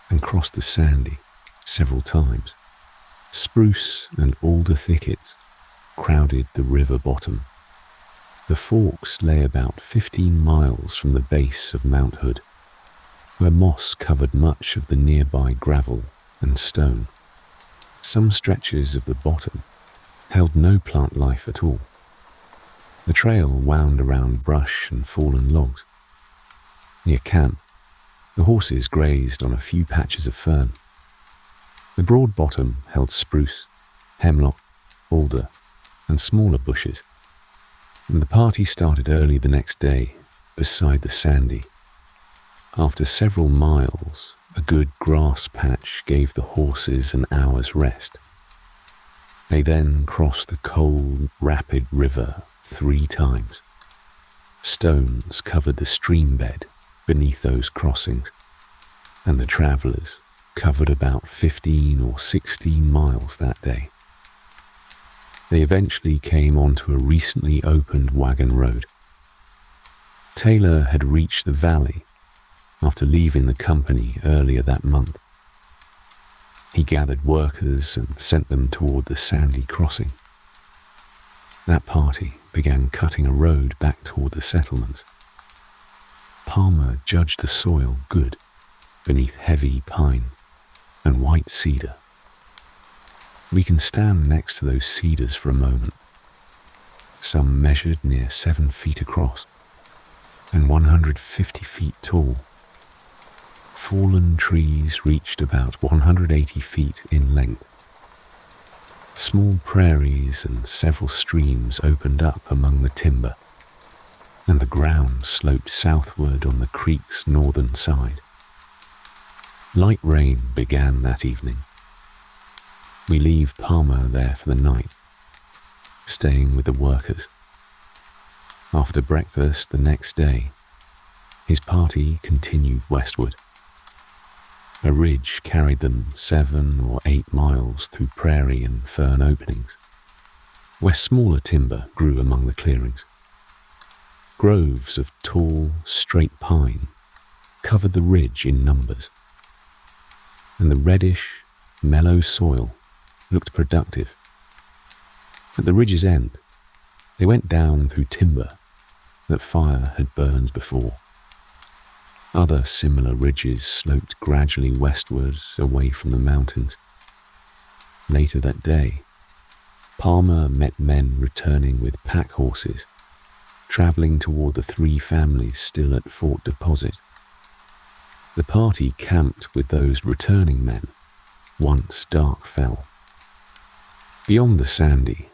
and crossed the Sandy several times. Spruce and alder thickets crowded the river bottom. The forks lay about 15 miles from the base of Mount Hood, where moss covered much of the nearby gravel and stone. Some stretches of the bottom held no plant life at all. The trail wound around brush and fallen logs. Near camp, the horses grazed on a few patches of fern. The broad bottom held spruce, hemlock, alder, and smaller bushes, and the party started early the next day beside the Sandy. After several miles, a good grass patch gave the horses an hour's rest. They then crossed the cold, rapid river 3 times. Stones covered the stream bed beneath those crossings, and the travellers covered about 15 or 16 miles that day. They eventually came onto a recently opened wagon road. Taylor had reached the valley after leaving the company earlier that month. He gathered workers and sent them toward the Sandy crossing. That party began cutting a road back toward the settlements. Palmer judged the soil good beneath heavy pine and white cedar. We can stand next to those cedars for a moment. Some measured near 7 feet across and 150 feet tall. fallen trees reached about 180 feet in length. Small prairies and several streams opened up among the timber, and the ground sloped southward on the creek's northern side. Light rain began that evening. We leave Palmer there for the night, staying with the workers. After breakfast the next day, his party continued westward. A ridge carried them 7 or 8 miles through prairie and fern openings, where smaller timber grew among the clearings. Groves of tall, straight pine covered the ridge in numbers, and the reddish, mellow soil looked productive. At the ridge's end, they went down through timber that fire had burned before. Other similar ridges sloped gradually westward away from the mountains. Later that day, Palmer met men returning with pack horses, travelling toward the 3 families still at Fort Deposit. The party camped with those returning men once dark fell. Beyond the Sandy,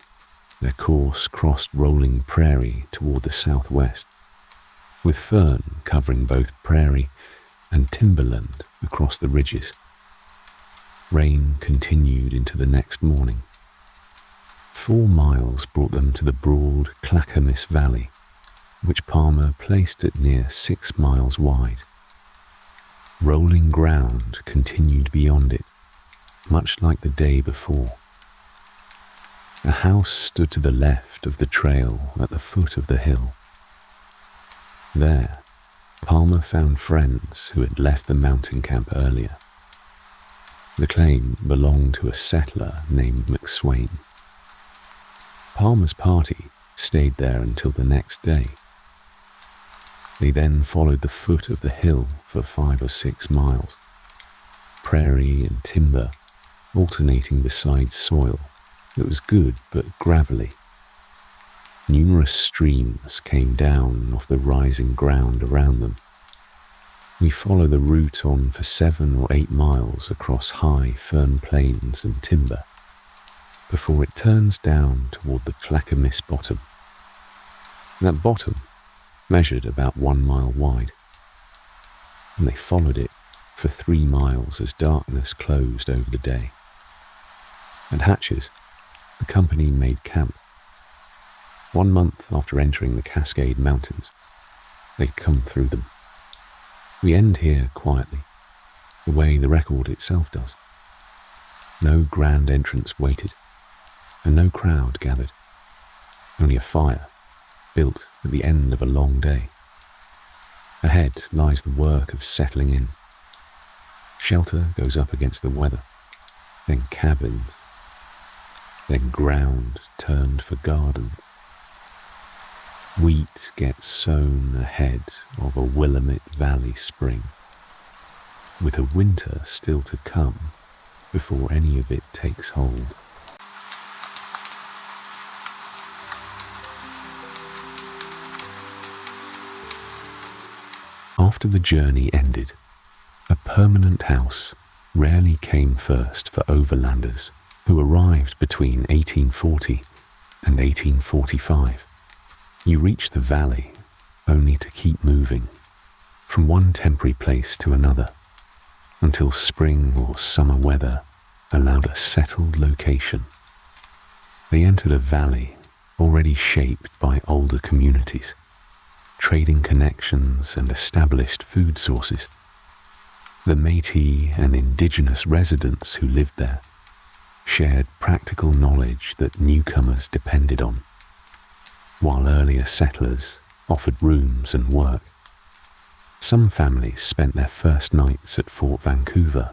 their course crossed rolling prairie toward the southwest, with fern covering both prairie and timberland across the ridges. Rain continued into the next morning. 4 miles brought them to the broad Clackamas Valley, which Palmer placed at near 6 miles wide. Rolling ground continued beyond it, much like the day before. A house stood to the left of the trail at the foot of the hill. There, Palmer found friends who had left the mountain camp earlier. The claim belonged to a settler named McSwain. Palmer's party stayed there until the next day. They then followed the foot of the hill for 5 or 6 miles, prairie and timber alternating beside soil that was good but gravelly. Numerous streams came down off the rising ground around them. We follow the route on for 7 or 8 miles across high fern plains and timber, before it turns down toward the Clackamas bottom. That bottom measured about 1 mile wide, and they followed it for 3 miles as darkness closed over the day. At Hatches, the company made camp. 1 month after entering the Cascade Mountains, they'd come through them. We end here quietly, the way the record itself does. No grand entrance waited, and no crowd gathered. Only a fire, built at the end of a long day. Ahead lies the work of settling in. Shelter goes up against the weather, then cabins, then ground turned for gardens. Wheat gets sown ahead of a Willamette Valley spring, with a winter still to come before any of it takes hold. After the journey ended, a permanent house rarely came first for overlanders who arrived between 1840 and 1845. You reach the valley only to keep moving from one temporary place to another until spring or summer weather allowed a settled location. They entered a valley already shaped by older communities, trading connections and established food sources. The Métis and indigenous residents who lived there shared practical knowledge that newcomers depended on, while earlier settlers offered rooms and work. Some families spent their first nights at Fort Vancouver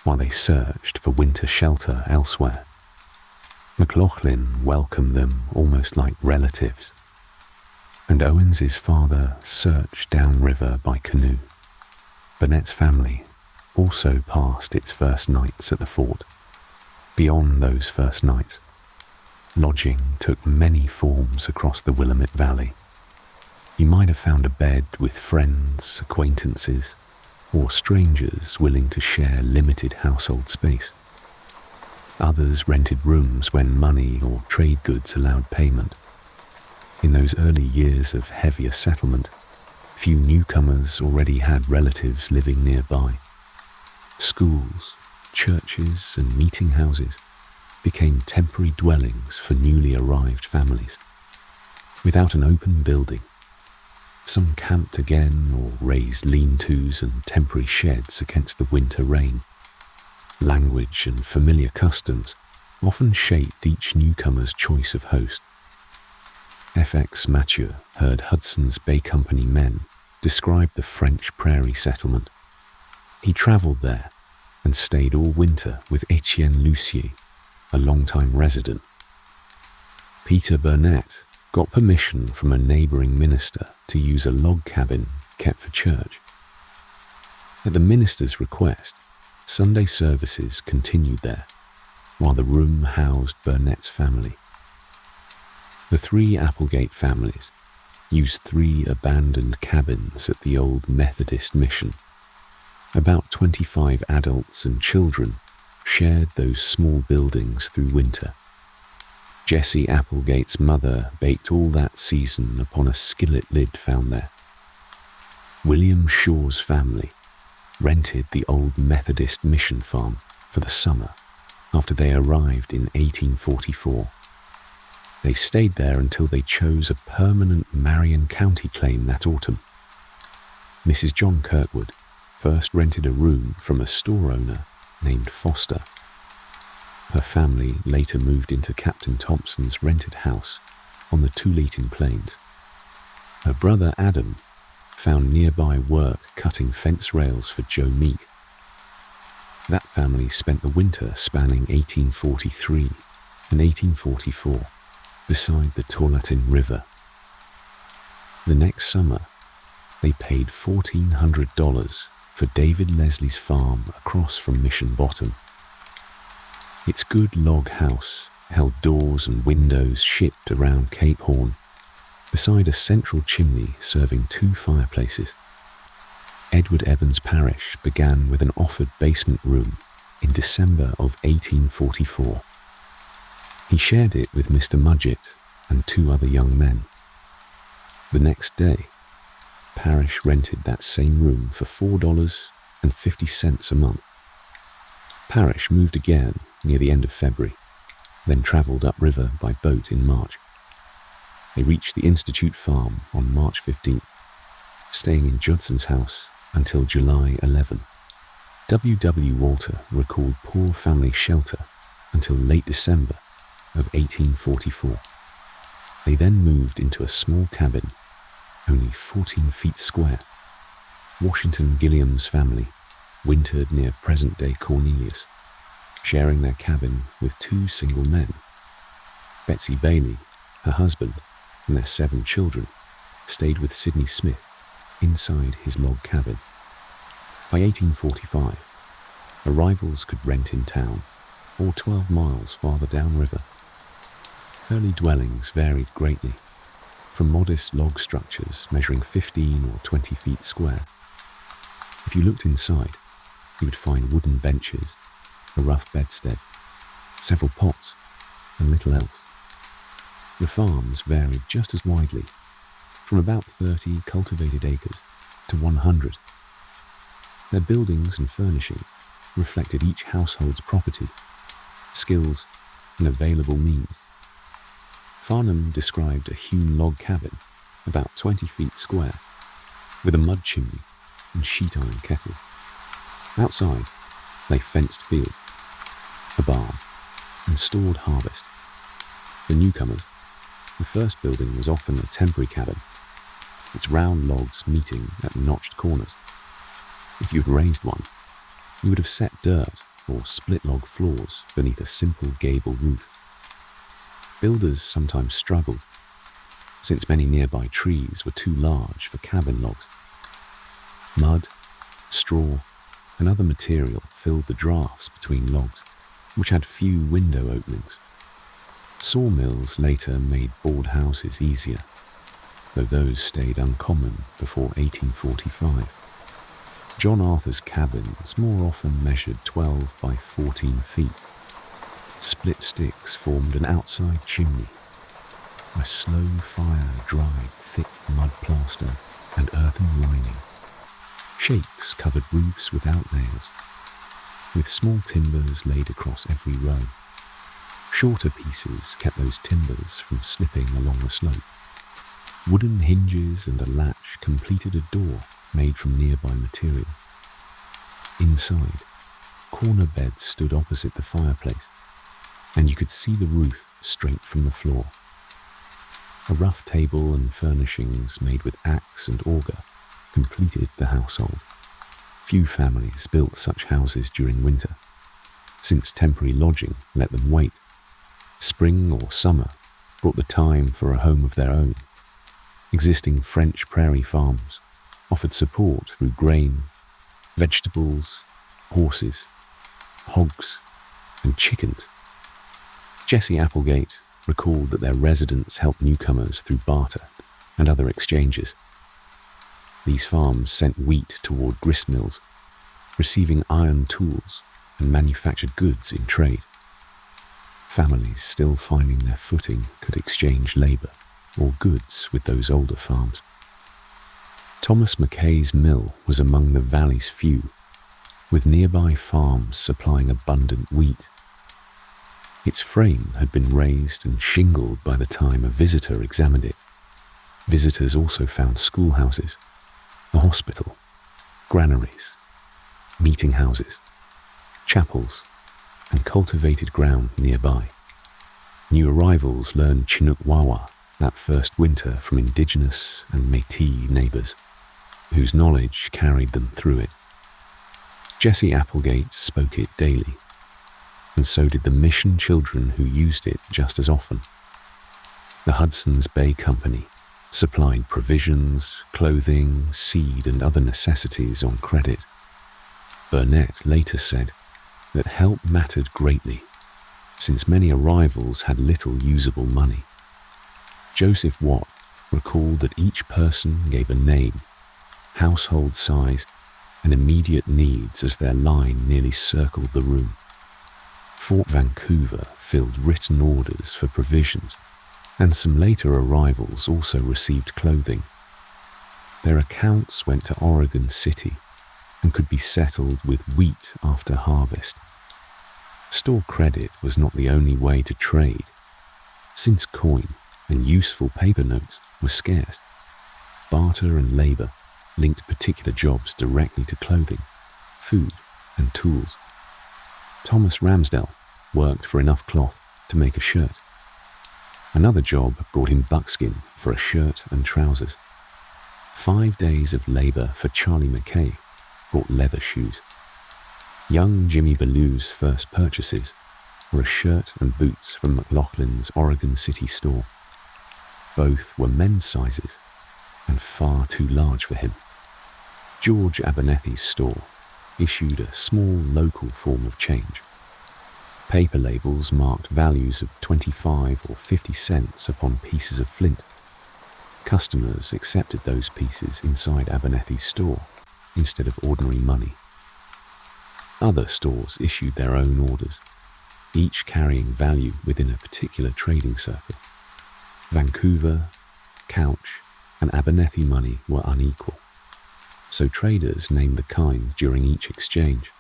while they searched for winter shelter elsewhere. McLaughlin welcomed them almost like relatives, and Owens's father searched downriver by canoe. Burnett's family also passed its first nights at the fort. Beyond those first nights, lodging took many forms across the Willamette Valley. You might have found a bed with friends, acquaintances, or strangers willing to share limited household space. Others rented rooms when money or trade goods allowed payment. In those early years of heavier settlement, few newcomers already had relatives living nearby. Schools, churches, and meeting houses became temporary dwellings for newly arrived families. Without an open building, some camped again or raised lean-tos and temporary sheds against the winter rain. Language and familiar customs often shaped each newcomer's choice of host. F.X. Mathieu heard Hudson's Bay Company men describe the French prairie settlement. He travelled there and stayed all winter with Etienne Lucier, a long-time resident. Peter Burnett got permission from a neighbouring minister to use a log cabin kept for church. At the minister's request, Sunday services continued there, while the room housed Burnett's family. The three Applegate families used 3 abandoned cabins at the old Methodist mission. About 25 adults and children shared those small buildings through winter. Jessie Applegate's mother baked all that season upon a skillet lid found there. William Shaw's family rented the old Methodist mission farm for the summer after they arrived in 1844. They stayed there until they chose a permanent Marion County claim that autumn. Mrs. John Kirkwood first rented a room from a store owner named Foster. Her family later moved into Captain Thompson's rented house on the Tualatin Plains. Her brother Adam found nearby work cutting fence rails for Joe Meek. That family spent the winter spanning 1843 and 1844 beside the Tualatin River. The next summer, they paid $1,400 for David Leslie's farm across from Mission Bottom. Its good log house held doors and windows shipped around Cape Horn, beside a central chimney serving 2 fireplaces. Edward Evans Parish began with an offered basement room in December of 1844. He shared it with Mr. Mudgett and 2 other young men. The next day, Parish rented that same room for $4.50 a month. Parish moved again near the end of February, then travelled upriver by boat in March. They reached the Institute Farm on March 15th, staying in Judson's house until July 11. W. Walter recalled poor family shelter until late December of 1844. They then moved into a small cabin, only 14 feet square. Washington Gilliam's family wintered near present-day Cornelius, sharing their cabin with 2 single men. Betsy Bailey, her husband, and their 7 children stayed with Sidney Smith inside his log cabin. By 1845, arrivals could rent in town or 12 miles farther downriver. Early dwellings varied greatly, from modest log structures measuring 15 or 20 feet square. If you looked inside, you would find wooden benches, a rough bedstead, several pots, and little else. The farms varied just as widely, from about 30 cultivated acres to 100. Their buildings and furnishings reflected each household's property, skills, and available means. Farnham described a hewn log cabin about 20 feet square, with a mud chimney and sheet iron kettles. Outside lay fenced fields, a barn, and stored harvest. For newcomers, the first building was often a temporary cabin, its round logs meeting at notched corners. If you'd raised one, you would have set dirt or split log floors beneath a simple gable roof. Builders sometimes struggled, since many nearby trees were too large for cabin logs. Mud, straw, and other material filled the drafts between logs, which had few window openings. Sawmills later made board houses easier, though those stayed uncommon before 1845. John Arthur's cabins more often measured 12 by 14 feet. Split sticks formed an outside chimney, where slow fire dried thick mud plaster and earthen lining. Shakes covered roofs without nails, with small timbers laid across every row. Shorter pieces kept those timbers from slipping along the slope. Wooden hinges and a latch completed a door made from nearby material. Inside, corner beds stood opposite the fireplace, and you could see the roof straight from the floor. A rough table and furnishings made with axe and auger completed the household. Few families built such houses during winter, since temporary lodging let them wait. Spring or summer brought the time for a home of their own. Existing French prairie farms offered support through grain, vegetables, horses, hogs, and chickens. Jesse Applegate recalled that their residents helped newcomers through barter and other exchanges. These farms sent wheat toward grist mills, receiving iron tools and manufactured goods in trade. Families still finding their footing could exchange labour or goods with those older farms. Thomas Mackay's mill was among the valley's few, with nearby farms supplying abundant wheat. Its frame had been raised and shingled by the time a visitor examined it. Visitors also found schoolhouses, a hospital, granaries, meeting houses, chapels, and cultivated ground nearby. New arrivals learned Chinook Wawa that first winter from indigenous and Métis neighbours, whose knowledge carried them through it. Jesse Applegate spoke it daily, and so did the mission children who used it just as often. The Hudson's Bay Company supplied provisions, clothing, seed, and other necessities on credit. Burnett later said that help mattered greatly, since many arrivals had little usable money. Joseph Watt recalled that each person gave a name, household size, and immediate needs as their line nearly circled the room. Fort Vancouver filled written orders for provisions, and some later arrivals also received clothing. Their accounts went to Oregon City and could be settled with wheat after harvest. Store credit was not the only way to trade, since coin and useful paper notes were scarce. Barter and labour linked particular jobs directly to clothing, food, and tools. Thomas Ramsdell worked for enough cloth to make a shirt. Another job brought him buckskin for a shirt and trousers. 5 days of labour for Charlie Mackay brought leather shoes. Young Jimmy Ballou's first purchases were a shirt and boots from McLaughlin's Oregon City store. Both were men's sizes and far too large for him. George Abernethy's store issued a small local form of change. Paper labels marked values of 25 or 50 cents upon pieces of flint. Customers accepted those pieces inside Abernethy's store instead of ordinary money. Other stores issued their own orders, each carrying value within a particular trading circle. Vancouver, Couch, and Abernethy money were unequal, so traders named the kind during each exchange.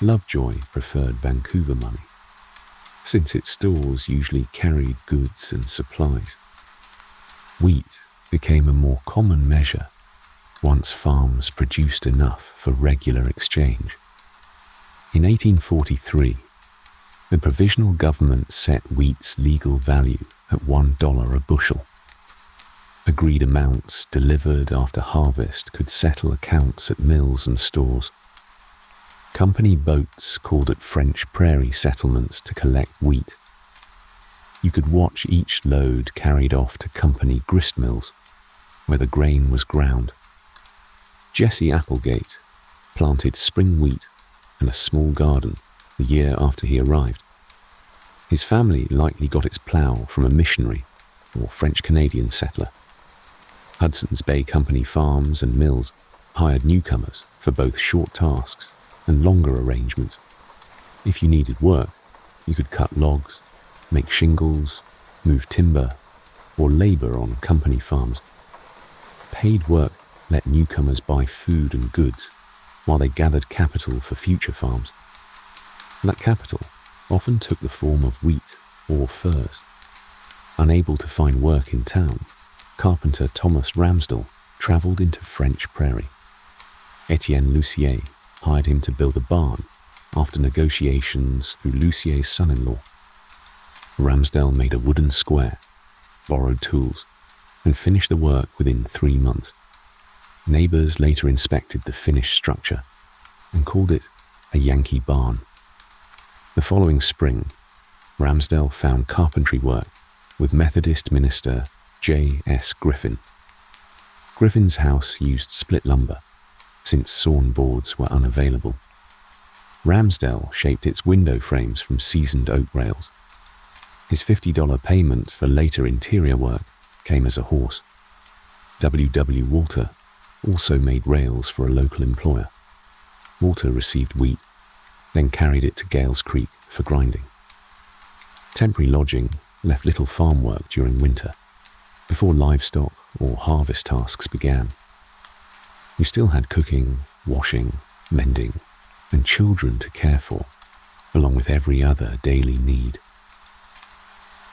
Lovejoy preferred Vancouver money, since its stores usually carried goods and supplies. Wheat became a more common measure once farms produced enough for regular exchange. In 1843, the provisional government set wheat's legal value at $1 a bushel. Agreed amounts delivered after harvest could settle accounts at mills and stores. Company boats called at French prairie settlements to collect wheat. You could watch each load carried off to company grist mills, where the grain was ground. Jesse Applegate planted spring wheat and a small garden the year after he arrived. His family likely got its plough from a missionary or French-Canadian settler. Hudson's Bay Company farms and mills hired newcomers for both short tasks and longer arrangements. If you needed work, you could cut logs, make shingles, move timber, or labor on company farms. Paid work let newcomers buy food and goods while they gathered capital for future farms. That capital often took the form of wheat or furs. Unable to find work in town, carpenter Thomas Ramsdell travelled into French Prairie. Etienne Lucier hired him to build a barn after negotiations through Lucier's son-in-law. Ramsdell made a wooden square, borrowed tools, and finished the work within 3 months. Neighbours later inspected the finished structure and called it a Yankee barn. The following spring, Ramsdell found carpentry work with Methodist minister J.S. Griffin. Griffin's house used split lumber, since sawn boards were unavailable. Ramsdell shaped its window frames from seasoned oak rails. His $50 payment for later interior work came as a horse. W. Walter also made rails for a local employer. Walter received wheat, then carried it to Gales Creek for grinding. Temporary lodging left little farm work during winter, before livestock or harvest tasks began. You still had cooking, washing, mending, and children to care for, along with every other daily need.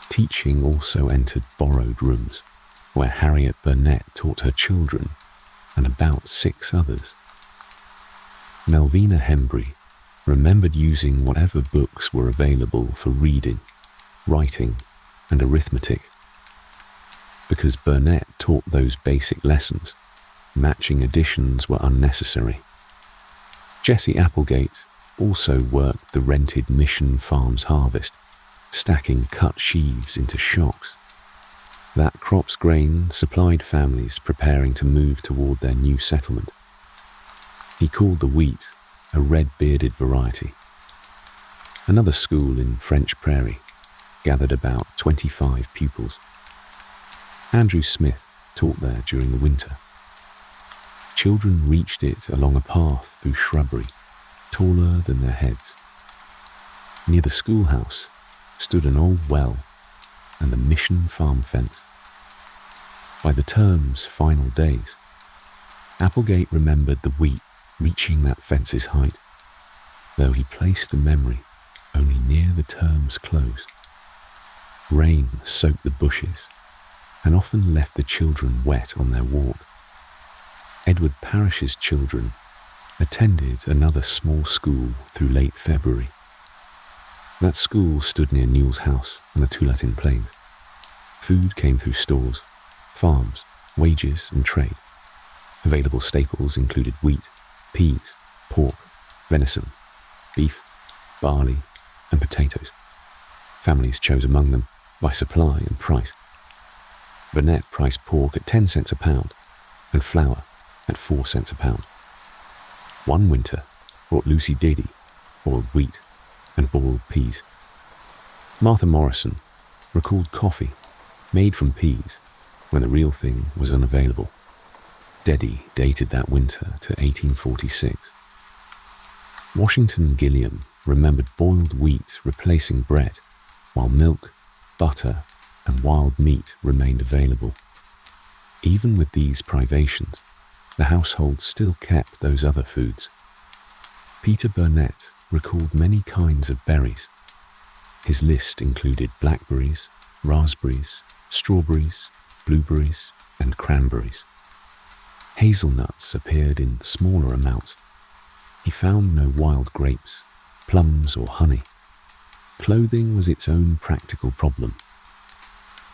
Teaching also entered borrowed rooms, where Harriet Burnett taught her children and about 6 others. Melvina Hembry remembered using whatever books were available for reading, writing, and arithmetic. Because Burnett taught those basic lessons, matching additions were unnecessary. Jessie Applegate also worked the rented Mission Farms harvest, stacking cut sheaves into shocks. That crop's grain supplied families preparing to move toward their new settlement. He called the wheat a red-bearded variety. Another school in French Prairie gathered about 25 pupils. Andrew Smith taught there during the winter. Children reached it along a path through shrubbery, taller than their heads. Near the schoolhouse stood an old well and the Mission farm fence. By the term's final days, Applegate remembered the wheat reaching that fence's height, though he placed the memory only near the term's close. Rain soaked the bushes and often left the children wet on their walk. Edward Parish's children attended another small school through late February. That school stood near Newell's house on the Tualatin Plains. Food came through stores, farms, wages, and trade. Available staples included wheat, peas, pork, venison, beef, barley, and potatoes. Families chose among them by supply and price. Burnett priced pork at 10 cents a pound and flour at 4 cents a pound. One winter brought Lucy Diddy boiled wheat and boiled peas. Martha Morrison recalled coffee made from peas when the real thing was unavailable. Deddy dated that winter to 1846. Washington Gilliam remembered boiled wheat replacing bread, while milk, butter, and wild meat remained available. Even with these privations, the household still kept those other foods. Peter Burnett recalled many kinds of berries. His list included blackberries, raspberries, strawberries, blueberries, and cranberries. Hazelnuts appeared in smaller amounts. He found no wild grapes, plums, or honey. Clothing was its own practical problem.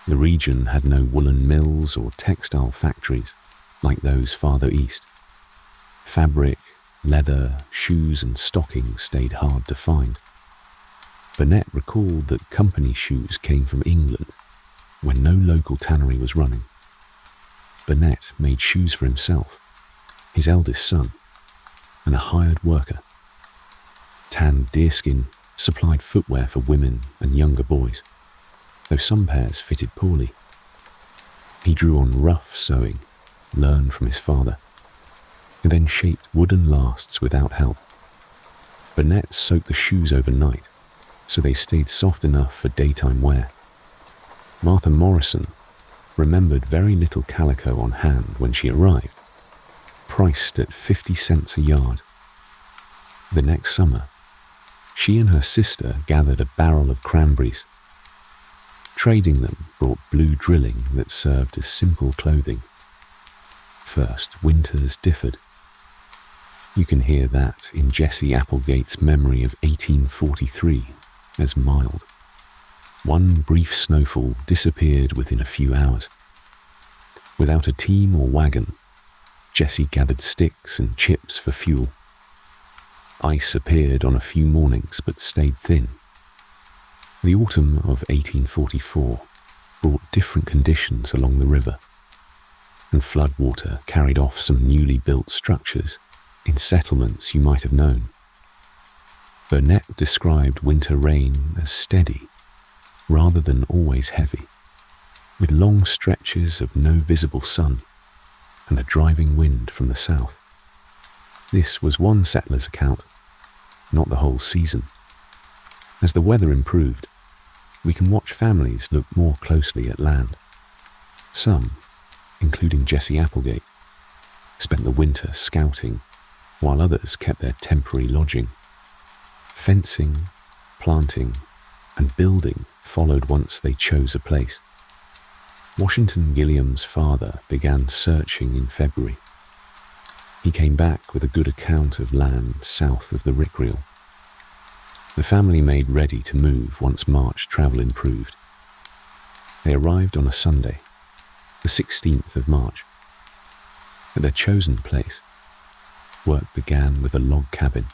The region had no woolen mills or textile factories like those farther east. Fabric, leather, shoes, and stockings stayed hard to find. Burnett recalled that company shoes came from England when no local tannery was running. Burnett made shoes for himself, his eldest son, and a hired worker. Tanned deerskin supplied footwear for women and younger boys, though some pairs fitted poorly. He drew on rough sewing, learned from his father. and then shaped wooden lasts without help. Burnett soaked the shoes overnight, so they stayed soft enough for daytime wear. Martha Morrison remembered very little calico on hand when she arrived, priced at 50 cents a yard. The next summer, she and her sister gathered a barrel of cranberries. Trading them brought blue drilling that served as simple clothing. First, winters differed. You can hear that in Jesse Applegate's memory of 1843 as mild. One brief snowfall disappeared within a few hours. Without a team or wagon, Jesse gathered sticks and chips for fuel. Ice appeared on a few mornings but stayed thin. The autumn of 1844 brought different conditions along the river, and floodwater carried off some newly built structures in settlements you might have known. Burnett described winter rain as steady, rather than always heavy, with long stretches of no visible sun and a driving wind from the south. This was one settler's account, not the whole season. As the weather improved, we can watch families look more closely at land. Some, including Jesse Applegate, spent the winter scouting, while others kept their temporary lodging. Fencing, planting, and building followed once they chose a place. Washington Gilliam's father began searching in February. He came back with a good account of land south of the Rickreel. The family made ready to move once March travel improved. They arrived on a Sunday, the 16th of March. At their chosen place, work began with a log cabin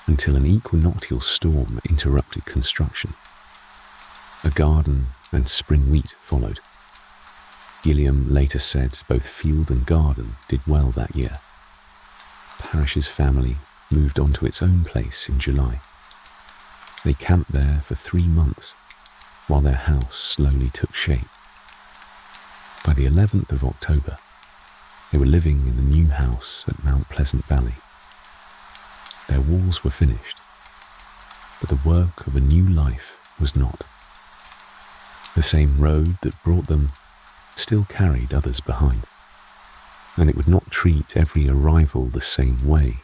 until an equinoctial storm interrupted construction. A garden and spring wheat followed. Gilliam later said both field and garden did well that year. Parrish's family moved on to its own place in July. They camped there for 3 months while their house slowly took shape. By the 11th of October, they were living in the new house at Mount Pleasant Valley. Their walls were finished, but the work of a new life was not. The same road that brought them still carried others behind, and it would not treat every arrival the same way.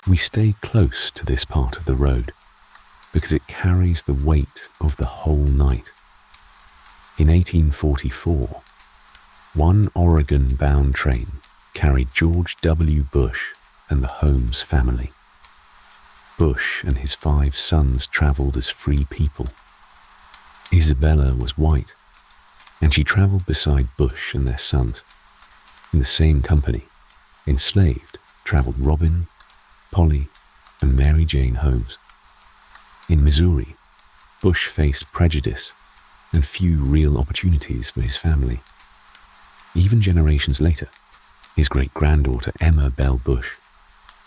We stay close to this part of the road because it carries the weight of the whole night. In 1844, one Oregon-bound train carried George W. Bush and the Holmes family. Bush and his 5 sons traveled as free people. Isabella was white, and she traveled beside Bush and their sons. In the same company, enslaved, traveled Robin, Polly, and Mary Jane Holmes. In Missouri, Bush faced prejudice and few real opportunities for his family. Even generations later, his great-granddaughter Emma Bell Bush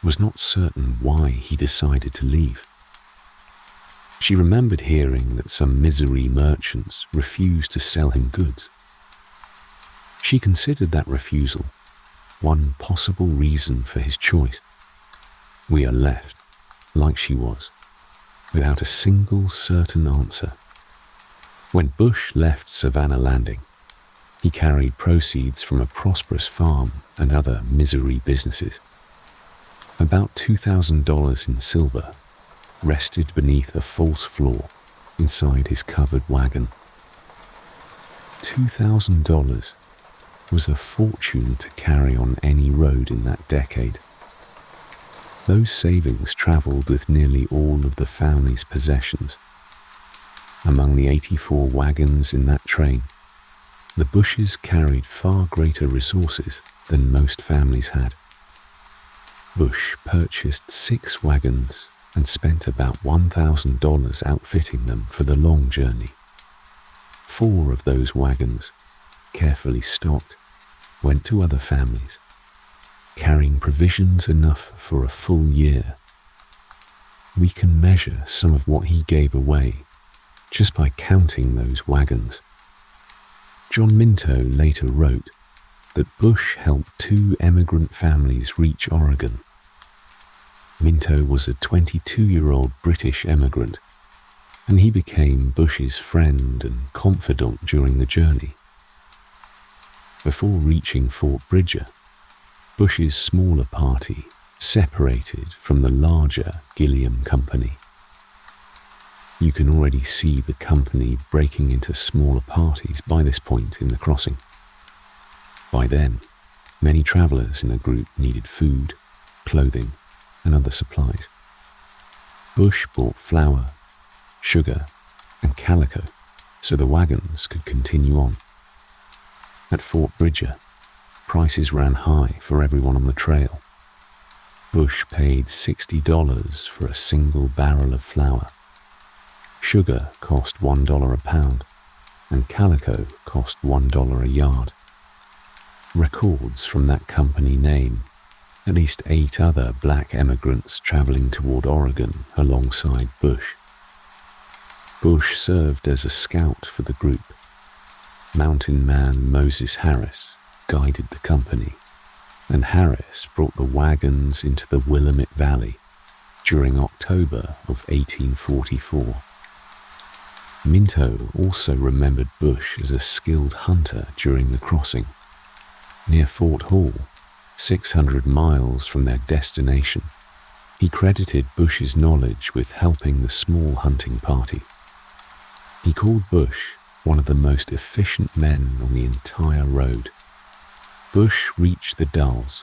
was not certain why he decided to leave. She remembered hearing that some Missouri merchants refused to sell him goods. She considered that refusal one possible reason for his choice. We are left, like she was, without a single certain answer. When Bush left Savannah Landing, he carried proceeds from a prosperous farm and other Missouri businesses. About $2,000 in silver rested beneath a false floor inside his covered wagon. $2,000 was a fortune to carry on any road in that decade. Those savings travelled with nearly all of the family's possessions. Among the 84 wagons in that train, the Bushes carried far greater resources than most families had. Bush purchased 6 wagons and spent about $1,000 outfitting them for the long journey. 4 of those wagons, carefully stocked, went to other families, carrying provisions enough for a full year. We can measure some of what he gave away just by counting those wagons. John Minto later wrote that Bush helped 2 emigrant families reach Oregon. Minto was a 22-year-old British emigrant, and he became Bush's friend and confidant during the journey. Before reaching Fort Bridger, Bush's smaller party separated from the larger Gilliam Company. You can already see the company breaking into smaller parties by this point in the crossing. By then, many travelers in the group needed food, clothing, and other supplies. Bush bought flour, sugar, and calico so the wagons could continue on. At Fort Bridger, prices ran high for everyone on the trail. Bush paid $60 for a single barrel of flour. Sugar cost $1 a pound, and calico cost $1 a yard. Records from that company name at least 8 other black emigrants traveling toward Oregon alongside Bush. Bush served as a scout for the group. Mountain man Moses Harris guided the company, and Harris brought the wagons into the Willamette Valley during October of 1844. Minto also remembered Bush as a skilled hunter during the crossing. Near Fort Hall, 600 miles from their destination, he credited Bush's knowledge with helping the small hunting party. He called Bush one of the most efficient men on the entire road. Bush reached the Dalles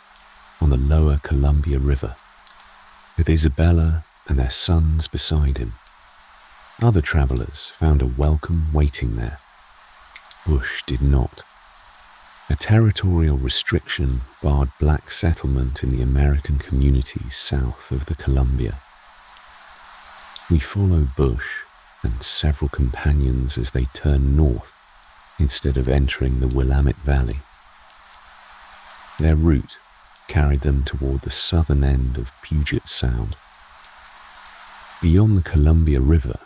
on the lower Columbia River, with Isabella and their sons beside him. Other travelers found a welcome waiting there. Bush did not. A territorial restriction barred black settlement in the American communities south of the Columbia. We follow Bush and several companions as they turn north instead of entering the Willamette Valley. Their route carried them toward the southern end of Puget Sound. Beyond the Columbia River,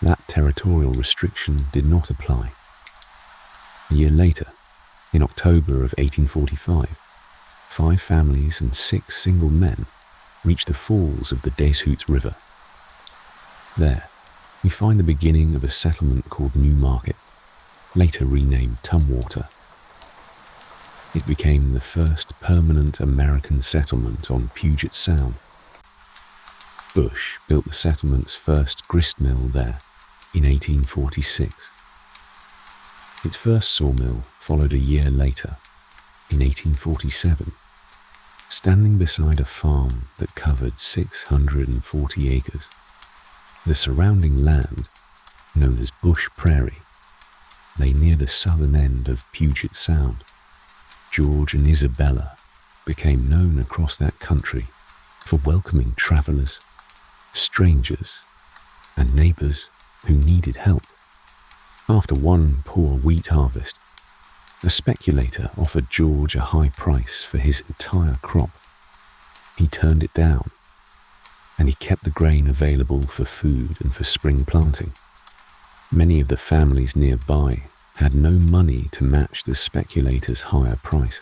that territorial restriction did not apply. A year later, in October of 1845, 5 families and 6 single men reached the falls of the Des Houtes River. There, we find the beginning of a settlement called New Market, later renamed Tumwater. It became the first permanent American settlement on Puget Sound. Bush built the settlement's first grist mill there in 1846. Its first sawmill followed a year later, in 1847, standing beside a farm that covered 640 acres. The surrounding land, known as Bush Prairie, lay near the southern end of Puget Sound. George and Isabella became known across that country for welcoming travelers, strangers, and neighbors who needed help. After one poor wheat harvest, a speculator offered George a high price for his entire crop. He turned it down, and he kept the grain available for food and for spring planting. Many of the families nearby had no money to match the speculator's higher price.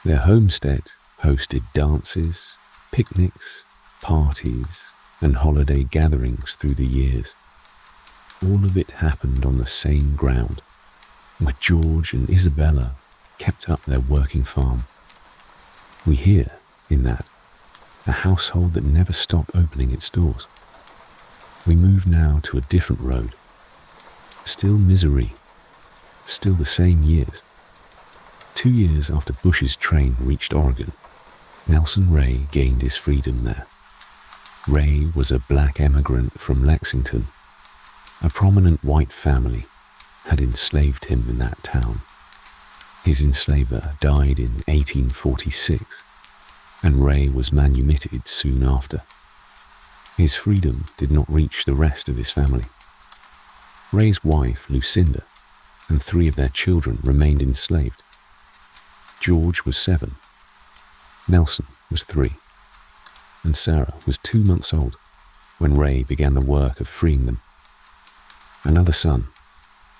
Their homestead hosted dances, picnics, parties, and holiday gatherings through the years. All of it happened on the same ground, where George and Isabella kept up their working farm. We hear, in that, a household that never stopped opening its doors. We move now to a different road. Still misery, still the same years. 2 years after Bush's train reached Oregon, Nelson Ray gained his freedom there. Ray was a black emigrant from Lexington. A prominent white family had enslaved him in that town. His enslaver died in 1846, and Ray was manumitted soon after. His freedom did not reach the rest of his family. Ray's wife, Lucinda, and 3 of their children remained enslaved. George was 7, Nelson was 3, and Sarah was 2 months old when Ray began the work of freeing them. Another son,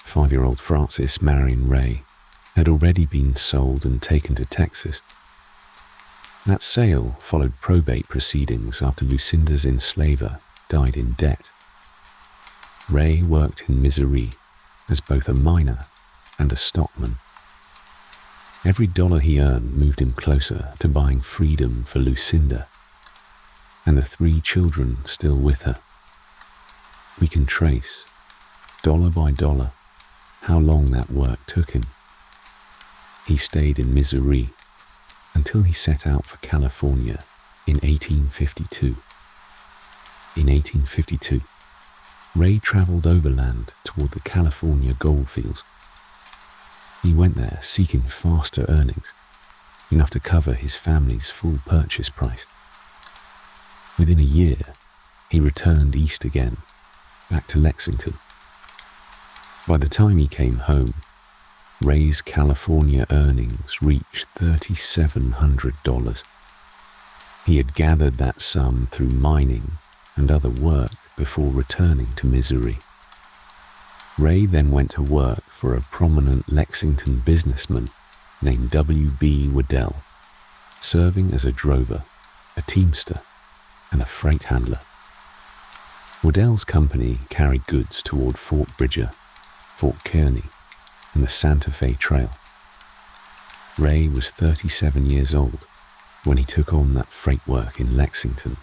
5-year-old Francis Marion Ray, had already been sold and taken to Texas. That sale followed probate proceedings after Lucinda's enslaver died in debt. Ray worked in Missouri as both a miner and a stockman. Every dollar he earned moved him closer to buying freedom for Lucinda and the 3 children still with her. We can trace, dollar by dollar, how long that work took him. He stayed in Missouri until he set out for California in 1852. In 1852, Ray traveled overland toward the California goldfields. He went there seeking faster earnings, enough to cover his family's full purchase price. Within a year, he returned east again, back to Lexington. By the time he came home, Ray's California earnings reached $3,700. He had gathered that sum through mining and other work before returning to Missouri. Ray then went to work for a prominent Lexington businessman named W.B. Waddell, serving as a drover, a teamster, and a freight handler. Waddell's company carried goods toward Fort Bridger, Fort Kearny, and the Santa Fe Trail. Ray was 37 years old when he took on that freight work in Lexington.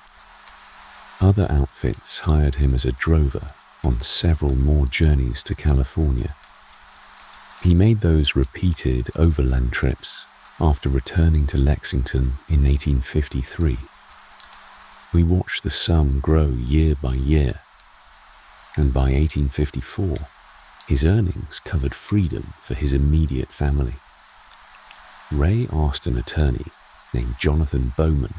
Other outfits hired him as a drover on several more journeys to California. He made those repeated overland trips after returning to Lexington in 1853. We watched the sum grow year by year, and by 1854, his earnings covered freedom for his immediate family. Ray asked an attorney named Jonathan Bowman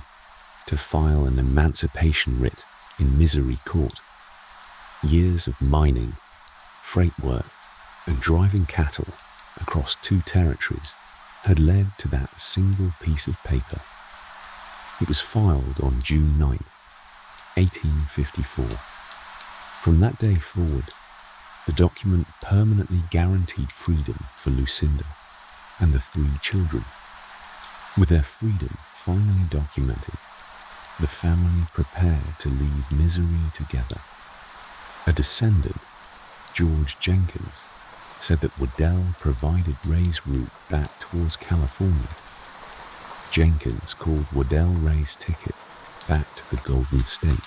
to file an emancipation writ in Missouri court. Years of mining, freight work, and driving cattle across 2 territories had led to that single piece of paper. It was filed on June 9th, 1854. From that day forward, the document permanently guaranteed freedom for Lucinda and the 3 children. With their freedom finally documented, the family prepared to leave Missouri together. A descendant, George Jenkins, said that Waddell provided Ray's route back towards California. Jenkins called Waddell Ray's ticket back to the Golden State.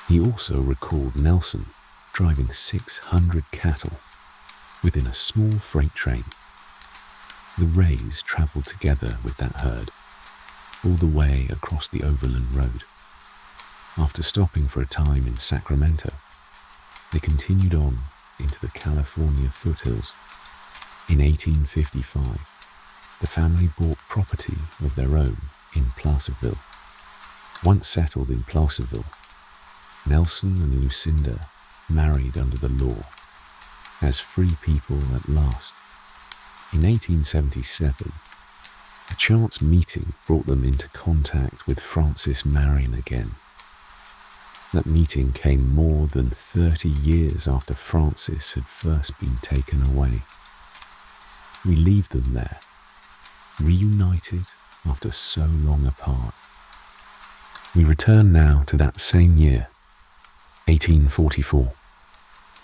He also recalled Nelson driving 600 cattle within a small freight train. The Rays traveled together with that herd all the way across the Overland Road. After stopping for a time in Sacramento, they continued on into the California foothills. In 1855, the family bought property of their own in Placerville. Once settled in Placerville, Nelson and Lucinda married under the law, as free people at last. In 1877, a chance meeting brought them into contact with Francis Marion again. That meeting came more than 30 years after Francis had first been taken away. We leave them there, reunited after so long apart. We return now to that same year, 1844,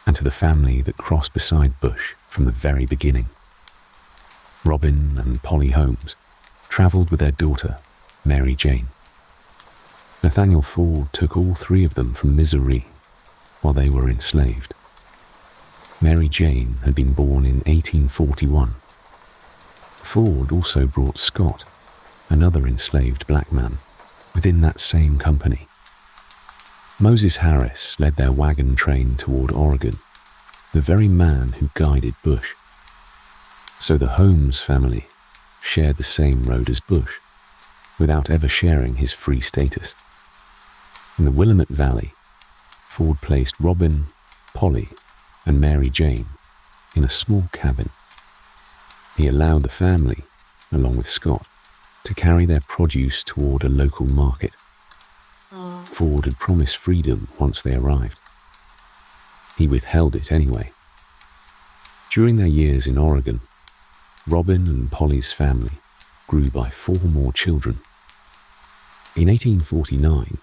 and to the family that crossed beside Bush from the very beginning. Robin and Polly Holmes travelled with their daughter, Mary Jane. Nathaniel Ford took all 3 of them from Missouri while they were enslaved. Mary Jane had been born in 1841. Ford also brought Scott, another enslaved black man, within that same company. Moses Harris led their wagon train toward Oregon, the very man who guided Bush. So the Holmes family shared the same road as Bush, without ever sharing his free status. In the Willamette Valley, Ford placed Robin, Polly, and Mary Jane in a small cabin. He allowed the family, along with Scott, to carry their produce toward a local market. Ford had promised freedom once they arrived. he withheld it anyway. During their years in Oregon, Robin and Polly's family grew by 4 more children. In 1849,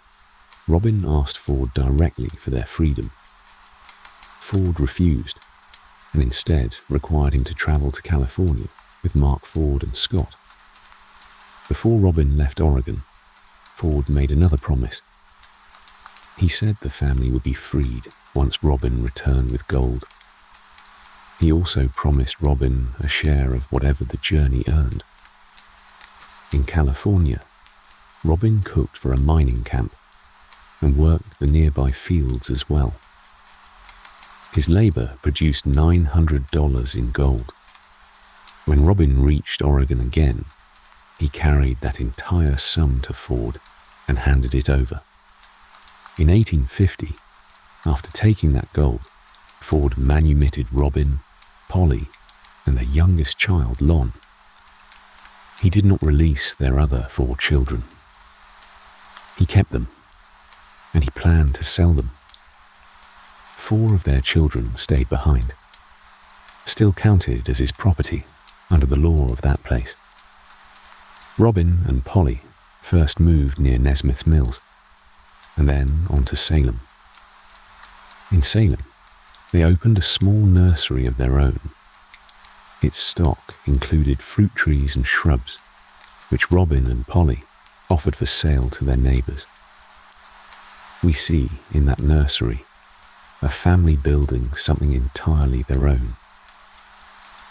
Robin asked Ford directly for their freedom. Ford refused, and instead required him to travel to California with Mark Ford and Scott. Before Robin left Oregon, Ford made another promise. He said the family would be freed once Robin returned with gold. He also promised Robin a share of whatever the journey earned. In California, Robin cooked for a mining camp and worked the nearby fields as well. His labor produced $900 in gold. When Robin reached Oregon again, he carried that entire sum to Ford and handed it over. In 1850, after taking that gold, Ford manumitted Robin, Polly, and their youngest child, Lon. He did not release their other 4 children. He kept them, and he planned to sell them. 4 of their children stayed behind, still counted as his property under the law of that place. Robin and Polly first moved near Nesmith's Mills, and then on to Salem. In Salem, they opened a small nursery of their own. Its stock included fruit trees and shrubs, which Robin and Polly offered for sale to their neighbors. We see in that nursery a family building something entirely their own.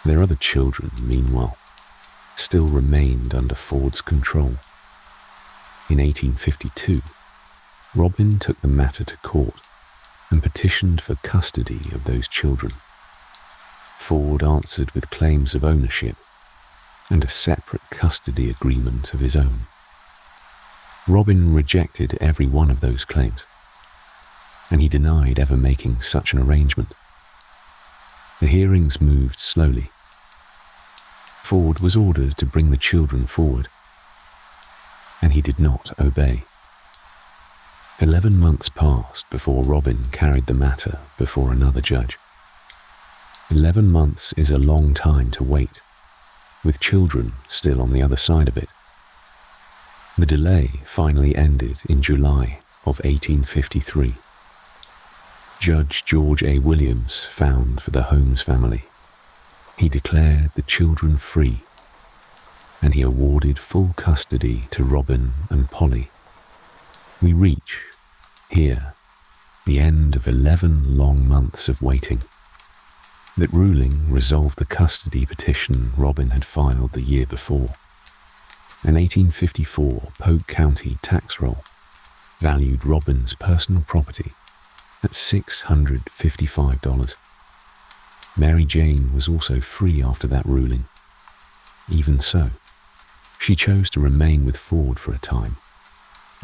Their other children, meanwhile, still remained under Ford's control. In 1852, Robin took the matter to court and petitioned for custody of those children. Ford answered with claims of ownership and a separate custody agreement of his own. Robin rejected every one of those claims, and he denied ever making such an arrangement. The hearings moved slowly. Ford was ordered to bring the children forward, and he did not obey. 11 months passed before Robin carried the matter before another judge. 11 months is a long time to wait, with children still on the other side of it. The delay finally ended in July of 1853. Judge George A. Williams found for the Holmes family. He declared the children free, and he awarded full custody to Robin and Polly. We reach, here, the end of 11 long months of waiting. That ruling resolved the custody petition Robin had filed the year before. An 1854 Polk County tax roll valued Robin's personal property at $655. Mary Jane was also free after that ruling. Even so, she chose to remain with Ford for a time,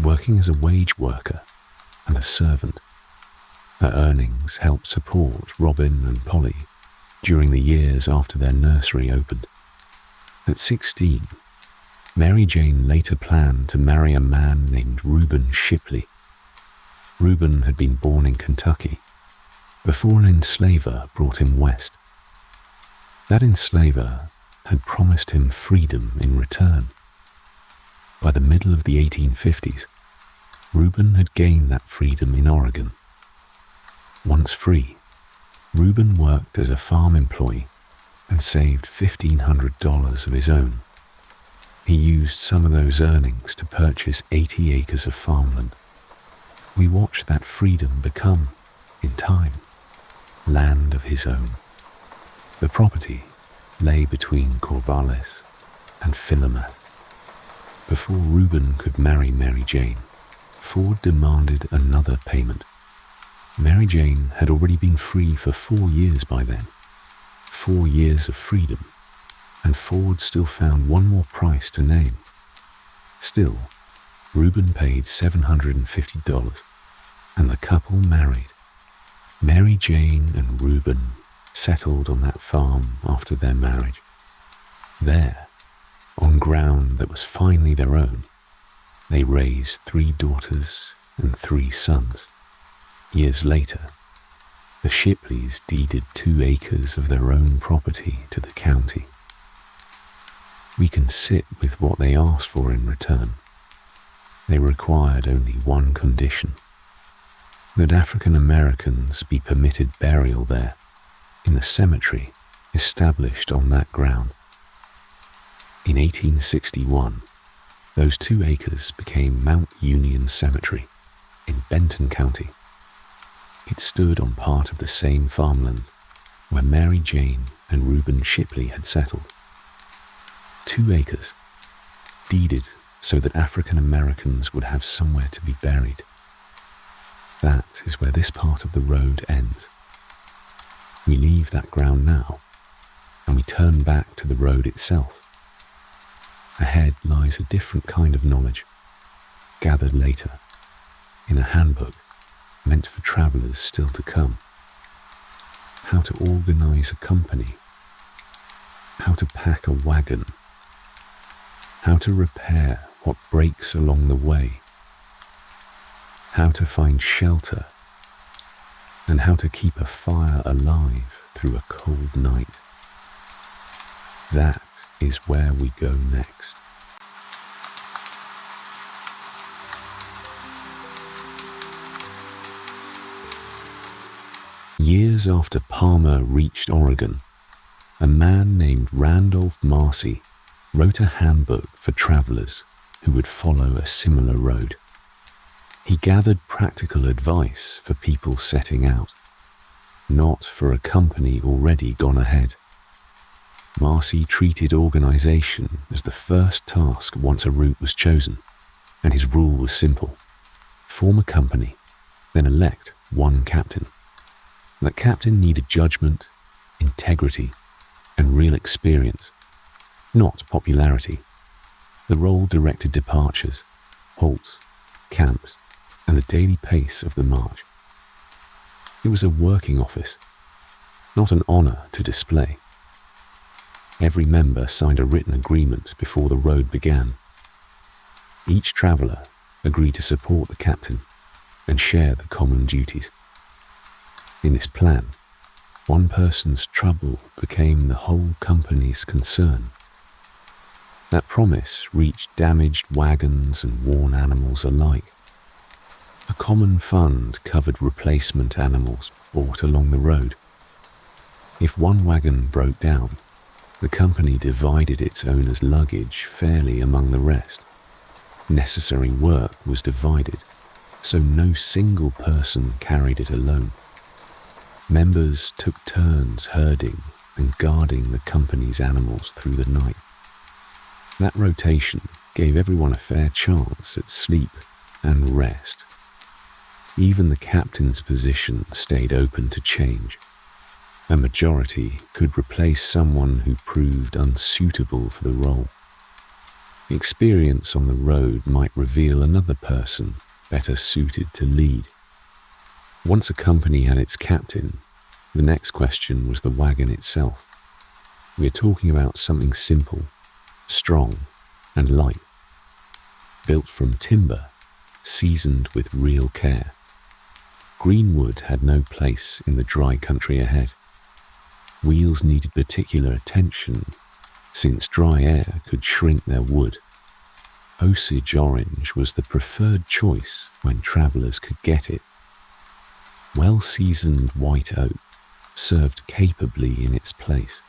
working as a wage worker and a servant. Her earnings helped support Robin and Polly during the years after their nursery opened. At 16, Mary Jane later planned to marry a man named Reuben Shipley. Reuben had been born in Kentucky before an enslaver brought him west. That enslaver had promised him freedom in return. By the middle of the 1850s, Reuben had gained that freedom in Oregon. Once free, Reuben worked as a farm employee and saved $1,500 of his own. He used some of those earnings to purchase 80 acres of farmland. We watched that freedom become, in time, land of his own. The property lay between Corvallis and Philomath. Before Reuben could marry Mary Jane, Ford demanded another payment. Mary Jane had already been free for 4 years by then. 4 years of freedom, and Ford still found one more price to name. Still, Reuben paid $750, and the couple married. Mary Jane and Reuben settled on that farm after their marriage. There, on ground that was finally their own, they raised 3 daughters and 3 sons. Years later, The Shipleys deeded 2 acres of their own property to the county. We can sit with what they asked for in return. They required only one condition: that African Americans be permitted burial there, in the cemetery established on that ground. In 1861, those 2 acres became Mount Union Cemetery in Benton County. It stood on part of the same farmland where Mary Jane and Reuben Shipley had settled. 2 acres, deeded so that African Americans would have somewhere to be buried. That is where this part of the road ends. We leave that ground now, and we turn back to the road itself. Ahead lies a different kind of knowledge, gathered later, in a handbook meant for travellers still to come. How to organise a company, how to pack a wagon, how to repair what breaks along the way, how to find shelter, and how to keep a fire alive through a cold night. That is where we go next. Years after Palmer reached Oregon, a man named Randolph Marcy wrote a handbook for travelers who would follow a similar road. He gathered practical advice for people setting out, not for a company already gone ahead. Marcy treated organization as the first task once a route was chosen, and his rule was simple: form a company, then elect one captain. That captain needed judgment, integrity, and real experience, not popularity. The role directed departures, halts, camps, and the daily pace of the march. It was a working office, not an honor to display. Every member signed a written agreement before the road began. Each traveler agreed to support the captain and share the common duties. In this plan, one person's trouble became the whole company's concern. That promise reached damaged wagons and worn animals alike. A common fund covered replacement animals bought along the road. If one wagon broke down, the company divided its owner's luggage fairly among the rest. Necessary work was divided, so no single person carried it alone. Members took turns herding and guarding the company's animals through the night. That rotation gave everyone a fair chance at sleep and rest. Even the captain's position stayed open to change. A majority could replace someone who proved unsuitable for the role. Experience on the road might reveal another person better suited to lead. Once a company had its captain, the next question was the wagon itself. We are talking about something simple, strong, and light, built from timber, seasoned with real care. Green wood had no place in the dry country ahead. Wheels needed particular attention, since dry air could shrink their wood. Osage orange was the preferred choice when travellers could get it. Well-seasoned white oak served capably in its place.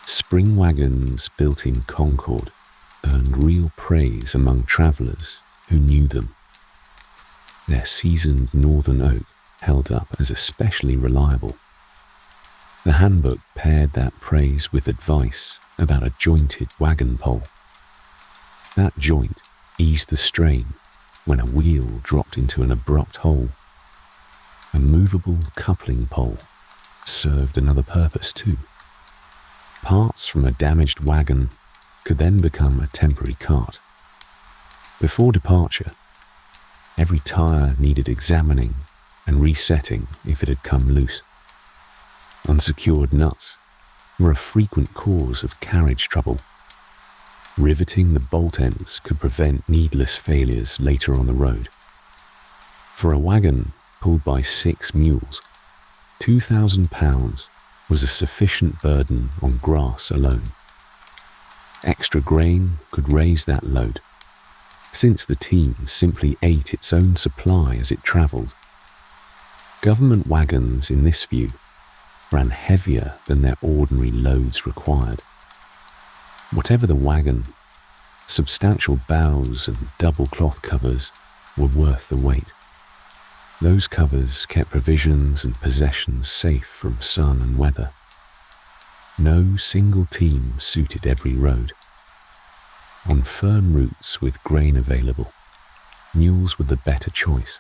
Spring wagons built in Concord earned real praise among travellers who knew them. Their seasoned northern oak held up as especially reliable. The handbook paired that praise with advice about a jointed wagon pole. That joint eased the strain when a wheel dropped into an abrupt hole. A movable coupling pole served another purpose too. Parts from a damaged wagon could then become a temporary cart. Before departure, every tire needed examining and resetting if it had come loose. Unsecured nuts were a frequent cause of carriage trouble. Riveting the bolt ends could prevent needless failures later on the road. For a wagon pulled by 6 mules, £2,000 was a sufficient burden on grass alone. Extra grain could raise that load, since the team simply ate its own supply as it travelled. Government wagons, in this view, ran heavier than their ordinary loads required. Whatever the wagon, substantial boughs and double cloth covers were worth the weight. Those covers kept provisions and possessions safe from sun and weather. No single team suited every road. On firm routes with grain available, mules were the better choice,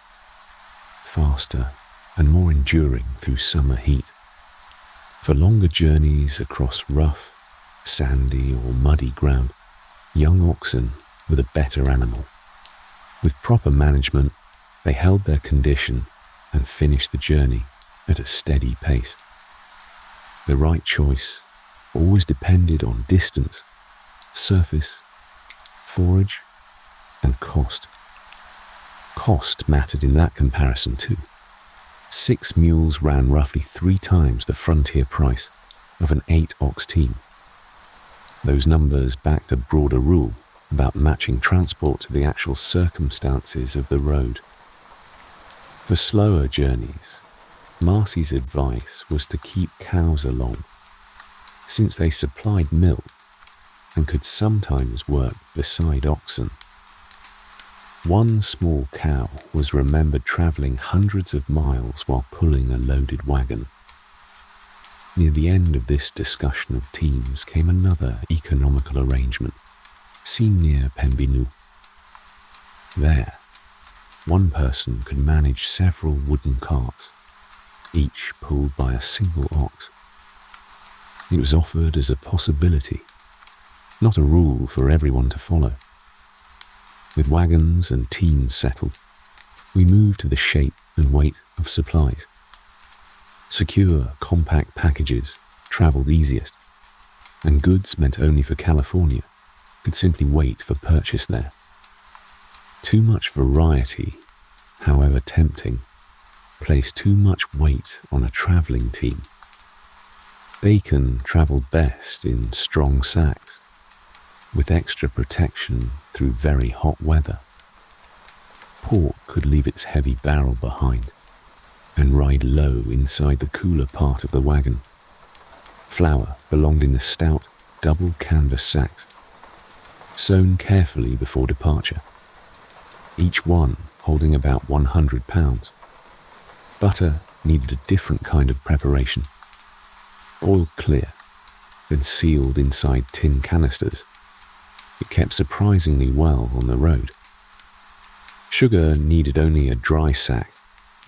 faster and more enduring through summer heat. For longer journeys across rough, sandy or muddy ground, young oxen were the better animal. With proper management, they held their condition and finished the journey at a steady pace. The right choice always depended on distance, surface, forage, and cost. Cost mattered in that comparison too. 6 mules ran roughly 3 times the frontier price of an 8-ox team. Those numbers backed a broader rule about matching transport to the actual circumstances of the road. For slower journeys, Marcy's advice was to keep cows along, since they supplied milk and could sometimes work beside oxen. One small cow was remembered travelling hundreds of miles while pulling a loaded wagon. Near the end of this discussion of teams came another economical arrangement, seen near Pembinu. There, one person could manage several wooden carts, each pulled by a single ox. It was offered as a possibility, not a rule for everyone to follow. With wagons and teams settled, we moved to the shape and weight of supplies. Secure, compact packages travelled easiest, and goods meant only for California could simply wait for purchase there. Too much variety, however tempting, placed too much weight on a travelling team. Bacon travelled best in strong sacks, with extra protection through very hot weather. Pork could leave its heavy barrel behind and ride low inside the cooler part of the wagon. Flour belonged in the stout, double canvas sacks, sewn carefully before departure, each one holding about 100 pounds. Butter needed a different kind of preparation. Oiled clear, then sealed inside tin canisters, it kept surprisingly well on the road. Sugar needed only a dry sack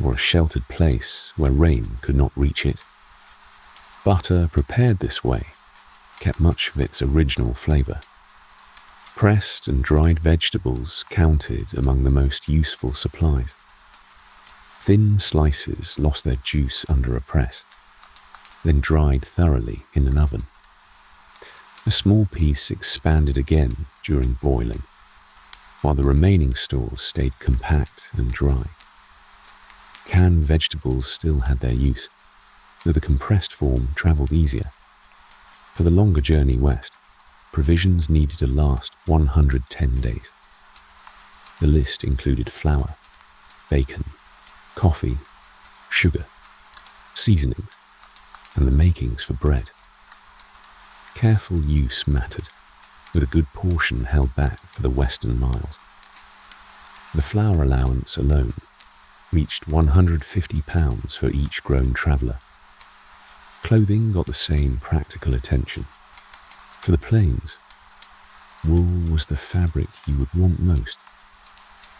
or a sheltered place where rain could not reach it. Butter prepared this way kept much of its original flavour. Pressed and dried vegetables counted among the most useful supplies. Thin slices lost their juice under a press, then dried thoroughly in an oven. A small piece expanded again during boiling, while the remaining stores stayed compact and dry. Canned vegetables still had their use, though the compressed form travelled easier. For the longer journey west, provisions needed to last 110 days. The list included flour, bacon, coffee, sugar, seasonings, and the makings for bread. Careful use mattered, with a good portion held back for the western miles. The flour allowance alone reached £150 for each grown traveller. Clothing got the same practical attention. For the plains, wool was the fabric you would want most.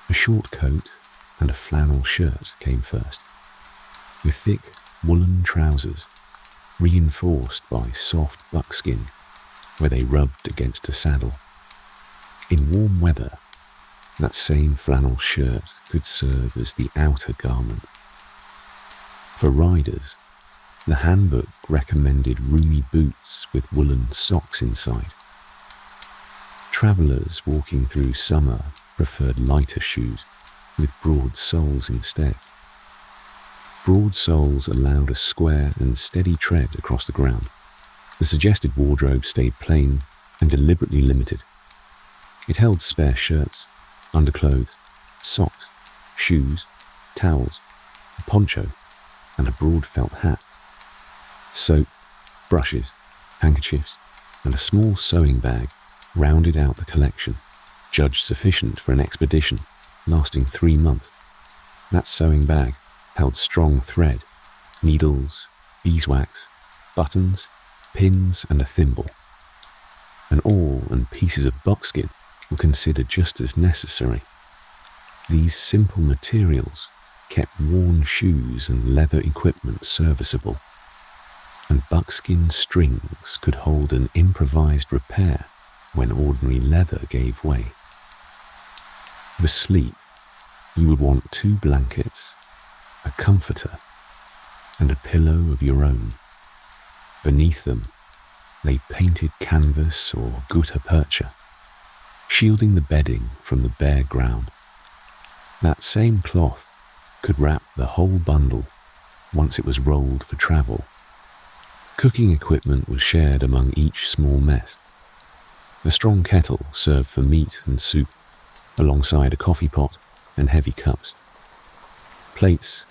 A short coat and a flannel shirt came first, with thick woolen trousers reinforced by soft buckskin where they rubbed against a saddle. In warm weather, that same flannel shirt could serve as the outer garment. For riders, the handbook recommended roomy boots with woolen socks inside. Travellers walking through summer preferred lighter shoes with broad soles instead. Broad soles allowed a square and steady tread across the ground. The suggested wardrobe stayed plain and deliberately limited. It held spare shirts, underclothes, socks, shoes, towels, a poncho, and a broad felt hat. Soap, brushes, handkerchiefs, and a small sewing bag rounded out the collection, judged sufficient for an expedition lasting 3 months. That sewing bag held strong thread, needles, beeswax, buttons, pins, and a thimble. An awl and pieces of buckskin were considered just as necessary. These simple materials kept worn shoes and leather equipment serviceable, and buckskin strings could hold an improvised repair when ordinary leather gave way. For sleep, you would want 2 blankets, a comforter, and a pillow of your own. Beneath them lay painted canvas or gutta percha, shielding the bedding from the bare ground. That same cloth could wrap the whole bundle once it was rolled for travel. Cooking equipment was shared among each small mess. A strong kettle served for meat and soup, alongside a coffee pot and heavy cups. Plates,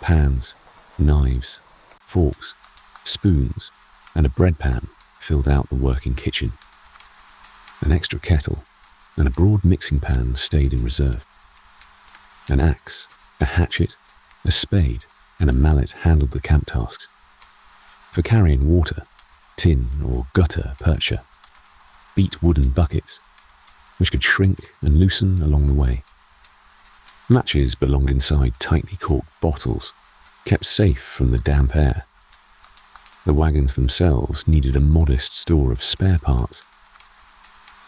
pans, knives, forks, spoons, and a bread pan filled out the working kitchen. An extra kettle and a broad mixing pan stayed in reserve. An axe, a hatchet, a spade, and a mallet handled the camp tasks. For carrying water, tin or gutta percha, beat wooden buckets, which could shrink and loosen along the way. Matches belonged inside tightly corked bottles, kept safe from the damp air. The wagons themselves needed a modest store of spare parts.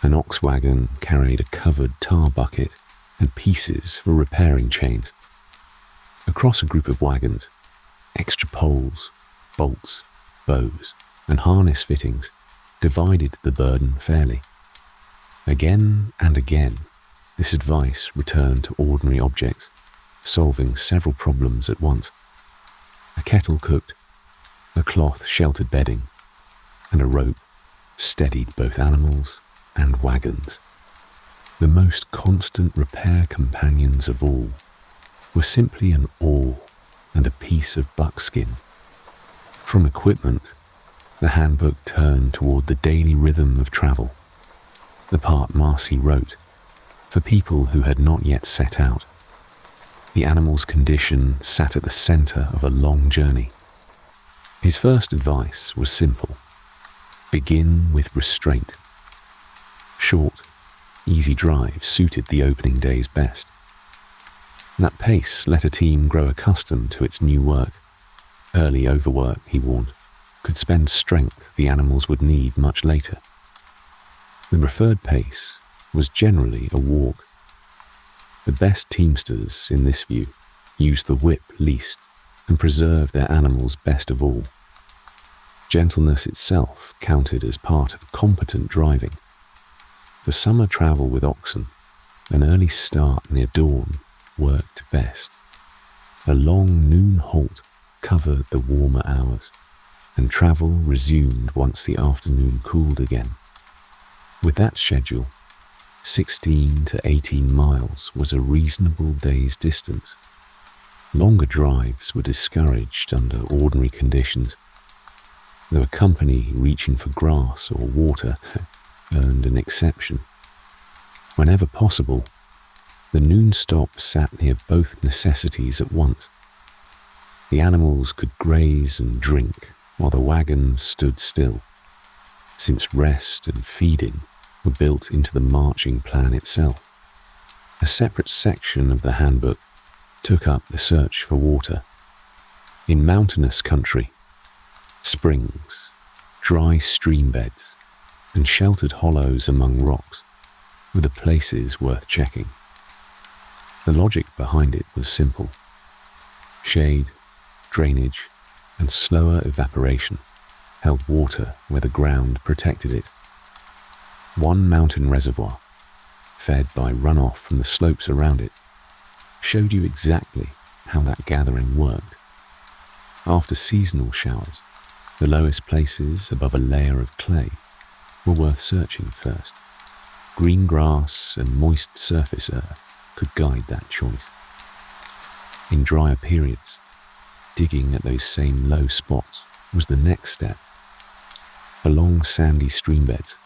An ox wagon carried a covered tar bucket and pieces for repairing chains. Across a group of wagons, extra poles, bolts, bows, and harness fittings divided the burden fairly. Again and again, this advice returned to ordinary objects, solving several problems at once. A kettle cooked, a cloth sheltered bedding, and a rope steadied both animals and wagons. The most constant repair companions of all were simply an awl and a piece of buckskin. From equipment, the handbook turned toward the daily rhythm of travel, the part Marcy wrote, for people who had not yet set out. The animal's condition sat at the center of a long journey. His first advice was simple: begin with restraint. Short, easy drives suited the opening days best. That pace let a team grow accustomed to its new work. Early overwork, he warned, could spend strength the animals would need much later. The preferred pace was generally a walk. The best teamsters, in this view, used the whip least and preserved their animals best of all. Gentleness itself counted as part of competent driving. For summer travel with oxen, an early start near dawn worked best. A long noon halt covered the warmer hours, and travel resumed once the afternoon cooled again. With that schedule, 16 to 18 miles was a reasonable day's distance. Longer drives were discouraged under ordinary conditions, though a company reaching for grass or water earned an exception. Whenever possible, the noon stop sat near both necessities at once. The animals could graze and drink while the wagons stood still, since rest and feeding were built into the marching plan itself. A separate section of the handbook took up the search for water. In mountainous country, springs, dry stream beds, and sheltered hollows among rocks were the places worth checking. The logic behind it was simple. Shade, drainage, and slower evaporation held water where the ground protected it. One mountain reservoir, fed by runoff from the slopes around it, showed you exactly how that gathering worked. After seasonal showers, the lowest places above a layer of clay were worth searching first. Green grass and moist surface earth could guide that choice. In drier periods, digging at those same low spots was the next step. Along sandy streambeds,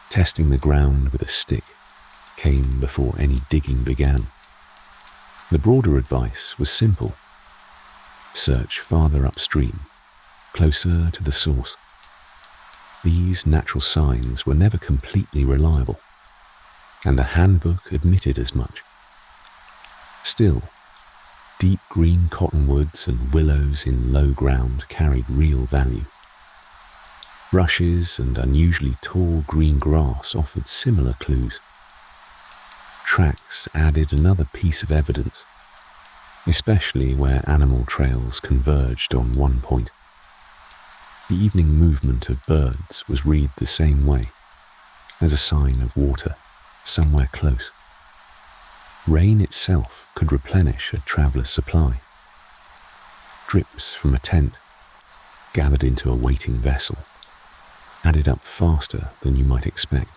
testing the ground with a stick came before any digging began. The broader advice was simple. Search farther upstream, closer to the source. These natural signs were never completely reliable, and the handbook admitted as much. Still, deep green cottonwoods and willows in low ground carried real value. Rushes and unusually tall green grass offered similar clues. Tracks added another piece of evidence, especially where animal trails converged on one point. The evening movement of birds was read the same way, as a sign of water somewhere close. Rain itself could replenish a traveller's supply. Drips from a tent, gathered into a waiting vessel, added up faster than you might expect.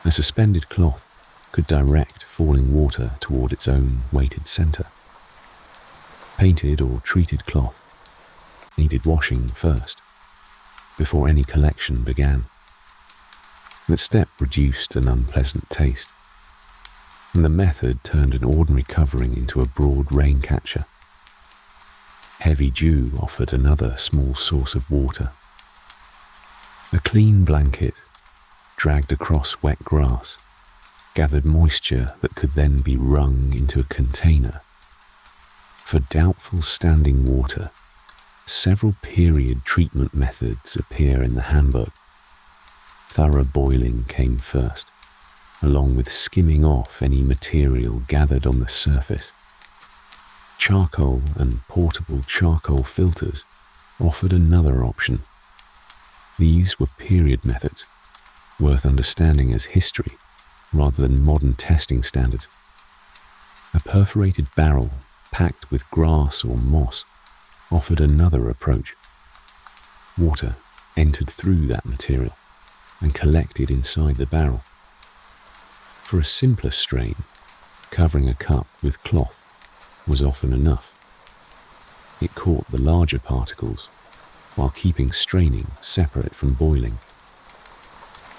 A suspended cloth could direct falling water toward its own weighted centre. Painted or treated cloth needed washing first, before any collection began. That step produced an unpleasant taste, and the method turned an ordinary covering into a broad rain catcher. Heavy dew offered another small source of water. A clean blanket, dragged across wet grass, gathered moisture that could then be wrung into a container. For doubtful standing water, several period treatment methods appear in the handbook. Thorough boiling came first, along with skimming off any material gathered on the surface. Charcoal and portable charcoal filters offered another option. These were period methods, worth understanding as history rather than modern testing standards. A perforated barrel packed with grass or moss offered another approach. Water entered through that material and collected inside the barrel. For a simpler strain, covering a cup with cloth was often enough. It caught the larger particles while keeping straining separate from boiling.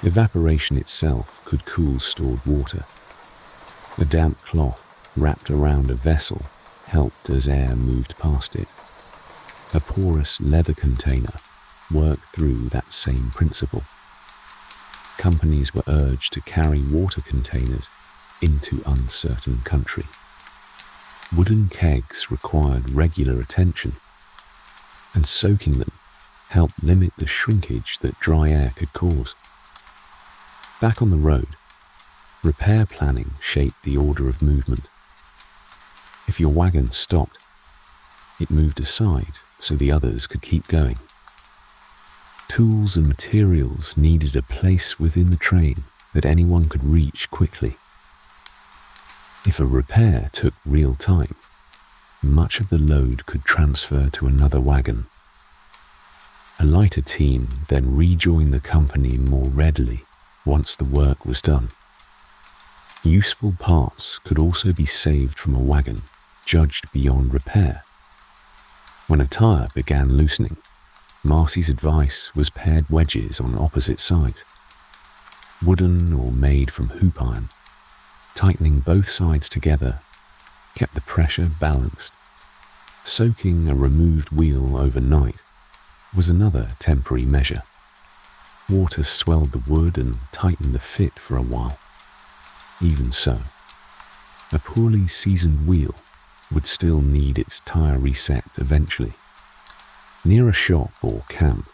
Evaporation itself could cool stored water. A damp cloth wrapped around a vessel helped as air moved past it. A porous leather container worked through that same principle. Companies were urged to carry water containers into uncertain country. Wooden kegs required regular attention, and soaking them helped limit the shrinkage that dry air could cause. Back on the road, repair planning shaped the order of movement. If your wagon stopped, it moved aside so the others could keep going. Tools and materials needed a place within the train that anyone could reach quickly. If a repair took real time, much of the load could transfer to another wagon. A lighter team then rejoined the company more readily once the work was done. Useful parts could also be saved from a wagon judged beyond repair. When a tire began loosening, Marcy's advice was paired wedges on opposite sides, wooden or made from hoop iron. Tightening both sides together kept the pressure balanced. Soaking a removed wheel overnight was another temporary measure. Water swelled the wood and tightened the fit for a while. Even so, a poorly seasoned wheel would still need its tire reset eventually. Near a shop or camp,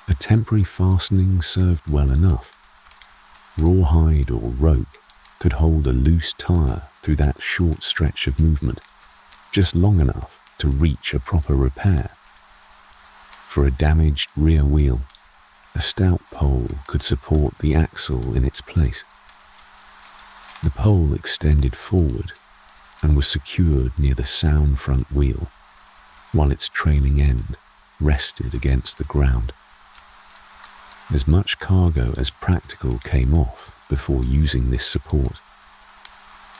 a temporary fastening served well enough. Rawhide or rope could hold a loose tire through that short stretch of movement, just long enough to reach a proper repair. For a damaged rear wheel, a stout pole could support the axle in its place. The pole extended forward and was secured near the sound front wheel. while its trailing end rested against the ground. As much cargo as practical came off before using this support.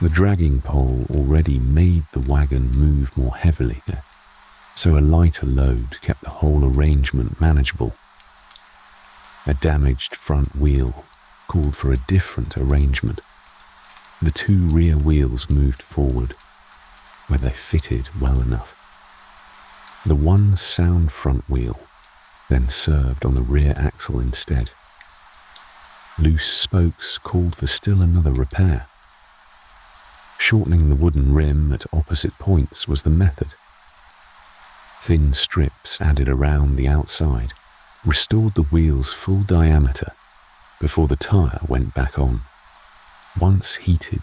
The dragging pole already made the wagon move more heavily, so a lighter load kept the whole arrangement manageable. A damaged front wheel called for a different arrangement. The two rear wheels moved forward, where they fitted well enough. The one sound front wheel then served on the rear axle instead. Loose spokes called for still another repair. Shortening the wooden rim at opposite points was the method. Thin strips added around the outside restored the wheel's full diameter before the tire went back on. Once heated,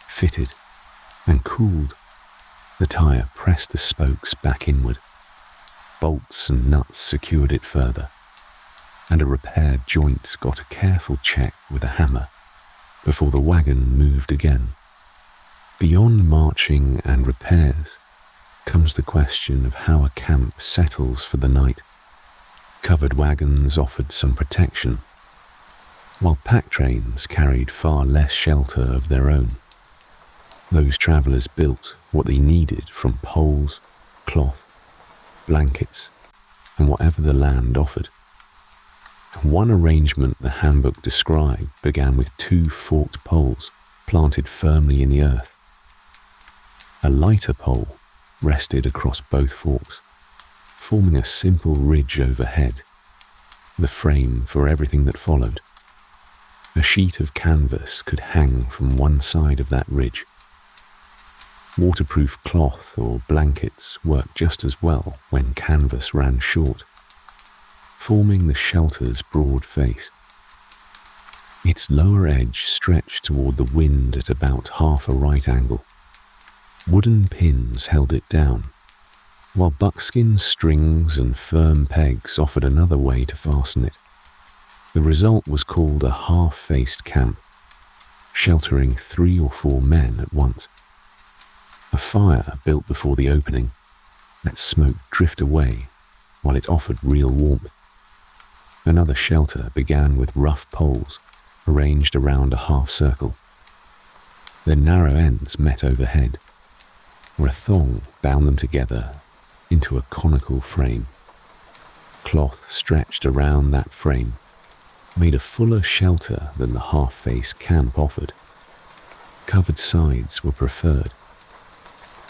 fitted, and cooled, the tire pressed the spokes back inward. Bolts and nuts secured it further, and a repaired joint got a careful check with a hammer before the wagon moved again. Beyond marching and repairs comes the question of how a camp settles for the night. Covered wagons offered some protection, while pack trains carried far less shelter of their own. Those travellers built what they needed from poles, cloth, blankets, and whatever the land offered. One arrangement the handbook described began with 2 forked poles planted firmly in the earth. A lighter pole rested across both forks, forming a simple ridge overhead, the frame for everything that followed. A sheet of canvas could hang from one side of that ridge. Waterproof cloth or blankets worked just as well when canvas ran short, forming the shelter's broad face. Its lower edge stretched toward the wind at about half a right angle. Wooden pins held it down, while buckskin strings and firm pegs offered another way to fasten it. The result was called a half-faced camp, sheltering 3 or 4 men at once. A fire built before the opening let smoke drift away while it offered real warmth. Another shelter began with rough poles arranged around a half circle. Their narrow ends met overhead, where a thong bound them together into a conical frame. Cloth stretched around that frame made a fuller shelter than the half-face camp offered. Covered sides were preferred,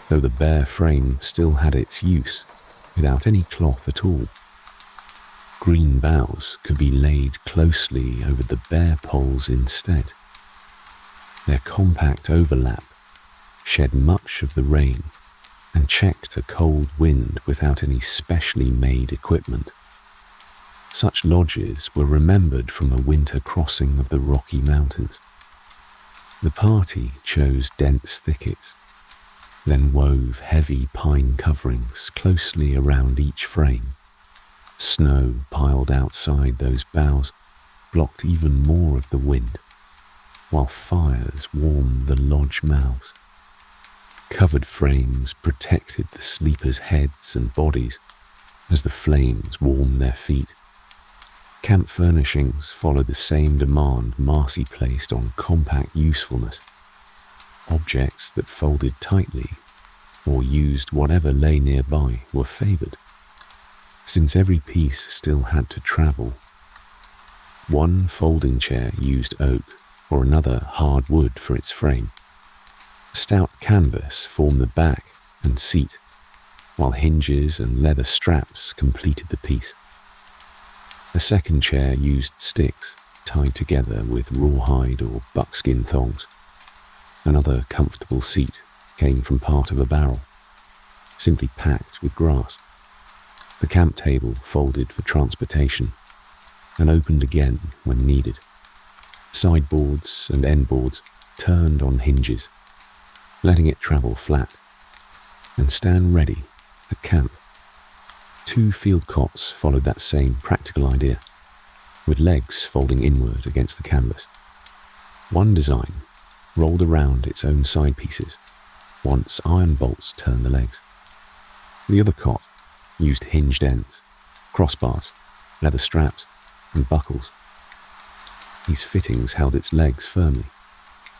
though the bare frame still had its use without any cloth at all. Green boughs could be laid closely over the bare poles instead. Their compact overlap shed much of the rain and checked a cold wind without any specially made equipment. Such lodges were remembered from a winter crossing of the Rocky Mountains. The party chose dense thickets, then wove heavy pine coverings closely around each frame. Snow piled outside those boughs blocked even more of the wind, while fires warmed the lodge mouths. Covered frames protected the sleepers' heads and bodies as the flames warmed their feet. Camp furnishings followed the same demand Marcy placed on compact usefulness. Objects that folded tightly or used whatever lay nearby were favoured, since every piece still had to travel. One folding chair used oak or another hard wood for its frame. Stout canvas formed the back and seat, while hinges and leather straps completed the piece. A second chair used sticks tied together with rawhide or buckskin thongs. Another comfortable seat came from part of a barrel, simply packed with grass. The camp table folded for transportation and opened again when needed. Sideboards and endboards turned on hinges, letting it travel flat and stand ready at camp. 2 field cots followed that same practical idea, with legs folding inward against the canvas. One design rolled around its own side pieces once iron bolts turned the legs. The other cot used hinged ends, crossbars, leather straps, and buckles. These fittings held its legs firmly,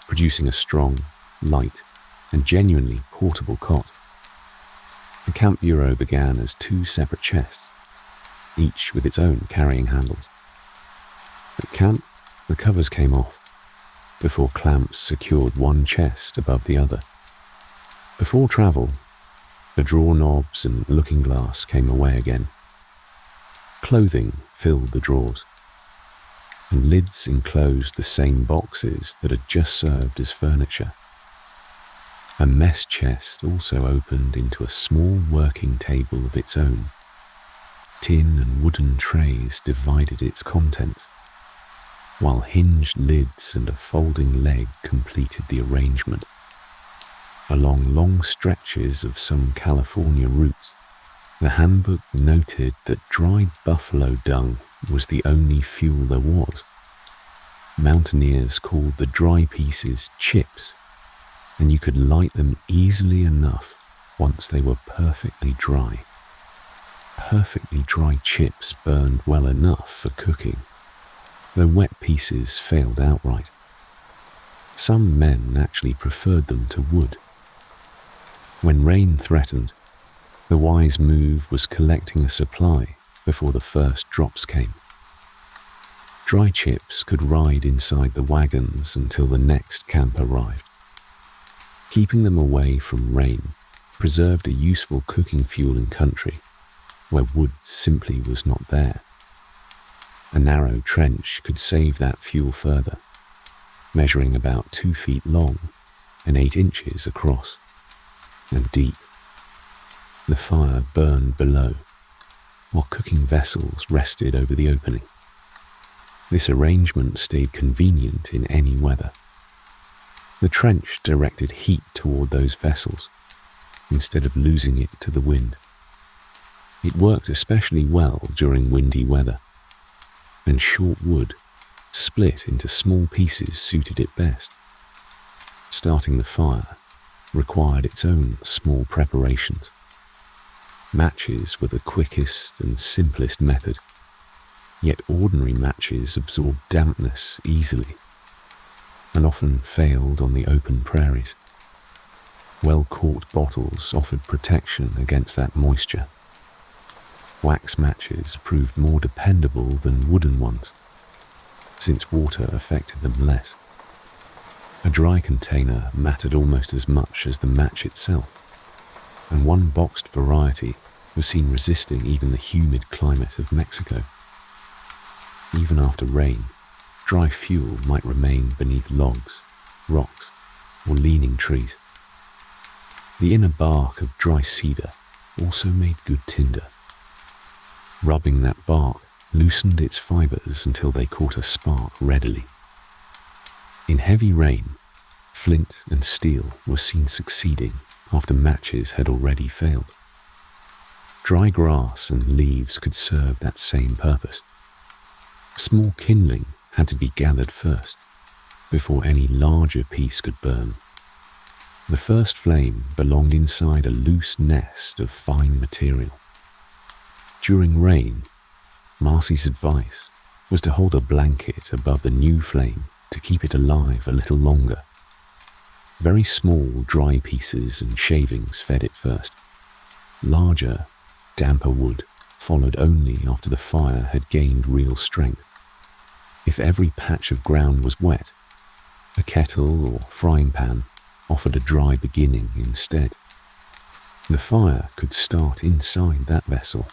producing a strong, light, and genuinely portable cot. The camp bureau began as 2 separate chests, each with its own carrying handles. At camp, the covers came off, before clamps secured one chest above the other. Before travel, the drawer knobs and looking glass came away again. Clothing filled the drawers, and lids enclosed the same boxes that had just served as furniture. A mess chest also opened into a small working table of its own. Tin and wooden trays divided its contents, while hinged lids and a folding leg completed the arrangement. Along long stretches of some California routes, the handbook noted that dried buffalo dung was the only fuel there was. Mountaineers called the dry pieces chips, and you could light them easily enough once they were perfectly dry. Perfectly dry chips burned well enough for cooking, though wet pieces failed outright. Some men actually preferred them to wood. When rain threatened, the wise move was collecting a supply before the first drops came. Dry chips could ride inside the wagons until the next camp arrived. Keeping them away from rain preserved a useful cooking fuel in country where wood simply was not there. A narrow trench could save that fuel further, measuring about 2 feet long and 8 inches across, and deep. The fire burned below, while cooking vessels rested over the opening. This arrangement stayed convenient in any weather. The trench directed heat toward those vessels, instead of losing it to the wind. It worked especially well during windy weather, and short wood, split into small pieces, suited it best. Starting the fire required its own small preparations. Matches were the quickest and simplest method, yet ordinary matches absorbed dampness easily, and often failed on the open prairies. Well-corked bottles offered protection against that moisture. Wax matches proved more dependable than wooden ones, since water affected them less. A dry container mattered almost as much as the match itself, and one boxed variety was seen resisting even the humid climate of Mexico. Even after rain, dry fuel might remain beneath logs, rocks, or leaning trees. The inner bark of dry cedar also made good tinder. Rubbing that bark loosened its fibers until they caught a spark readily. In heavy rain, flint and steel were seen succeeding after matches had already failed. Dry grass and leaves could serve that same purpose. Small kindling had to be gathered first, before any larger piece could burn. The first flame belonged inside a loose nest of fine material. During rain, Marcy's advice was to hold a blanket above the new flame to keep it alive a little longer. Very small, dry pieces and shavings fed it first. Larger, damper wood followed only after the fire had gained real strength. If every patch of ground was wet, a kettle or frying pan offered a dry beginning instead. The fire could start inside that vessel,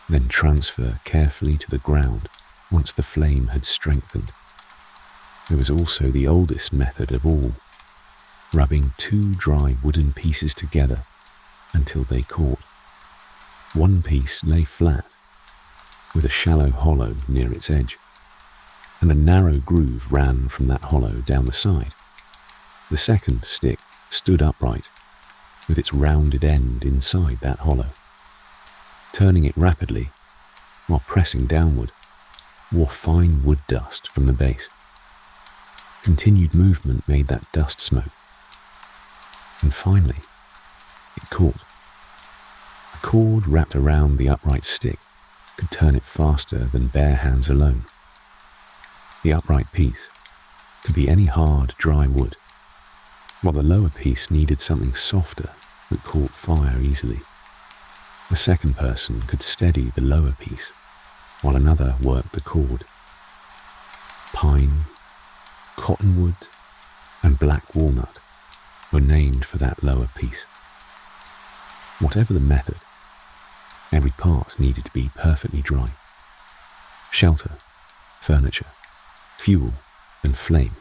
then transfer carefully to the ground once the flame had strengthened. There was also the oldest method of all, rubbing 2 dry wooden pieces together until they caught. One piece lay flat, with a shallow hollow near its edge, and a narrow groove ran from that hollow down the side. The second stick stood upright, with its rounded end inside that hollow. Turning it rapidly, while pressing downward, wore fine wood dust from the base. Continued movement made that dust smoke. And finally, it caught. A cord wrapped around the upright stick could turn it faster than bare hands alone. The upright piece could be any hard, dry wood, while the lower piece needed something softer that caught fire easily. A second person could steady the lower piece, while another worked the cord. Pine, cottonwood, and black walnut were named for that lower piece. Whatever the method, every part needed to be perfectly dry. Shelter, furniture, fuel, and flame,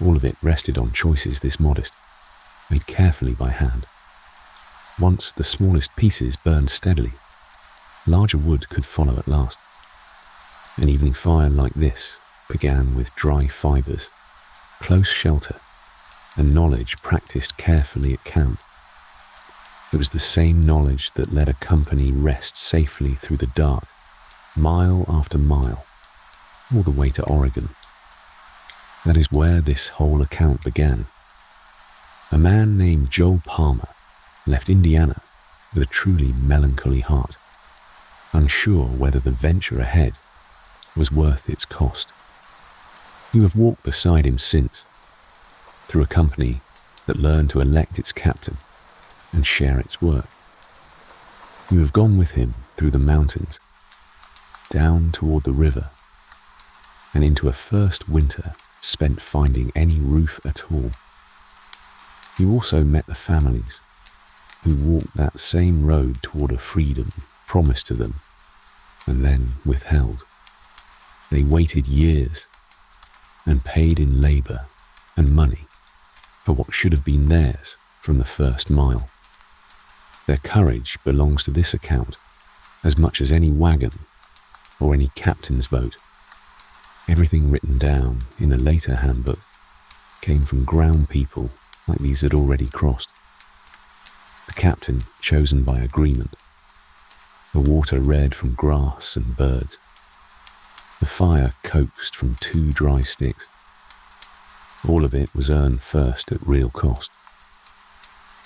all of it rested on choices this modest, made carefully by hand. Once the smallest pieces burned steadily, larger wood could follow at last. An evening fire like this began with dry fibres, close shelter, and knowledge practiced carefully at camp. It was the same knowledge that let a company rest safely through the dark, mile after mile, all the way to Oregon. That is where this whole account began. A man named Joel Palmer left Indiana with a truly melancholy heart, unsure whether the venture ahead was worth its cost. You have walked beside him since, through a company that learned to elect its captain and share its work. You have gone with him through the mountains, down toward the river, and into a first winter spent finding any roof at all. You also met the families who walked that same road toward a freedom promised to them and then withheld. They waited years and paid in labor and money for what should have been theirs from the first mile. Their courage belongs to this account as much as any wagon or any captain's vote. Everything written down in a later handbook came from ground people like these had already crossed. The captain chosen by agreement, the water red from grass and birds, the fire coaxed from 2 dry sticks. All of it was earned first at real cost.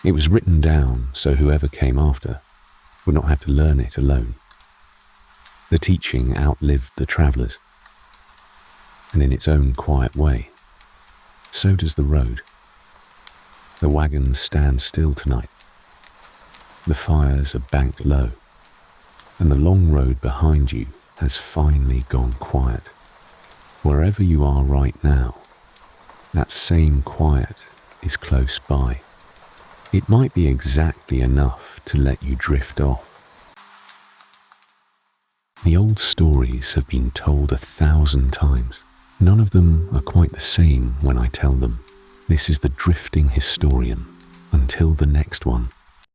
It was written down so whoever came after would not have to learn it alone. The teaching outlived the travellers, and in its own quiet way, so does the road. The wagons stand still tonight. The fires are banked low, and the long road behind you has finally gone quiet. Wherever you are right now, that same quiet is close by. It might be exactly enough to let you drift off. The old stories have been told 1,000 times. None of them are quite the same when I tell them. This is the Drifting Historian. Until the next one.